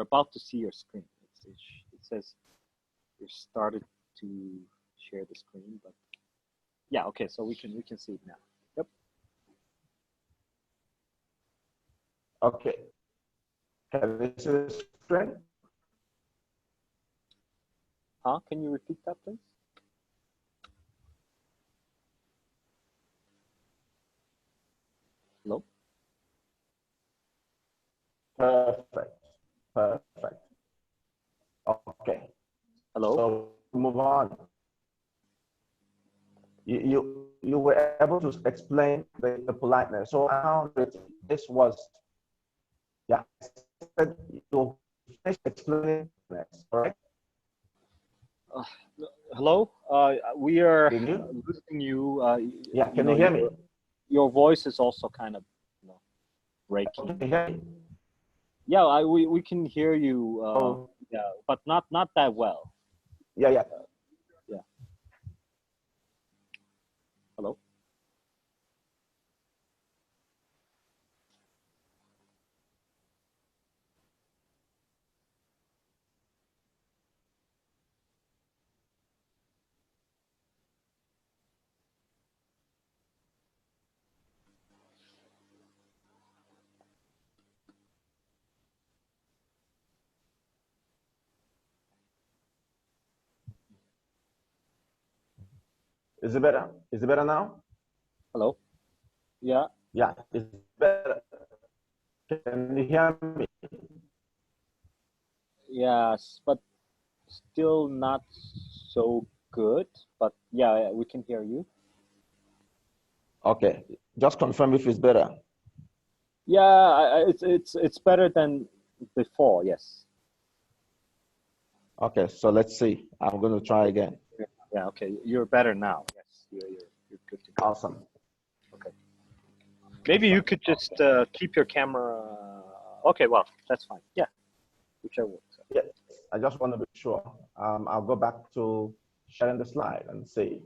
about to see your screen. It says you started to share the screen, but yeah, okay, so we can see it now. Yep. Okay. Can you see the screen? Huh? Can you repeat that, please? Hello? Perfect. Okay. Hello? So move on. You were able to explain the politeness. So I found that this was, you finished explaining this, correct? Hello? We are losing you. Can you hear me? Your voice is also kind of breaking. Can you hear me? Yeah, we can hear you. Yeah, but not that well. Yeah. Hello? Is it better? Is it better now? Hello? Yeah. Yeah, it's better. Can you hear me? Yes, but still not so good. But yeah, we can hear you. Okay, just confirm if it's better. Yeah, it's better than before. Yes. Okay, so let's see. I'm going to try again. Yeah. Okay, you're better now. Yes, you're good to go. Awesome. Okay. Maybe you could just keep your camera. Okay, well, that's fine. Yeah, whichever works. Yeah, I just want to be sure. I'll go back to sharing the slide and see.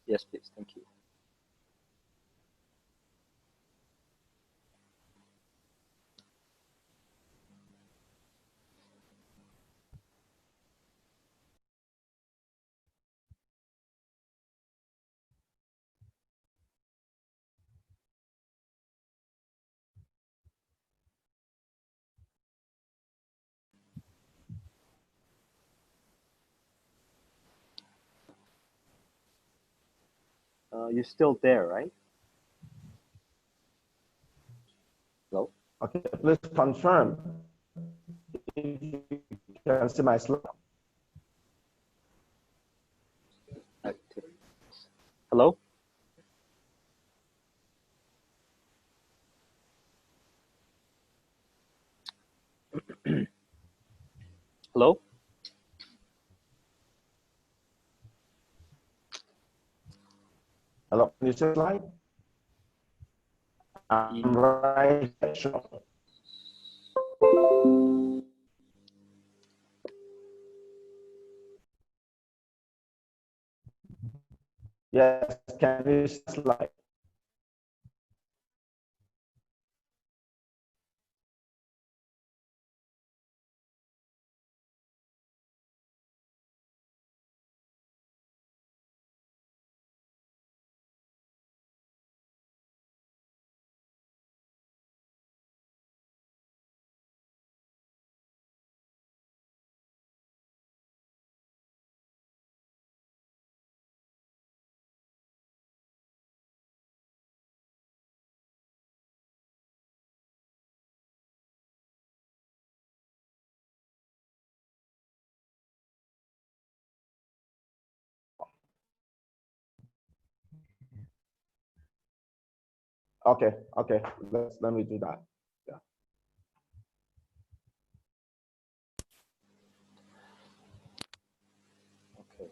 Yes, please. Thank you. You're still there, right? Hello? Okay, please confirm if you can see my slide. Hello? Hello? Hello, can you see the slide? I'm right here, sure. Yes, can you see the slide? Okay, okay, let me do that. Yeah. Okay.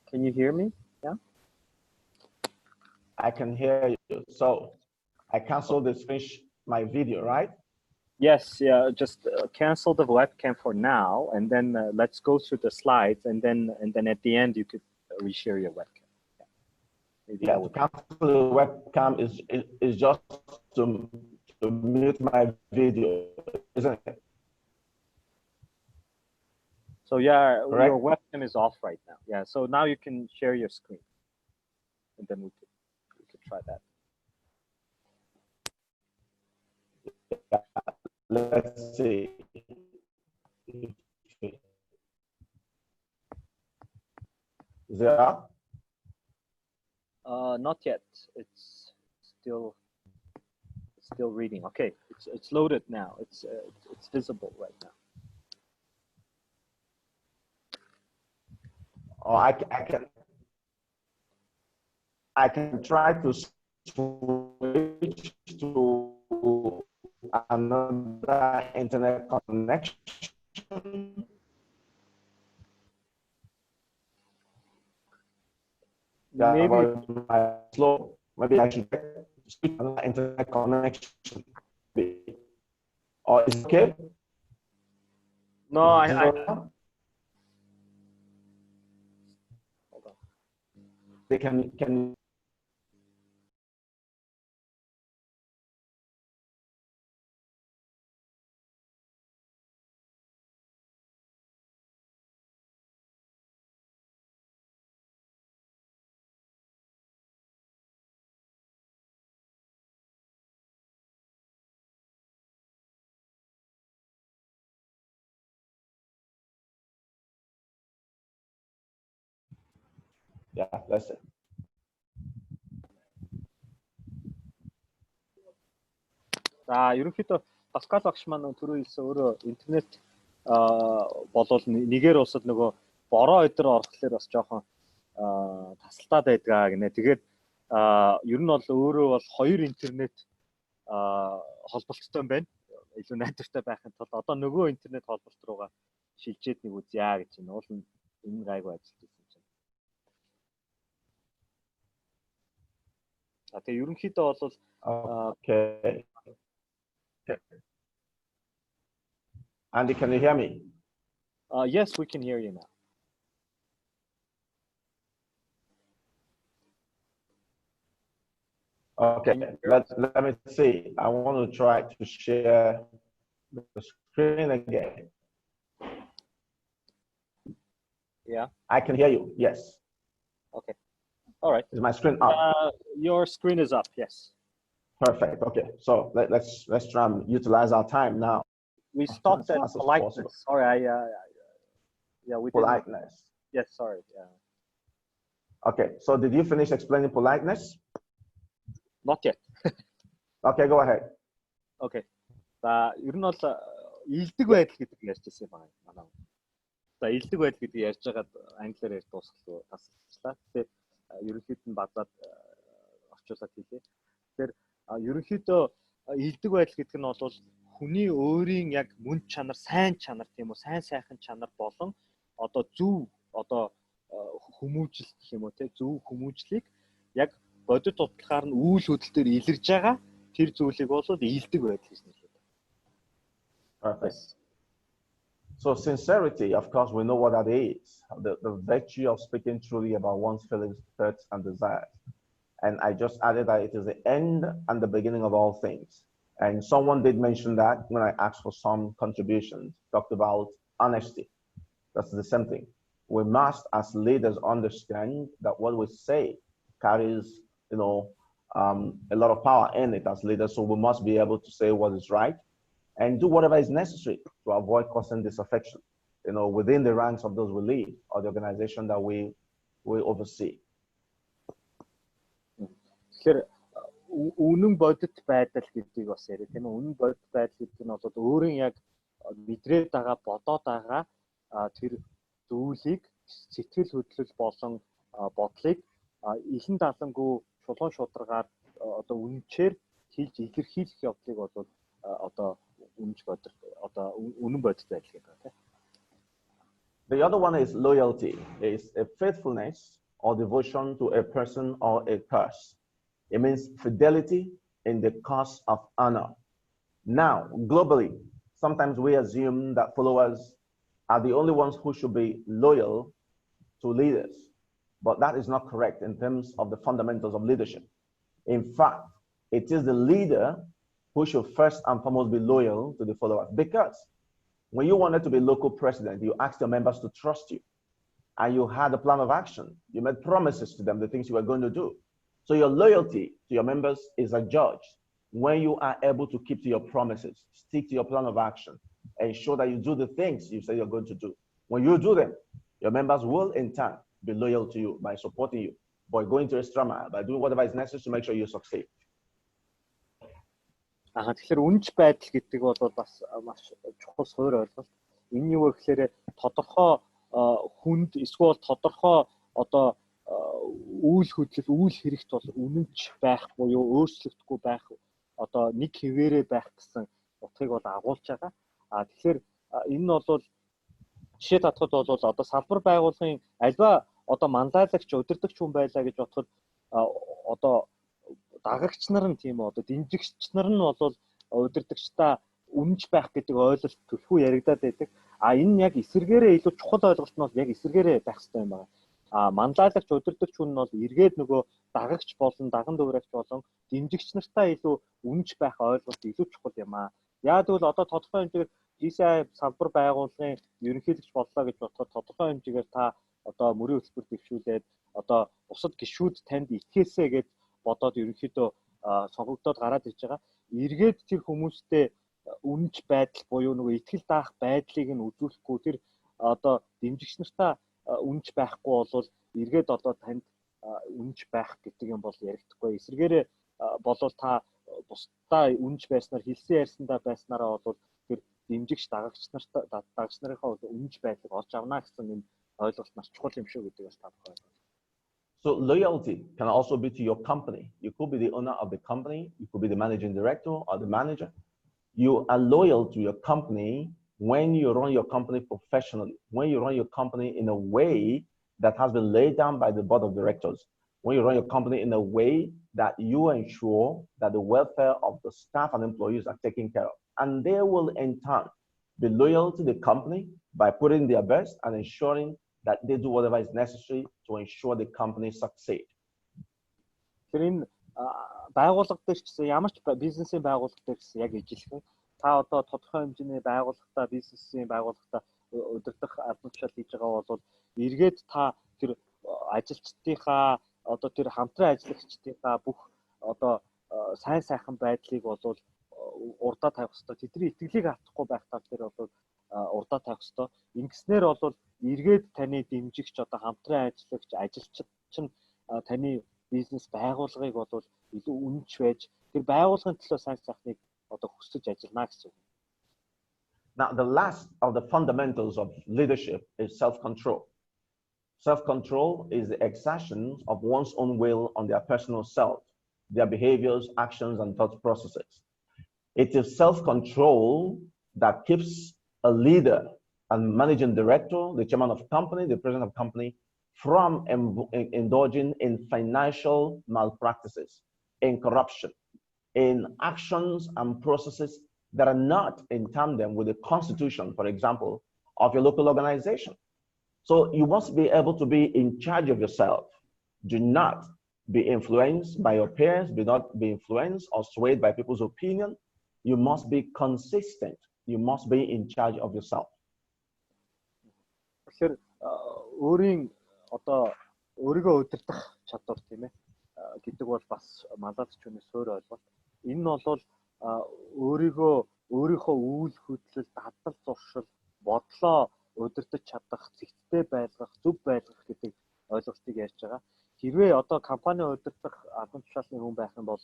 Can you hear me? Yeah. I can hear you. So I canceled this, finish my video, right? Yes, yeah, just cancel the webcam for now, and then let's go through the slides, and then at the end you could reshare your webcam. Yeah, maybe Yeah, that to would. cancel the webcam is just to mute my video, isn't it? So yeah, Correct? your webcam is off right now. Yeah, so now you can share your screen, and then we could try that. Yeah. Let's see. Is it up? Not yet. It's still reading. Okay, it's loaded now. It's visible right now. Or I can try to switch to another internet connection. Yeah, Maybe. slow. Maybe I should switch to another internet connection. Or is it okay? No, Is it okay? hold on. They can. Yeah, that's it. За ерөнхийдөө Паскал багш маань түрүү хэлсэн өөрөө интернет болвол нэгээр усад нөгөө бороо өдр орохлоор бас жоохон тасалтаад байдгаа гинэ. Тэгээд ер нь бол өөрөө бол хоёр интернет холболттой юм байна. Илүү найдвартай байхын тулд одоо нөгөө интернет холболт руугаа шилжээд нэг үзье гэж байна. Уул нь энэ гайгүй ажиллаж байсан чинь. Тэгээ ерөнхийдөө бол Okay. Andy, can you hear me? Yes, we can hear you now. Okay, let me see. I want to try to share the screen again. Yeah. I can hear you. Yes. Okay. All right. Is my screen up? Your screen is up. Yes. Perfect. Okay. So let's try and utilize our time now. We stopped at politeness. Sorry, yeah, we did. Politeness. Yes, sorry. Yeah. Okay. So did you finish explaining politeness? Not yet. Okay, go ahead. Okay. За ер нь бол илдэг байдал гэдэг ярьж ирсэн юм байна манай. За илдэг байдал гэдэг ярьж байгаад англиар ярьж дуусгалаа тасалчлаа. Тэгэхээр ерөнхийд нь базаад орчуулад хэлье. Тэгэхээр ерөнхийдөө илдэг байдал гэдэг нь бол хүний өөрийн яг мөн чанар, сайн чанар тийм үү, сайн сайхан чанар болон одоо зөв одоо хүмүүжил гэх юм уу те зөв хүмүүжлийг яг бодит утгаар нь үйл хөдлөлтөөр илэрж байгаа тэр зүйлийг бол илдэг байдал гэж нэрлэдэг. Perfect. So sincerity, of course, we know what that is. The virtue of speaking truly about one's feelings, thoughts, and desires. And I just added that it is the end and the beginning of all things. And someone did mention that when I asked for some contributions, talked about honesty. That's the same thing. We must, as leaders, understand that what we say carries, a lot of power in it as leaders. So we must be able to say what is right and do whatever is necessary to avoid causing disaffection, within the ranks of those we lead or the organization that we oversee. Тэгэхээр үнэн бодит байдал гэдгийг бас яриа тийм үү? Үнэн бодит байдал гэдэг нь бол өөрийн яг мэдрээд байгаа, бодоод байгаа тэр зүйлийг сэтгэл хөдлөл болон бодлыг ихэн далангүй шулуун шударгаар одоо үнэнчээр хэлж илэрхийлэх явдлыг бол одоо үнэнч бодит одоо үнэн бодит байдал гэдэг тийм. The other one is loyalty. It's a faithfulness or devotion to a person or a cause. It means fidelity in the cause of honor. Now, globally, sometimes we assume that followers are the only ones who should be loyal to leaders, but that is not correct in terms of the fundamentals of leadership. In fact, it is the leader who should first and foremost be loyal to the followers, because when you wanted to be local president, you asked your members to trust you, and you had a plan of action. You made promises to them, the things you were going to do. So your loyalty to your members is adjudged when you are able to keep to your promises, stick to your plan of action, ensure that you do the things you say you're going to do. When you do them, your members will in turn be loyal to you by supporting you, by going to extra mile, by doing whatever is necessary to make sure you succeed. Тэгэхээр үнэнч байдал гэдэг бол бас маш чухал суурь ойлголт. Энэ юу вэ гэхээр тодорхой хүнд эсвэл тодорхой одоо үйл хөдлөл, үйл хэрэгт бол үнэнч байх буюу өөрчлөгдөхгүй байх одоо нэг хэвээрээ байх гэсэн утгыг бол агуулж байгаа. Тэгэхээр энэ нь бол жишээ татхад бол одоо салбар байгууллагын альва одоо манлайлагч, удирдагч хүн байлаа гэж бодоход одоо дагагч нар нь тийм үү одоо дэмжигч нар нь бол удирдагчдаа үнэнч байх гэдэг ойлголт төлхөө яригадаад байдаг. Энэ яг эсэргээрээ илүү чухал ойлголт нь бол яг эсэргээрээ байх хэрэгтэй юм байна. Манлайлагч, удирдагч хүн нь бол эргээд нөгөө дагагч болон даган дуурайч болон дэмжигч нартай илүү үнэнч байх ойлголт илүү чухал юм аа. Яа тэгвэл одоо тодорхой хэмжээгээр GCI салбар байгууллагын ерөнхийлөгч боллоо гэж бодоход тодорхой хэмжээгээр та одоо мөрийн хөтөлбөр дэвшүүлээд одоо бусад гишүүд танд итгэхээсэ гэж бодоод ерөнхийдөө сонгогдоод гараад ирж байгаа. Эргээд тэр хүмүүстэй үнэнч байдал буюу нөгөө итгэл даах байдлыг нь үзүүлэхгүй тэр одоо дэмжигч нартаа үнэнч байхгүй бол эргээд одоо танд үнэнч байх гэдэг юм бол яригдахгүй. Эсвэргээрээ болвол та бусдаа үнэнч байснаар хэлсэн ярьсандаа байснараа бол тэр дэмжигч дагагч нарынхаа үнэнч байдлыг олж авна гэсэн энэ ойлголт маш чухал юм шүү гэдэг бас та бүхэн. So loyalty can also be to your company. You could be the owner of the company. You could be the managing director or the manager. You are loyal to your company when you run your company professionally, when you run your company in a way that has been laid down by the board of directors, when you run your company in a way that you ensure that the welfare of the staff and employees are taken care of. And they will in turn be loyal to the company by putting their best and ensuring that they do whatever is necessary to ensure the company succeed. Тэр энэ байгууллага дээр ч гэсэн ямар ч бизнесийн байгууллага дээр гэсэн яг ижилхэн та одоо тодорхой хэмжээний байгууллагатай бизнесийн байгууллагатай удирдах албан тушаал хийж байгаа бол эргээд та тэр ажилчдынхаа одоо тэр хамтран ажиллагчдынхаа бүх одоо сайн сайхан байдлыг бол урдаа тавих хэрэгтэй. Тэдний итгэлийг автахгүй байх тал дээр бол урдаа тавих хэрэгтэй. Ингэснээр бол эргээд таны дэмжигч одоо хамтран ажиллагч ажилчид чинь таны бизнес байгууллагыг бол илүү үнэнч байж тэр байгууллагын төлөө сайн сайхныг одоо хүсэж ажиллана гэсэн үг. Now, the last of the fundamentals of leadership is self-control. Self-control is the exertion of one's own will on their personal self, their behaviors, actions, and thought processes. It is self-control that keeps a leader and managing director, the chairman of company, the president of company, from indulging in financial malpractices, in corruption, in actions and processes that are not in tandem with the constitution, for example, of your local organization. So you must be able to be in charge of yourself. Do not be influenced by your peers, do not be influenced or swayed by people's opinion. You must be consistent. You must be in charge of yourself. Тэгэхээр өөрийн одоо өөрийгөө удирдах чадвар тийм ээ гэдэг бол бас Манлайч хүний суурь ойлголт. Энэ нь бол өөрийнхөө үйл хөдлөл, дадал зуршил, бодлоо удирдах чадах, зэгцтэй байлгах, зөв байлгах гэдэг ойлголтыг ярьж байгаа. Хэрвээ одоо компани удирдах албан тушаалны хүн байх юм бол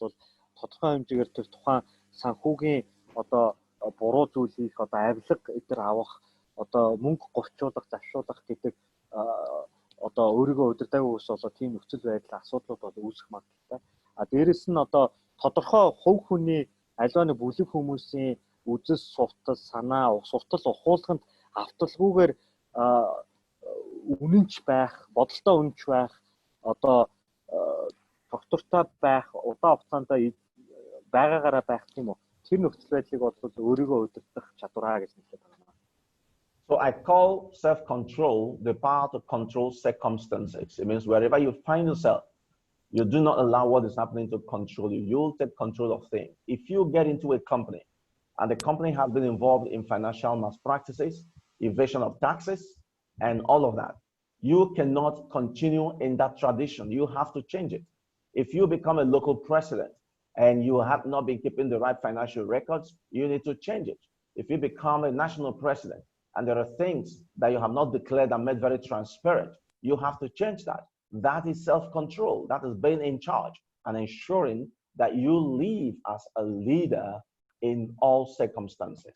тодорхой хэмжээгээр тэр тухайн санхүүгийн одоо буруу зүйлийг одоо авилга эдгээр авах, одоо мөнгө горчуулах, завшуулах гэдэг одоо өөрийгөө удирдаагүй ус болоо тийм нөхцөл байдал асуудлууд бол үүсэх магадaltaй. Дээрэс нь одоо тодорхой хувь хүний аливаа нэг бүлэг хүмүүсийн үзэл суртал, санаа, суртал ухуулганд авталгүйгээр үнэнч байх, бодолтой үнэнч байх, одоо доктортой байх, удаан хугацаанд байгаагаараа байх тийм үү. Тэр нөхцөл байдлыг бол өөрийгөө удирдах чадвараа гэж нэрлэдэг байна. So I call self-control the power to control circumstances. It means wherever you find yourself, you do not allow what is happening to control you. You'll take control of things. If you get into a company and the company has been involved in financial malpractices, evasion of taxes, and all of that, you cannot continue in that tradition. You have to change it. If you become a local president and you have not been keeping the right financial records, you need to change it. If you become a national president and there are things that you have not declared and made very transparent, you have to change that. That is self-control. That is being in charge and ensuring that you live as a leader in all circumstances.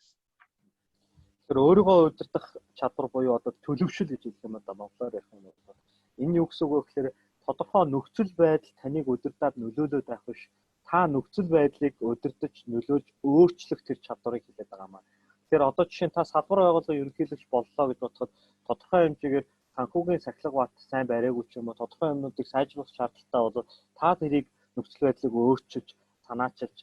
Тэр өөрийгөө удирдах чадвар буюу одоо төлөвшил гэж хэлэх юм да монголоор ярих юм бол энэ юу гэсэн үг вэ гэхээр тодорхой нөхцөл байдал таныг удирдаад нөлөөлөд байх биш, та нөхцөл байдлыг удирдах, нөлөөлж өөрчлөх тэр чадварыг хэлээд байгаа маа. Тэгэхээр одоо жишээ нь та салбар байгууллага ерөнхийлөгч боллоо гэж бодоход тодорхой хэмжээгээр санхүүгийн сахилга бат сайн бариагүй ч юм уу тодорхой юмнуудыг сайжруулах шаардлагатай бол та тэрийг нөхцөл байдлыг өөрчилж, санаачилж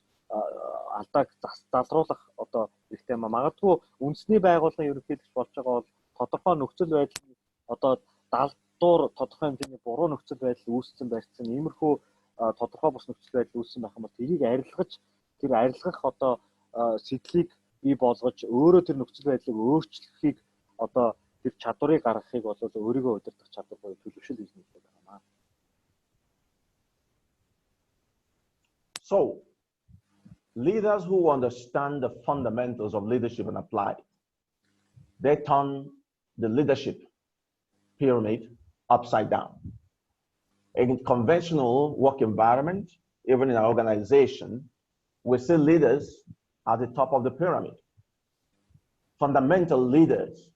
алдааг залруулах одоо хэрэгтэй юм. Магадгүй үндэсний байгууллагын ерөнхийлөгч болж байгаа бол тодорхой нөхцөл байдлыг одоо далдуур тодорхой хэмжээний буруу нөхцөл байдал үүссэн барьсан иймэрхүү тодорхой бус нөхцөл байдал үүссэн байх юм бол тэрийг арилгаж тэр арилгах одоо сэтлийг бий болгож өөрөө тэр нөхцөл байдлыг өөрчлөхийг одоо тэр чадварыг гаргахыг бол өөрийгөө удирдах чадвар буюу төлөвшил гэж нэрлэдэг байна. So, leaders who understand the fundamentals of leadership and apply it, they turn the leadership pyramid upside down. In conventional work environment, even in our organization, we see leaders at the top of the pyramid. Fundamental leaders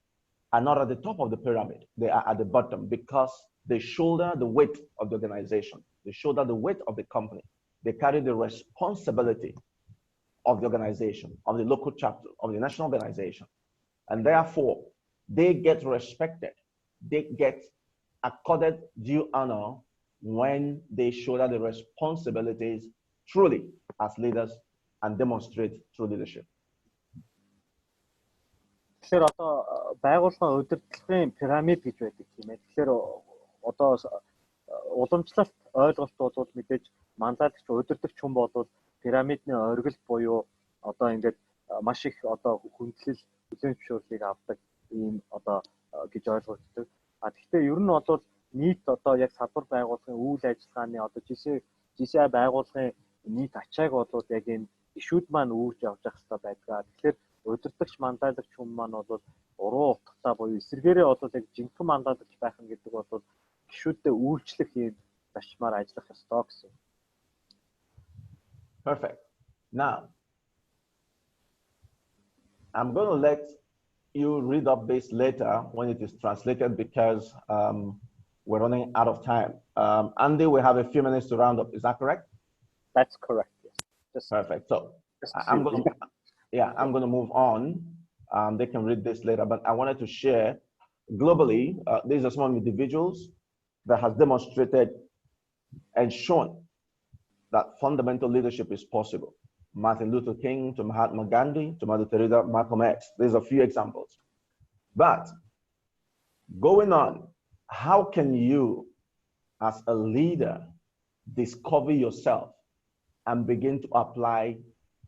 are not at the top of the pyramid. They are at the bottom because they shoulder the weight of the organization. They shoulder the weight of the company. They carry the responsibility of the organization, of the local chapter, of the national organization. And therefore, they get respected. They get accorded due honor when they shoulder the responsibilities truly as leaders and demonstrate true leadership. Тэгэхээр одоо байгууллагын удирдлагын пирамид гэж байдаг тийм ээ. Тэгэхээр одоо уламжлалт ойлголт бол мэдээж манлайлагч удирдагч хүн бол пирамидны оргил буюу одоо ингээд маш их одоо хүндлэл хүлээн зөвшөөрлийг авдаг ийм одоо гэж ойлгогддог. Гэхдээ ер нь бол нийт одоо яг салбар байгууллагын үйл ажиллагааны одоо GCI байгууллагын нийт ачааг бол яг энэ гишүүд маань үүрж явж явах хэрэгтэй байдаг. Тэгэхээр удирдагч манлайлагч хүн маань бол уруу утгатай буюу эсэргээрээ бол яг жинхэнэ манлайлагч байх нь гэдэг бол гишүүдэд үйлчлэх ийм зарчмаар ажиллах ёстой гэсэн. Perfect. Now, I'm going to let you read up this later when it is translated because we're running out of time. Andy, we have a few minutes to round up. Is that correct? That's correct. Yes. Perfect. So I'm going to move on. They can read this later, but I wanted to share globally, these are some individuals that has demonstrated and shown that fundamental leadership is possible. Martin Luther King to Mahatma Gandhi to Mother Teresa, Malcolm X. There's a few examples. But going on, how can you, as a leader, discover yourself and begin to apply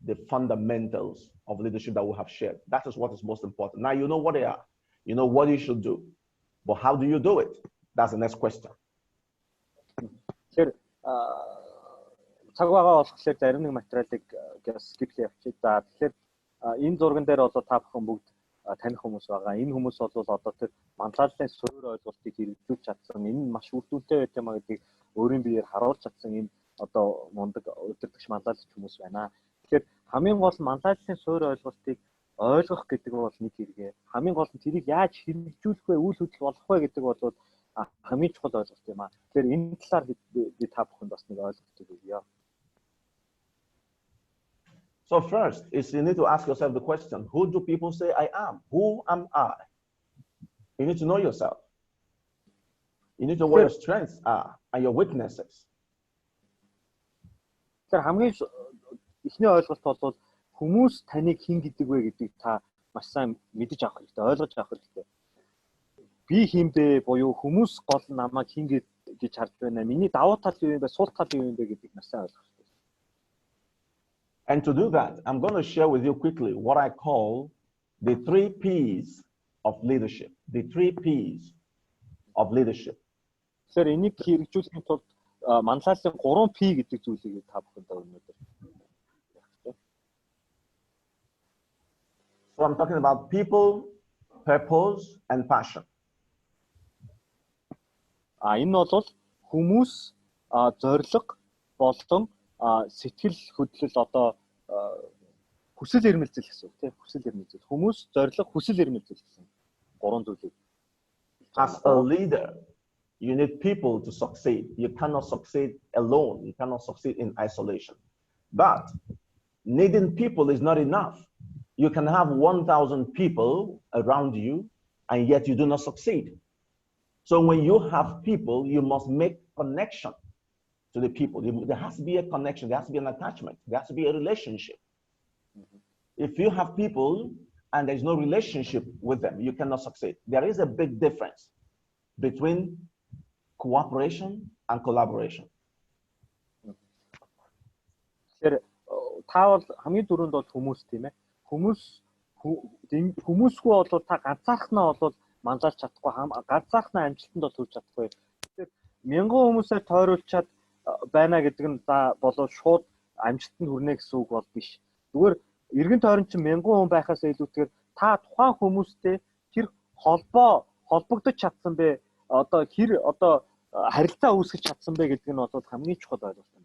the fundamentals of leadership that we have shared? That is what is most important. Now you know what they are. You know what you should do. But how do you do it? That's the next question. Цагаагаа болохоор зарим нэг материалыг скиплээ явчих. За тэгэхээр энэ зурган дээр одоо та бүхэн бүгд таних хүмүүс байгаа. Энэ хүмүүс бол одоо тэр манлайлалын суурь ойлголтыг хэрэгжүүлж чадсан. Энэ маш үр дүнтэй байт юм а гэдгийг өөрийн биеэр харуулж чадсан энэ одоо мундаг удирдагч манлайлагч хүмүүс байна. Тэгэхээр хамгийн гол манлайлалын суурь ойлголтыг ойлгох гэдэг бол нэг хэрэгээ. Хамгийн гол нь тэрийг яаж хэрэгжүүлэх вэ, үйл хөдлөх болох вэ гэдэг бол хамгийн чухал ойлголт юм а. Тэгэхээр энэ талаар би та бүхэнд бас нэг ойлголт өгье. So first is you need to ask yourself the question, who do people say I am? Who am I? You need to know yourself. You need to know what your strengths are and your weaknesses. Тэр хамгийн эхний ойлголт бол хүмүүс таныг хэн гэдэг вэ гэдгийг та маш сайн мэдэж авах хэрэгтэй, ойлгож авах хэрэгтэй. Би хэн бэ буюу хүмүүс гол намайг хэн гэж харж байна. Миний давуу тал юу юм бэ, сул тал юу юм бэ гэдгийг маш сайн ойлгох хэрэгтэй. And to do that, I'm going to share with you quickly what I call the 3 P's of leadership. The 3 P's of leadership. So энийг хэрэгжүүлэхийн тулд манлайлалын 3 P гэдэг зүйлийг та бүхэнд өнөөдөр. So I'm talking about people, purpose, and passion. Энэ бол хүмүүс, зорилго, болон сэтгэл хөдлөл одоо хүсэл эрмэлзэл гэсэн үг тийм хүсэл эрмэлзэл хүмүүс зорилго хүсэл эрмэлзэл гэсэн 3 зүйлийг. As a leader, you need people to succeed. You cannot succeed alone. You cannot succeed in isolation. But needing people is not enough. You can have 1,000 people around you and yet you do not succeed. So when you have people, you must make connection to the people. There has to be a connection, there has to be an attachment, there has to be a relationship. If you have people and there's no relationship with them, you cannot succeed. There is a big difference between cooperation and collaboration. Тэгэхээр та бол хамгийн дөрөнд бол хүмүүс тийм ээ. Хүмүүсгүй бол та ганцаархнаа бол манлайлж чадахгүй, ганцаархнаа амжилтанд бол хүрч чадахгүй. Тэгэхээр мянган хүмүүсээр тойруулчаад байна гэдэг нь за болов шууд амжилтанд хүрнэ гэсэн үг бол биш. Зүгээр эргэн тойрон чинь мянган хүн байхаас илүүтэйгээр та тухайн хүмүүстэй тэр холбогдож чадсан бэ? Одоо харилцаа үүсгэж чадсан бэ гэдэг нь бол хамгийн чухал ойлголт юм.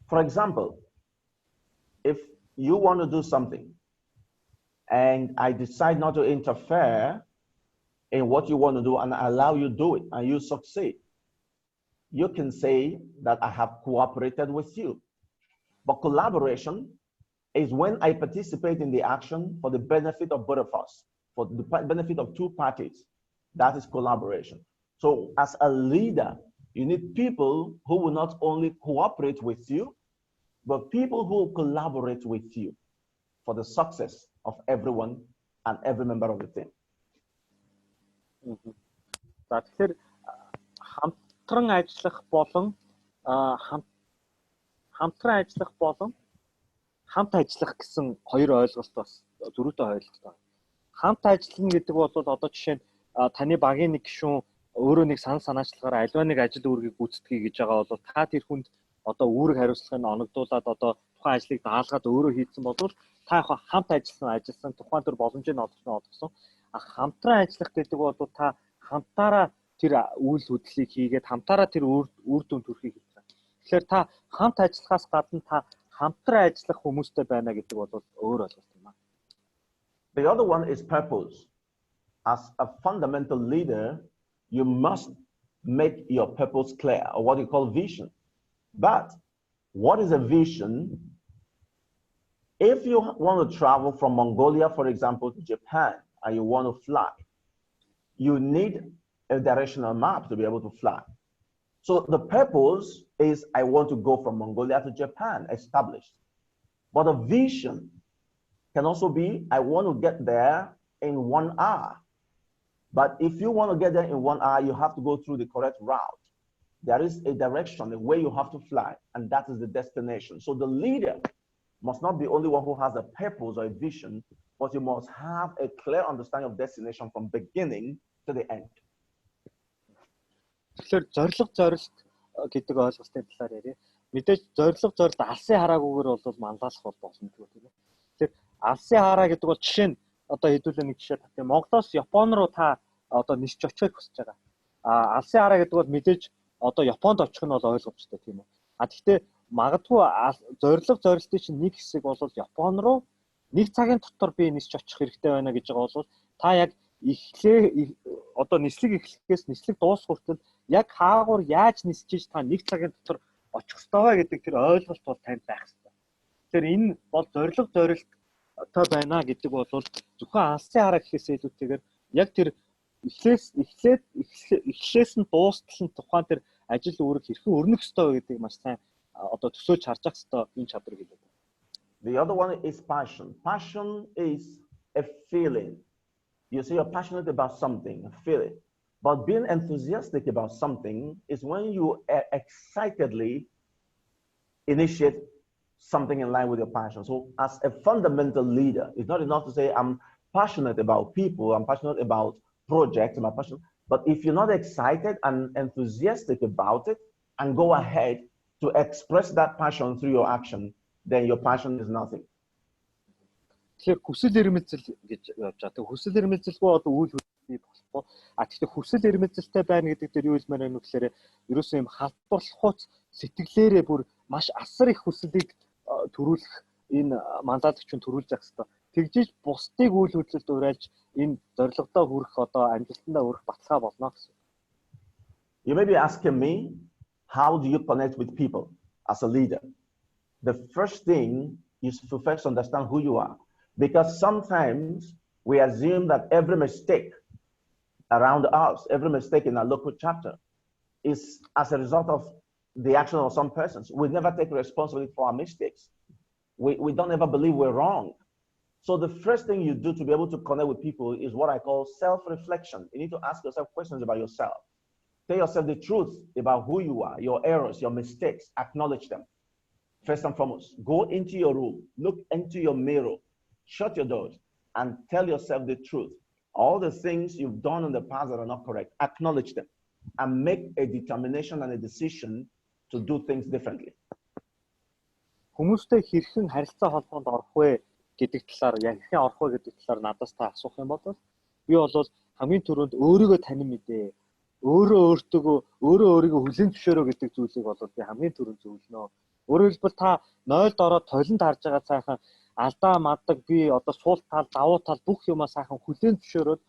For example, if you want to do something and I decide not to interfere in what you want to do and I allow you to do it and you succeed, you can say that I have cooperated with you. But collaboration is when I participate in the action for the benefit of both of us, for the benefit of 2 parties. That is collaboration. So as a leader, you need people who will not only cooperate with you, but people who will collaborate with you for the success of everyone and every member of the team. Тэгэхээр хамтран ажиллах болон хамт ажиллах гэсэн 2 ойлголт бас зөрүүтэй ойлголт байна. Хамт ажиллана гэдэг бол одоо жишээ нь таны багийн нэг гишүүн өөрөө нэг санаачлагаараа альва нэг ажил үүргийг гүйцэтгэе гэж байгаа бол та тэр хүнд одоо үүрэг хариуцлагыг оногдуулаад одоо тухайн ажлыг даалгаад өөрөө хийсэн бол та хамт ажилласан тухайн төр боломжийг олгосон. Хамтран ажиллах гэдэг бол та хамтаараа тэр үйл хөдлөлийг хийгээд хамтаараа тэр үр дүнд хүрэхийг хэлж байна. Тэгэхээр та хамт ажиллахаас гадна та хамтран ажиллах хүмүүстэй байна гэдэг бол өөр ойлголт юм аа. The other one is purpose. As a fundamental leader, you must make your purpose clear, or what you call vision. But what is a vision? If you want to travel from Mongolia, for example, to Japan, and you want to fly, you need a directional map to be able to fly. So the purpose is I want to go from Mongolia to Japan, established. But a vision can also be I want to get there in 1 hour. But if you want to get there in 1 hour, you have to go through the correct route. There is a direction, a way you have to fly, and that is the destination. So the leader must not be only one who has a purpose or a vision, but you must have a clear understanding of destination from beginning to the end. Тэгэхээр зорилго зорилт гэдэг ойлголтын талаар ярив. Мэдээж зорилго зорилт алсын хараагүйгээр бол манлайлах болно гэдэг тийм ээ. Тэгэхээр алсын хараа гэдэг бол жишээ нь одоо хэдүүлээ нэг жишээ татъя. Монголоос Япон руу та одоо нисч очихыг хүсэж байгаа. Алсын хараа гэдэг бол мэдээж одоо Японд очих нь бол ойлгомжтой тийм үү. Гэхдээ магадгүй зорилго зорилтын чинь нэг хэсэг бол Япон руу нэг цагийн дотор би нисч очих хэрэгтэй байна гэж байгаа бол та яг одоо нислэг эхлэхээс нислэг дуусах хүртэл яг хаагуур яаж нисчиж та нэг цагийн дотор очих ёстой вэ гэдэг тэр ойлголт бол танд байх хэрэгтэй. Тэгэхээр энэ бол зорилго зорилттой байна гэдэг бол зөвхөн алсын хараа гэхээс илүүтэйгээр яг тэр эхлээс нь дуустал нь тухайн тэр ажил үүрэг хэрхэн өрнөх ёстой вэ гэдэг маш сайн одоо төсөөлж харж ах ёстой энэ чадвар гэдэг. The other one is passion. Passion is a feeling. You say you're passionate about something, a feeling. But being enthusiastic about something is when you excitedly initiate something in line with your passion. So as a fundamental leader, it's not enough to say, I'm passionate about people, I'm passionate about projects, I'm passionate. But if you're not excited and enthusiastic about it and go ahead to express that passion through your action, then your passion is nothing. Тэгэхээр хүсэл эрмэлзэл гэж явж байгаа. Тэгээ хүсэл эрмэлзэлгүй одоо үйл хөдлөлт болохгүй. Гэхдээ хүсэл эрмэлзэлтэй байна гэдэг дээр юу хэлмээр байна вэ гэхээр ерөөсөө юм халдварлахуйц сэтгэлээрээ бүр маш асар их хүслийг төрүүлэх энэ манлайлагч нь төрүүлж явах хэрэгтэй. Тэгжиж бусдыг үйл хөдлөлд уриалж энэ зорилгодоо хүрэх одоо амжилтандаа хүрэх баталгаа болно гэсэн. You may be asking me, how do you connect with people as a leader? The first thing is to first understand who you are. Because sometimes we assume that every mistake around us, every mistake in our local chapter is as a result of the action of some persons. We never take responsibility for our mistakes. We don't ever believe we're wrong. So the first thing you do to be able to connect with people is what I call self-reflection. You need to ask yourself questions about yourself. Tell yourself the truth about who you are, your errors, your mistakes, acknowledge them. First and foremost, go into your room, look into your mirror, shut your doors, and tell yourself the truth. All the things you've done in the past that are not correct, acknowledge them, and make a determination and a decision to do things differently. Хүмүүстэй хэрхэн харилцаа холбоонд орох вэ гэдэг талаар яг хэрхэн орох вэ гэдэг талаар надаас та асуух юм бол би бол хамгийн түрүүнд өөрийгөө танин мэдээ. Өөрийгөө хүлээн зөвшөөрөө гэдэг зүйлийг бол би хамгийн түрүүнд зөвлөнө. Өөрөөр хэлбэл та нойлд ороод тойлонд харж байгаа сайхан алдаа маддаг би одоо суул тал, давуу тал бүх юмаа сайхан хүлээн зөвшөөрөөд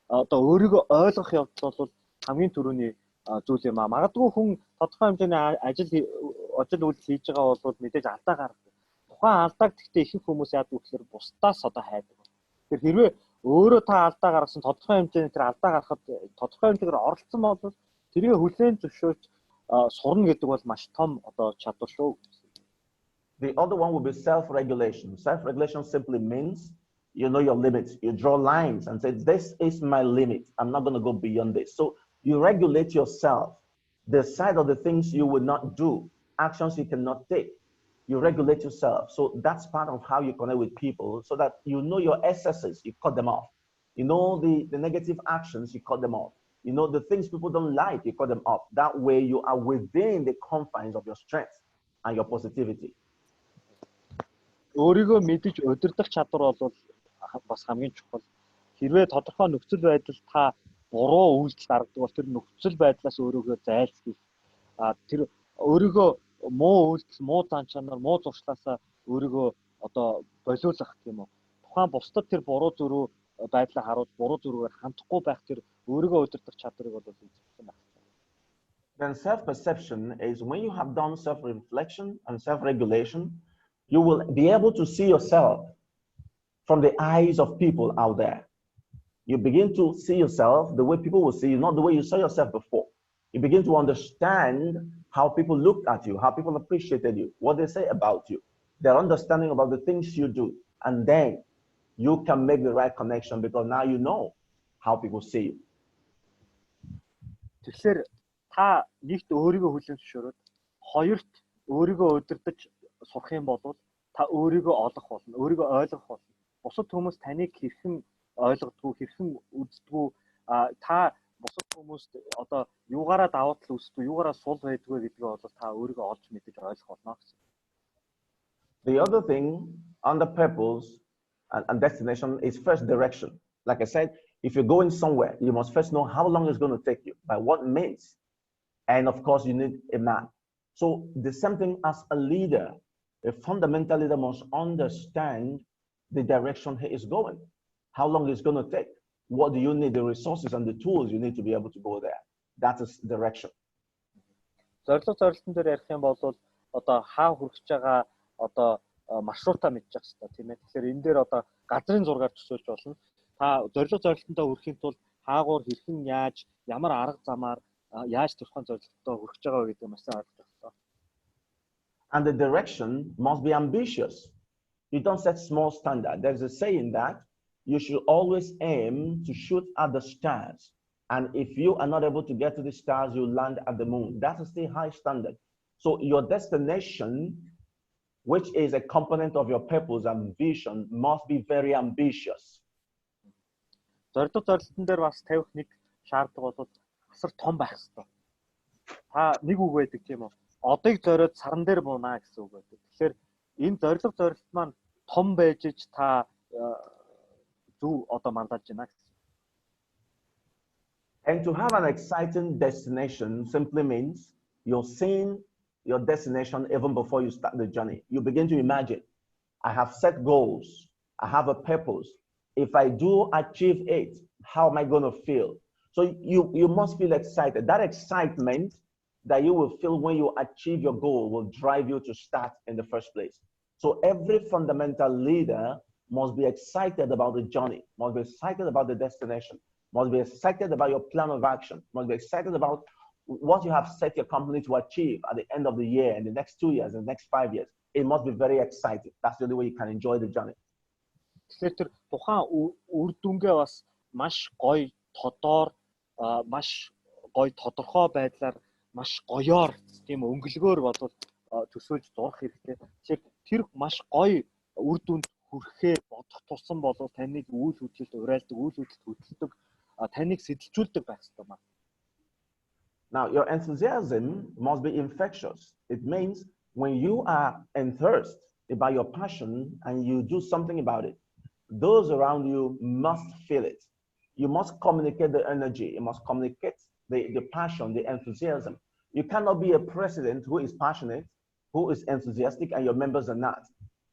одоо өөрийгөө ойлгох явдал бол хамгийн түрүүний зүйл юм аа. Магадгүй хүн тодорхой хэмжээний ажил үйл хийж байгаа бол мэдээж алдаа гаргадаг. Тухайн алдааг гэхдээ ихэнх хүмүүс яадаг гэхээр бусдаас одоо хайдаг. Тэгэхээр хэрвээ өөрөө та алдаа гаргасан тодорхой хэмжээний тэр алдаа гаргахад тодорхой хэмжээгээр оролцсон бол тэрийг хүлээн зөвшөөрч сурна гэдэг бол маш том одоо чадвар шүү. The other one will be self-regulation. Self-regulation simply means you know your limits. You draw lines and say, this is my limit. I'm not going to go beyond this. So you regulate yourself. Decide on the things you will not do, actions you cannot take. You regulate yourself. So that's part of how you connect with people so that you know your excesses, you cut them off. You know the negative actions, you cut them off. You know the things people don't like, you cut them off. That way you are within the confines of your strength and your positivity. Өөрийгөө мэдж удирдах чадвар бол бас хамгийн чухал. Хэрвээ тодорхой нөхцөл байдал та буруу үйлдэл гаргадаг бол тэр нөхцөл байдлаас өөрийгөө зайлсхийх. Тэр өөрийгөө муу үйлдэл, муу зан чанар, муу зуршлаасаа өөрийгөө одоо болиулах гэх юм уу. Тухайн бусдад тэр буруу зөрүү байдлаа харуулж, буруу зөрүүгээр хандахгүй байх тэр өөрийгөө удирдах чадварыг бол үзүүлсэн байна. Then self-perception is when you have done self-reflection and self-regulation, you will be able to see yourself from the eyes of people out there. You begin to see yourself the way people will see you, not the way you saw yourself before. You begin to understand how people looked at you, how people appreciated you, what they say about you, their understanding about the things you do. And then you can make the right connection because now you know how people see you. Тэгэхээр та нэгт өөрийгөө хүлээн зөвшөөрөөд хоёрт өөрийгөө удирдах сурах юм бол та өөрийгөө олох болно, өөрийгөө ойлгох болно. Бусад хүмүүс таныг хэрхэн ойлгодгүй, хэрхэн үздэггүй, та бусад хүмүүст одоо юугаараа давуу тал үүсдэг, юугаараа сул байдгүй гэдгээ бол та өөрийгөө олж мэдэж ойлгох болно гэсэн. The other thing under purpose and destination is first direction. Like I said, if you're going somewhere, you must first know how long it's going to take you, by what means. And of course, you need a map. So the same thing as a leader, a fundamental leader must understand the direction he is going, how long it's going to take, what do you need, the resources and the tools you need to be able to go there. That is direction. Зорилго зорилтын дээр ярих юм бол одоо хаа хүрэх гэж байгаа одоо маршрутаа мэдчих хэрэгтэй тийм ээ. Тэгэхээр энэ дээр одоо газрын зургаар төсөөлж болно. Та зорилго зорилтондоо хүрэхин тулд хаагуур хэрхэн яаж, ямар арга замаар яаж төрхөн зорилготоо хүрэх гэж байгаа гэдэг маш сайн ойлгох хэрэгтэй. And the direction must be ambitious. You don't set small standard. There's a saying that you should always aim to shoot at the stars. And if you are not able to get to the stars, you land at the moon. That's still high standard. So your destination, which is a component of your purpose and vision, must be very ambitious. Зорилго зорилтын дээр бас тавих нэг шаардлага бол асар том байх хэрэгтэй. Та нэг үг байдаг тийм үү? Одыг зориод саран дээр буунаа гэсэн үг байдаг. Тэгэхээр энэ зорилго зорилт маань том байж ч та зөв одоо мандаж байна гэсэн. And to have an exciting destination simply means you're seeing your destination even before you start the journey. You begin to imagine, I have set goals, I have a purpose. If I do achieve it, how am I going to feel? So you must feel excited. That excitement that you will feel when you achieve your goal will drive you to start in the first place. So every fundamental leader must be excited about the journey, must be excited about the destination, must be excited about your plan of action, must be excited about what you have set your company to achieve at the end of the year, in the next 2 years, in the next 5 years. It must be very exciting. That's the only way you can enjoy the journey. Тэгэхээр тэр тухайн үр дүнгээ бас маш гоё тодор, маш гоё тодорхой байдлаар, маш гоёор тийм өнгөлгөөр бодвол төсөөлж зурх хэрэгтэй. Тэр маш гоё үр дүнд хүрэхээ бодох тусам бол таныг үйл хөдлөлд урайлдаг, үйл хөдлөлд хөдөлдөг, таныг сэтэлжүүлдэг байх хэрэгтэй байна. Now, your enthusiasm must be infectious. It means when you are enthused about your passion and you do something about it, those around you must feel it. You must communicate the energy. You must communicate the passion, the enthusiasm. You cannot be a president who is passionate, who is enthusiastic, and your members are not.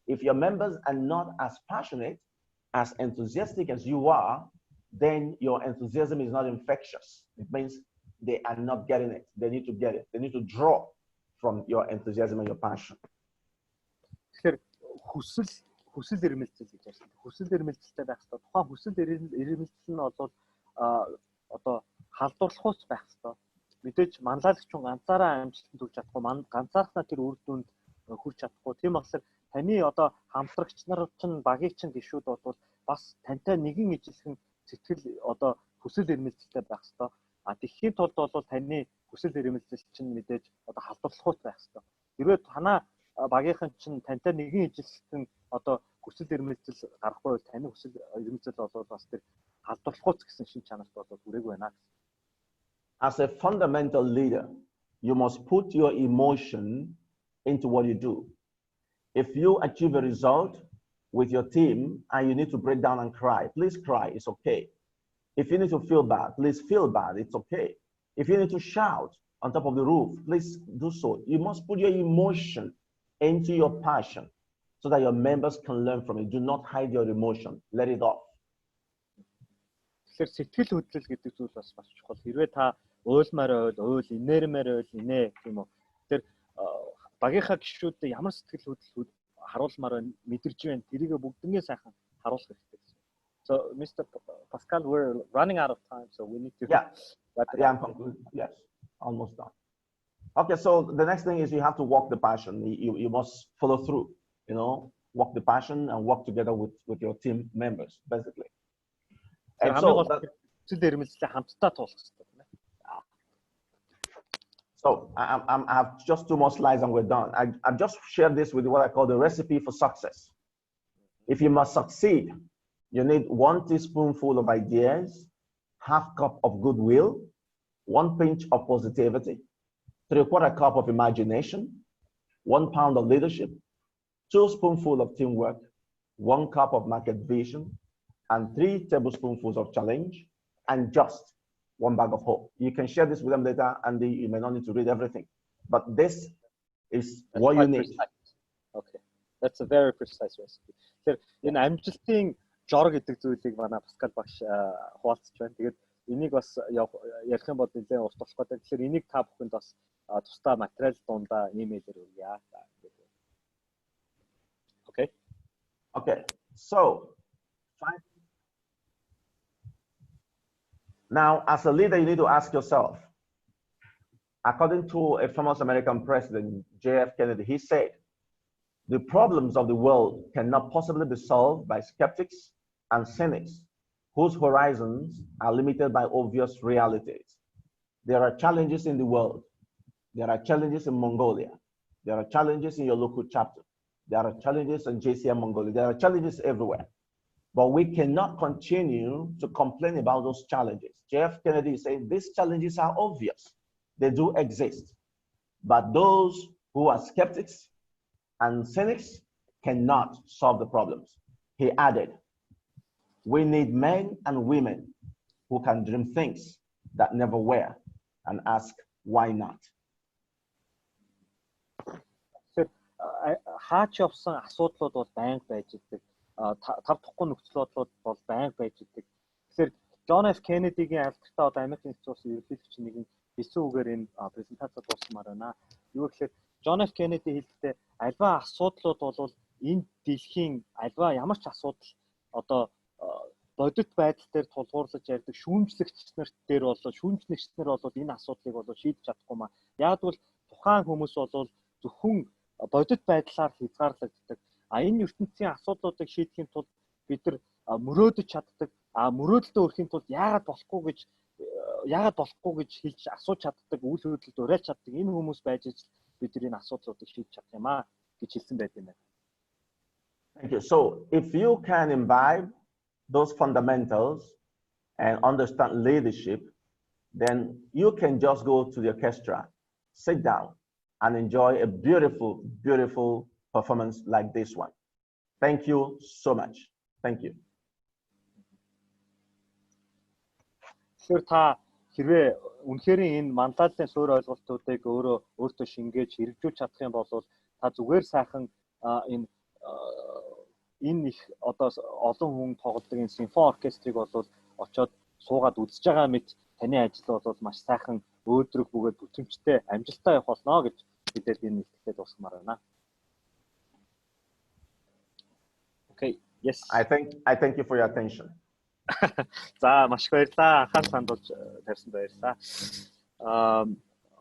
If your members are not as passionate, as enthusiastic as you are, then your enthusiasm is not infectious. It means they are not getting it. They need to get it. They need to draw from your enthusiasm and your passion. Тэгэхээр хүсэл эрмэлзэл гэж ярьсан. Хүсэл эрмэлзэлтэй байх хэрэгтэй. Тухайн хүсэл эрмэлзэл нь бол одоо халдварлахуйц байх хэрэгтэй. Мэдээж манлайлагч ганцаараа амжилтанд хүрч чадахгүй, ганцаархнаа тэр үр дүнд хүрч чадахгүй. Тийм болохоор таны одоо хамтрагч нар чинь багийг чинь гişүүд бол бас тантай нэгэн ижилхэн сэтгэл одоо хүсэл эрмэлзэлтэй байх хэрэгтэй. Тэгэхийн тулд бол таны хүсэл эрмэлзэл чинь мэдээж одоо халдварлахуйц байх хэрэгтэй. Хэрвээ танаа багийнхан чинь тантай нэгэн ижилхэн одоо хүсэл эрмэлзэл гарахгүй бол таны хүсэл эрмэлзэл бол бас тэр халдварлахуйц гэсэн шин чанарт бол хүрээгүй байна. As a fundamental leader, you must put your emotion into what you do. If you achieve a result with your team and you need to break down and cry, please cry, it's okay. If you need to feel bad, please feel bad, it's okay. If you need to shout, on top of the roof, please do so. You must put your emotion into your passion so that your members can learn from it. Do not hide your emotion. Let it off. Тэгэхээр сэтгэл хөдлөл гэдэг зүйл бас маш чухал. Хэрвээ та уйлмаар уйл, инээрмээр уйл, инээ тийм үү. Тэгэхээр багийнхаа гишүүдээ ямар сэтгэл хөдлөл харуулмаар мэдэрч байна. Тэрийгэ бүгднээ сайхан харуулах хэрэгтэй гэсэн. So, Mr. Pascal, we're running out of time, so we need to. Yes, almost done. Okay, so the next thing is you have to walk the passion. You must follow through. You know, walk the passion and work together with your team members, basically. And so I have just 2 more slides and we're done. I've just shared this with what I call the recipe for success. If you must succeed, you need 1 teaspoonful of ideas, ½ cup of goodwill, 1 pinch of positivity, 3/4 cup of imagination, 1 pound of leadership, 2 spoonfuls of teamwork, 1 cup of market vision, and 3 tablespoonfuls of challenge, and just 1 bag of hope. You can share this with them later, and you may not need to read everything. But this is what you need. Okay, that's a very precise recipe. Тэгэхээр энэ амжилтын жор гэдэг зүйлийг манай Паскал багш хуваалцж байна. Тэгээд энийг бас ярих юм бол нэлээд урт болох гэдэг. Тэгэхээр энийг та бүхэнд бас тусдаа материал дундаа имэйлээр өгье. Okay. Okay. So, now as a leader, you need to ask yourself, according to a famous American president, J.F. Kennedy, he said, the problems of the world cannot possibly be solved by skeptics and cynics whose horizons are limited by obvious realities. There are challenges in the world. There are challenges in Mongolia. There are challenges in your local chapter. There are challenges in JCM Mongolia. There are challenges everywhere. But we cannot continue to complain about those challenges. J.F. Kennedy is saying these challenges are obvious. They do exist. But those who are skeptics and cynics cannot solve the problems. He added, we need men and women who can dream things that never were and ask, why not? Хаач явсан асуудлууд бол байнга байж идэг. Тавдахгүй нөхцөл бодлууд бол байнга байж идэг. Тэгэхээр John F. Kennedy-гийн альдгтаа одоо Америкийн нэгдсэн улсын ерөнхийлөгч нэг хэсэг үгээр энэ презентацаа дуусгамаар байна. Юу гэхээр John F. Kennedy хэлдэг альва асуудлууд бол энэ дэлхийн альва ямар ч асуудал одоо бодит байдал дээр тулгуурлаж ярьдаг шүүмжлэгч нарт дээр болоо шүүмжлэгч нар бол энэ асуудлыг бол шийдэж чадахгүй маа. Яг бол тухайн хүмүүс бол зөвхөн бодит байдлаар хязгаарлагддаг. Энэ ертөнцийн асуудлуудыг шийдэхин тулд бид нар мөрөөдөж чаддаг. Мөрөөдөлтөө өрхийн тулд яагаад болохгүй гэж хэлж асууж чаддаг, үйл хөдлөлд уриалж чаддаг энэ хүмүүс байж иж бид нар энэ асуудлуудыг шийдэж чадах юм аа гэж хэлсэн байт юм байна. Thank you. So if you can imbibe those fundamentals and understand leadership, then you can just go to the orchestra, sit down, and enjoy a beautiful, beautiful performance like this one. Thank you so much. Thank you. Тэгэхээр та хэрвээ үнэхээр энэ манлайлалын суурь ойлголтуудыг өөртөө шингээж хэрэгжүүлж чадах юм бол та зүгээр сайхан энэ их одоо олон хүн тоглодог энэ симфони оркестрийг бол очоод суугаад үзэж байгаа мэт таны ажил бол маш сайхан өөдрөг бөгөөд бүтэмжтэй амжилттай явах болно гэж бидээд энэ ихтэй дуусгамаар байна. Okay, yes. I thank you for your attention. За маш их баярлалаа. Анхаарал хандуулж тавьсан баярлалаа.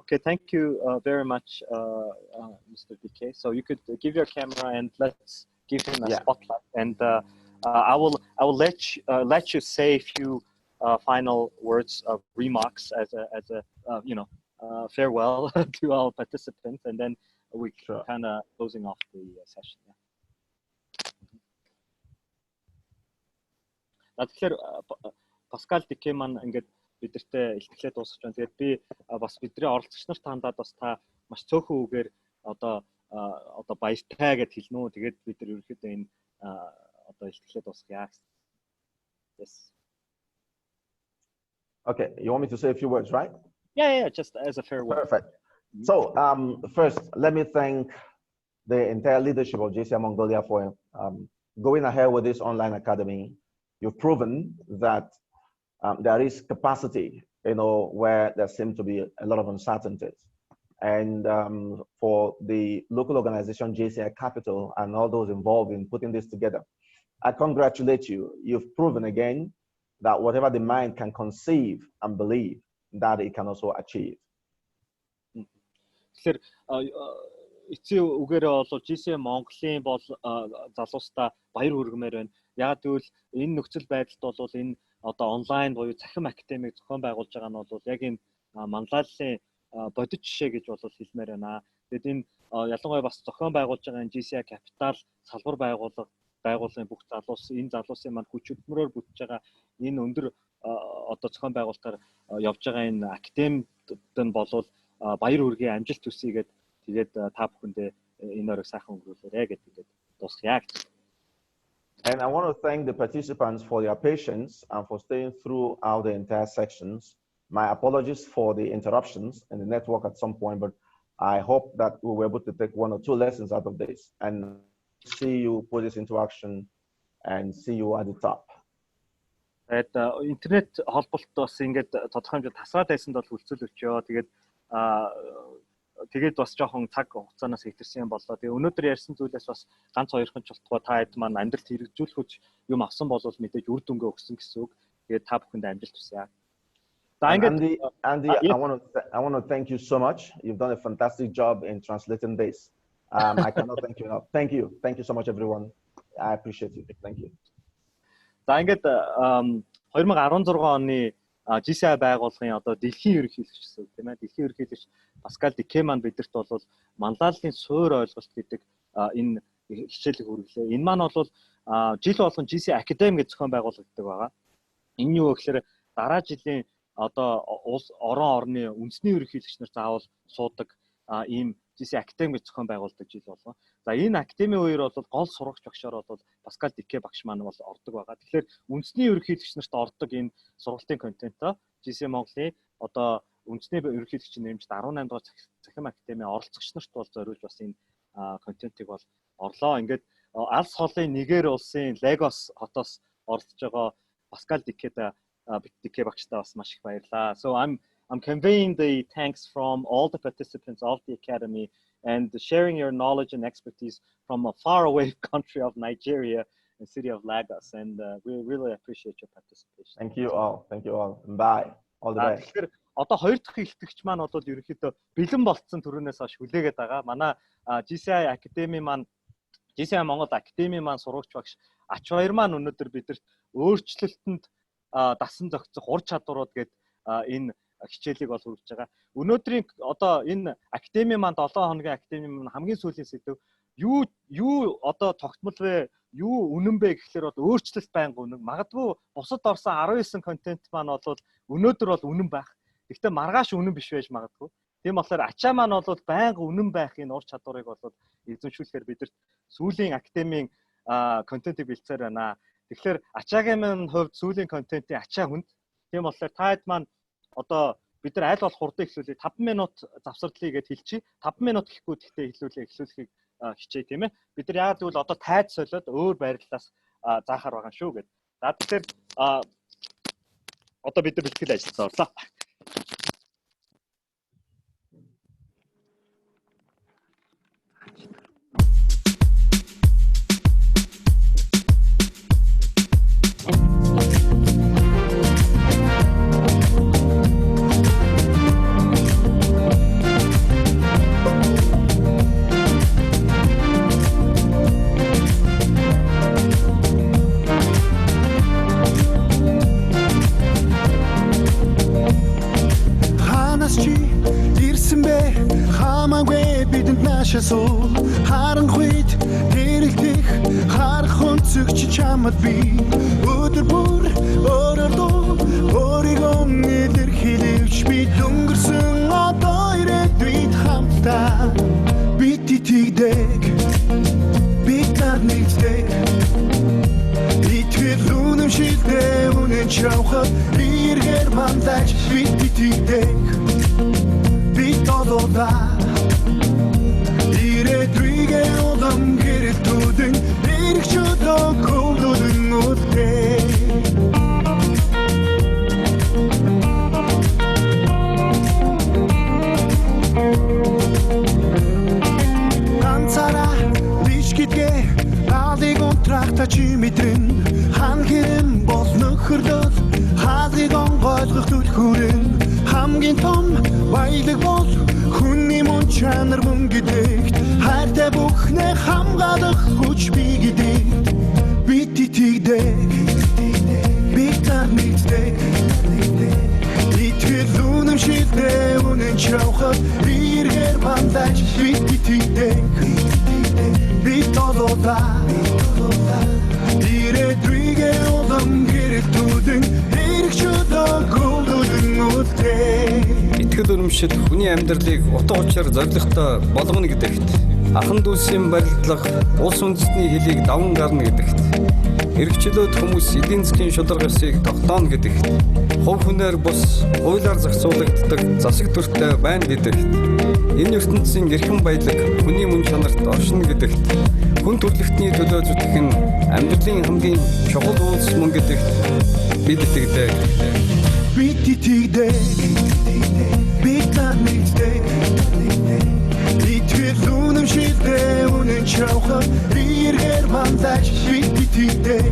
Okay, thank you very much, Mr. Diке. So you could give your camera and let's give him a spotlight. And I will let you say a few final words of remarks as a farewell to our participants, and then we kind of closing off the session. Тэгэхээр Паскал Дике маань ингээд бидэртээ илтгэлээ дуусгаж байна. Тэгээд би бас бидний оролцогч нарт хандаад бас та маш цөөхөн үгээр одоо баяртай гэд хэлнэ үү. Тэгээд бид нар ерөөхдөө энэ одоо илтгэлээ дуусгая. Yes. Okay, you want me to say a few words, right? Yeah, just as a farewell. Perfect. So first, let me thank the entire leadership of JCI Mongolia for going ahead with this online academy. You've proven that there is capacity, where there seems to be a lot of uncertainties. And for the local organization JCI Capital and all those involved in putting this together, I congratulate you. You've proven again that whatever the mind can conceive and believe, that it can also achieve. Тэгэхээр эцсийн үгээрээ бол JCI Монголын бол залуустаа баяр хүргэмээр байна. Яг тэгвэл энэ нөхцөл байдалд бол энэ одоо онлайн буюу цахим академиг зохион байгуулж байгаа нь бол яг энэ Манлайллын бодит жишээ гэж бол хэлмээр байна. Тэгэд энэ ялангуяа бас зохион байгуулж байгаа энэ JCI Capital салбар байгууллагын бүх энэ залуусын маань хүч хөдөлмөрөөр бүтэж байгаа энэ өндөр одоо зохион байгуулалтаар явж байгаа энэ академид нь болвол баяр хүргэе, амжилт хүсье гэдэг тэгээд та бүхэндээ энэ оройг сайхан өнгөрүүлээрэй гэдэг дуусгая. And I want to thank the participants for their patience and for staying throughout the entire sections. My apologies for the interruptions in the network at some point, but I hope that we were able to take 1 or 2 lessons out of this and see you put this into action and see you at the top. Тэгээд интернет холболт бас ингээд тодорхой хэмжээнд тасраад байсанд бол хүлцэл өчөө. Тэгээд бас жоохон цаг хугацаанаас ихтерсэн юм боллоо. Тэгээ өнөөдөр ярьсан зүйлээс бас ганц хоёрхан чултгоо та хэд маань амьдралд хэрэгжүүлэх юм авсан бол мэдээж үр дүнгээ өгсөн гэсэн үг. Тэгээд та бүхэнд амжилт хүсье. Andy, I want to thank you so much. You've done a fantastic job in translating this. I cannot thank you enough. Thank you so much, everyone. I appreciate you. Thank you. За ингээд 2016 оны JCI байгууллагын одоо дэлхийн ерөнхийлөгч гэсэн үг тийм ээ. Дэлхийн ерөнхийлөгч Паскал Дике Манлаи бидэрт бол Манлайллын суурь ойлголт гэдэг энэ хичээлийг хүргэлээ. Энэ маань бол жил болгон JCI Academy гэж зохион байгуулагддаг байгаа. Энэ юу гэхээр дараа жилийн одоо орны үндэсний ерөнхийлөгч нар заавал суудаг ийм JCI Academy гэж зохион байгуулдаг жил болгон. За энэ академи үеэр бол гол сурагч багшаар бол Паскал Дике багш маань бол ордог байгаа. Тэгэхээр үндэсний ерөнхийлөгч нарт ордог энэ сургалтын контентоо JCI Монголын одоо үндэсний ерөнхийлөгчийн нэмжид 18 дугаар цахим академийн оролцогч нарт бол зориулж бас энэ контентыг бол орлоо. Ингээд алс холын Нигер улсын Легос хотоос оролцож байгаа Паскал Дике багштай бас маш их баярлалаа. So I'm conveying the thanks from all the participants of the academy and sharing your knowledge and expertise from a faraway country of Nigeria and city of Lagos. And we really appreciate your participation. Thank you all. Thank you all. Bye. All the best. Тэгэхээр одоо хоёр дахь илтгэгч маань бол ерөнхийдөө бэлэн болцсон төрөнөөс хойш хүлээгээд байгаа. Манай JCI Academy маань JCI Монгол Academy маань сурагч багш Ач Баяр маань өнөөдөр бидэрт өөрчлөлтөнд дасан зохицох ур чадварууд гэдэг энэ хичээлийг бол хүргэж байгаа. Өнөөдрийн одоо энэ академи маань 7 хоногийн академи маань хамгийн сүүлийн сэдв юу одоо тогтмол вэ? Юу үнэн бэ гэхлээр бол өөрчлөлт байнга үнэн. Магадгүй бусад орсон 19 контент маань бол өнөөдөр бол үнэн байх. Гэхдээ маргааш үнэн биш байж магадгүй. Тийм болохоор ачаа маань бол байнга үнэн байх энэ ур чадварыг бол эзэмшүүлэхээр бидэрт сүүлийн академийн контентыг бэлдсээр байна. Тэгэхээр ачаагийн маань хувьд сүүлийн контентын ачаа хүнд. Тийм болохоор та хэд маань одоо бид нар аль болох хурдан эхлүүлээ 5 минут завсардлыг гээд хэлчихье. 5 минут гэхгүй гэхдээ эхлүүлэхийг хичээе тийм ээ. Бид нар яагаад гэвэл одоо тайд солиод өөр байрлалаас заахаар байгаа шүү гэдэг. За тэгэхээр одоо бид нар бэлтгэл ажилд орлоо. Харанхуйд тэрэлдэх харах өнцөгч чамд би өдөр бүр өөрөөр өөрийгөө илэрхийлж би өнгөрсөн одоо ирээдүйд хамтдаа бид итгэдэг бид нар нэгдэг итгэл үнэмшилтэй үнэн чавхад эргээр мандаж бид итгэдэг толода ирээдүйгээ улам гэрэтүүдэн эргэж өдөө көвдөн үтээ ганцаараа биш гэдгээ хаалыг унтраахта чи мэдрэн хан хэрэм бол нөхөрлөл хаалыг онгойлгох түлхүүрэн хамгийн том баялаг бол хүний мөн чанар мөн гэдэгт хайртай бүхнээ хамгаалах хүч бий гэдэгт бид итгэдэг бид танигддаг итгэл үнэмшилтэй үнэн чавхад биергэр бандаж бид итгэдэг бид толода ирээдүйгээ улам гэрэтүүдэн эргэж өдөө көвдөн үтээ итгэл үнэмшил хүний амьдралыг утга учир зоригтой болгоно гэдэгт ахан дүүсийн барилдлага улс үндэстний хөлийг даван гарна гэдэгт эргчлөөд хүмүүс эдийн засгийн шударгасыг тогтооно гэдэгт хувь хүнээр бус хуулиар зохицуулагддаг засаг төртөө байна гэдэгт энэ ертөнцийн эрхэм баялаг хүний мөн чанарт оршино гэдэгт хүн төрөлхтний төлөө зүтгэх нь амьдралын хамгийн чухал үйлс мөн гэдэгт бид итгэдэг бид итгэдэг бид танигддаг итгэл үнэмшилтэй үнэн чавхад биергэр бандаж бид итгэдэг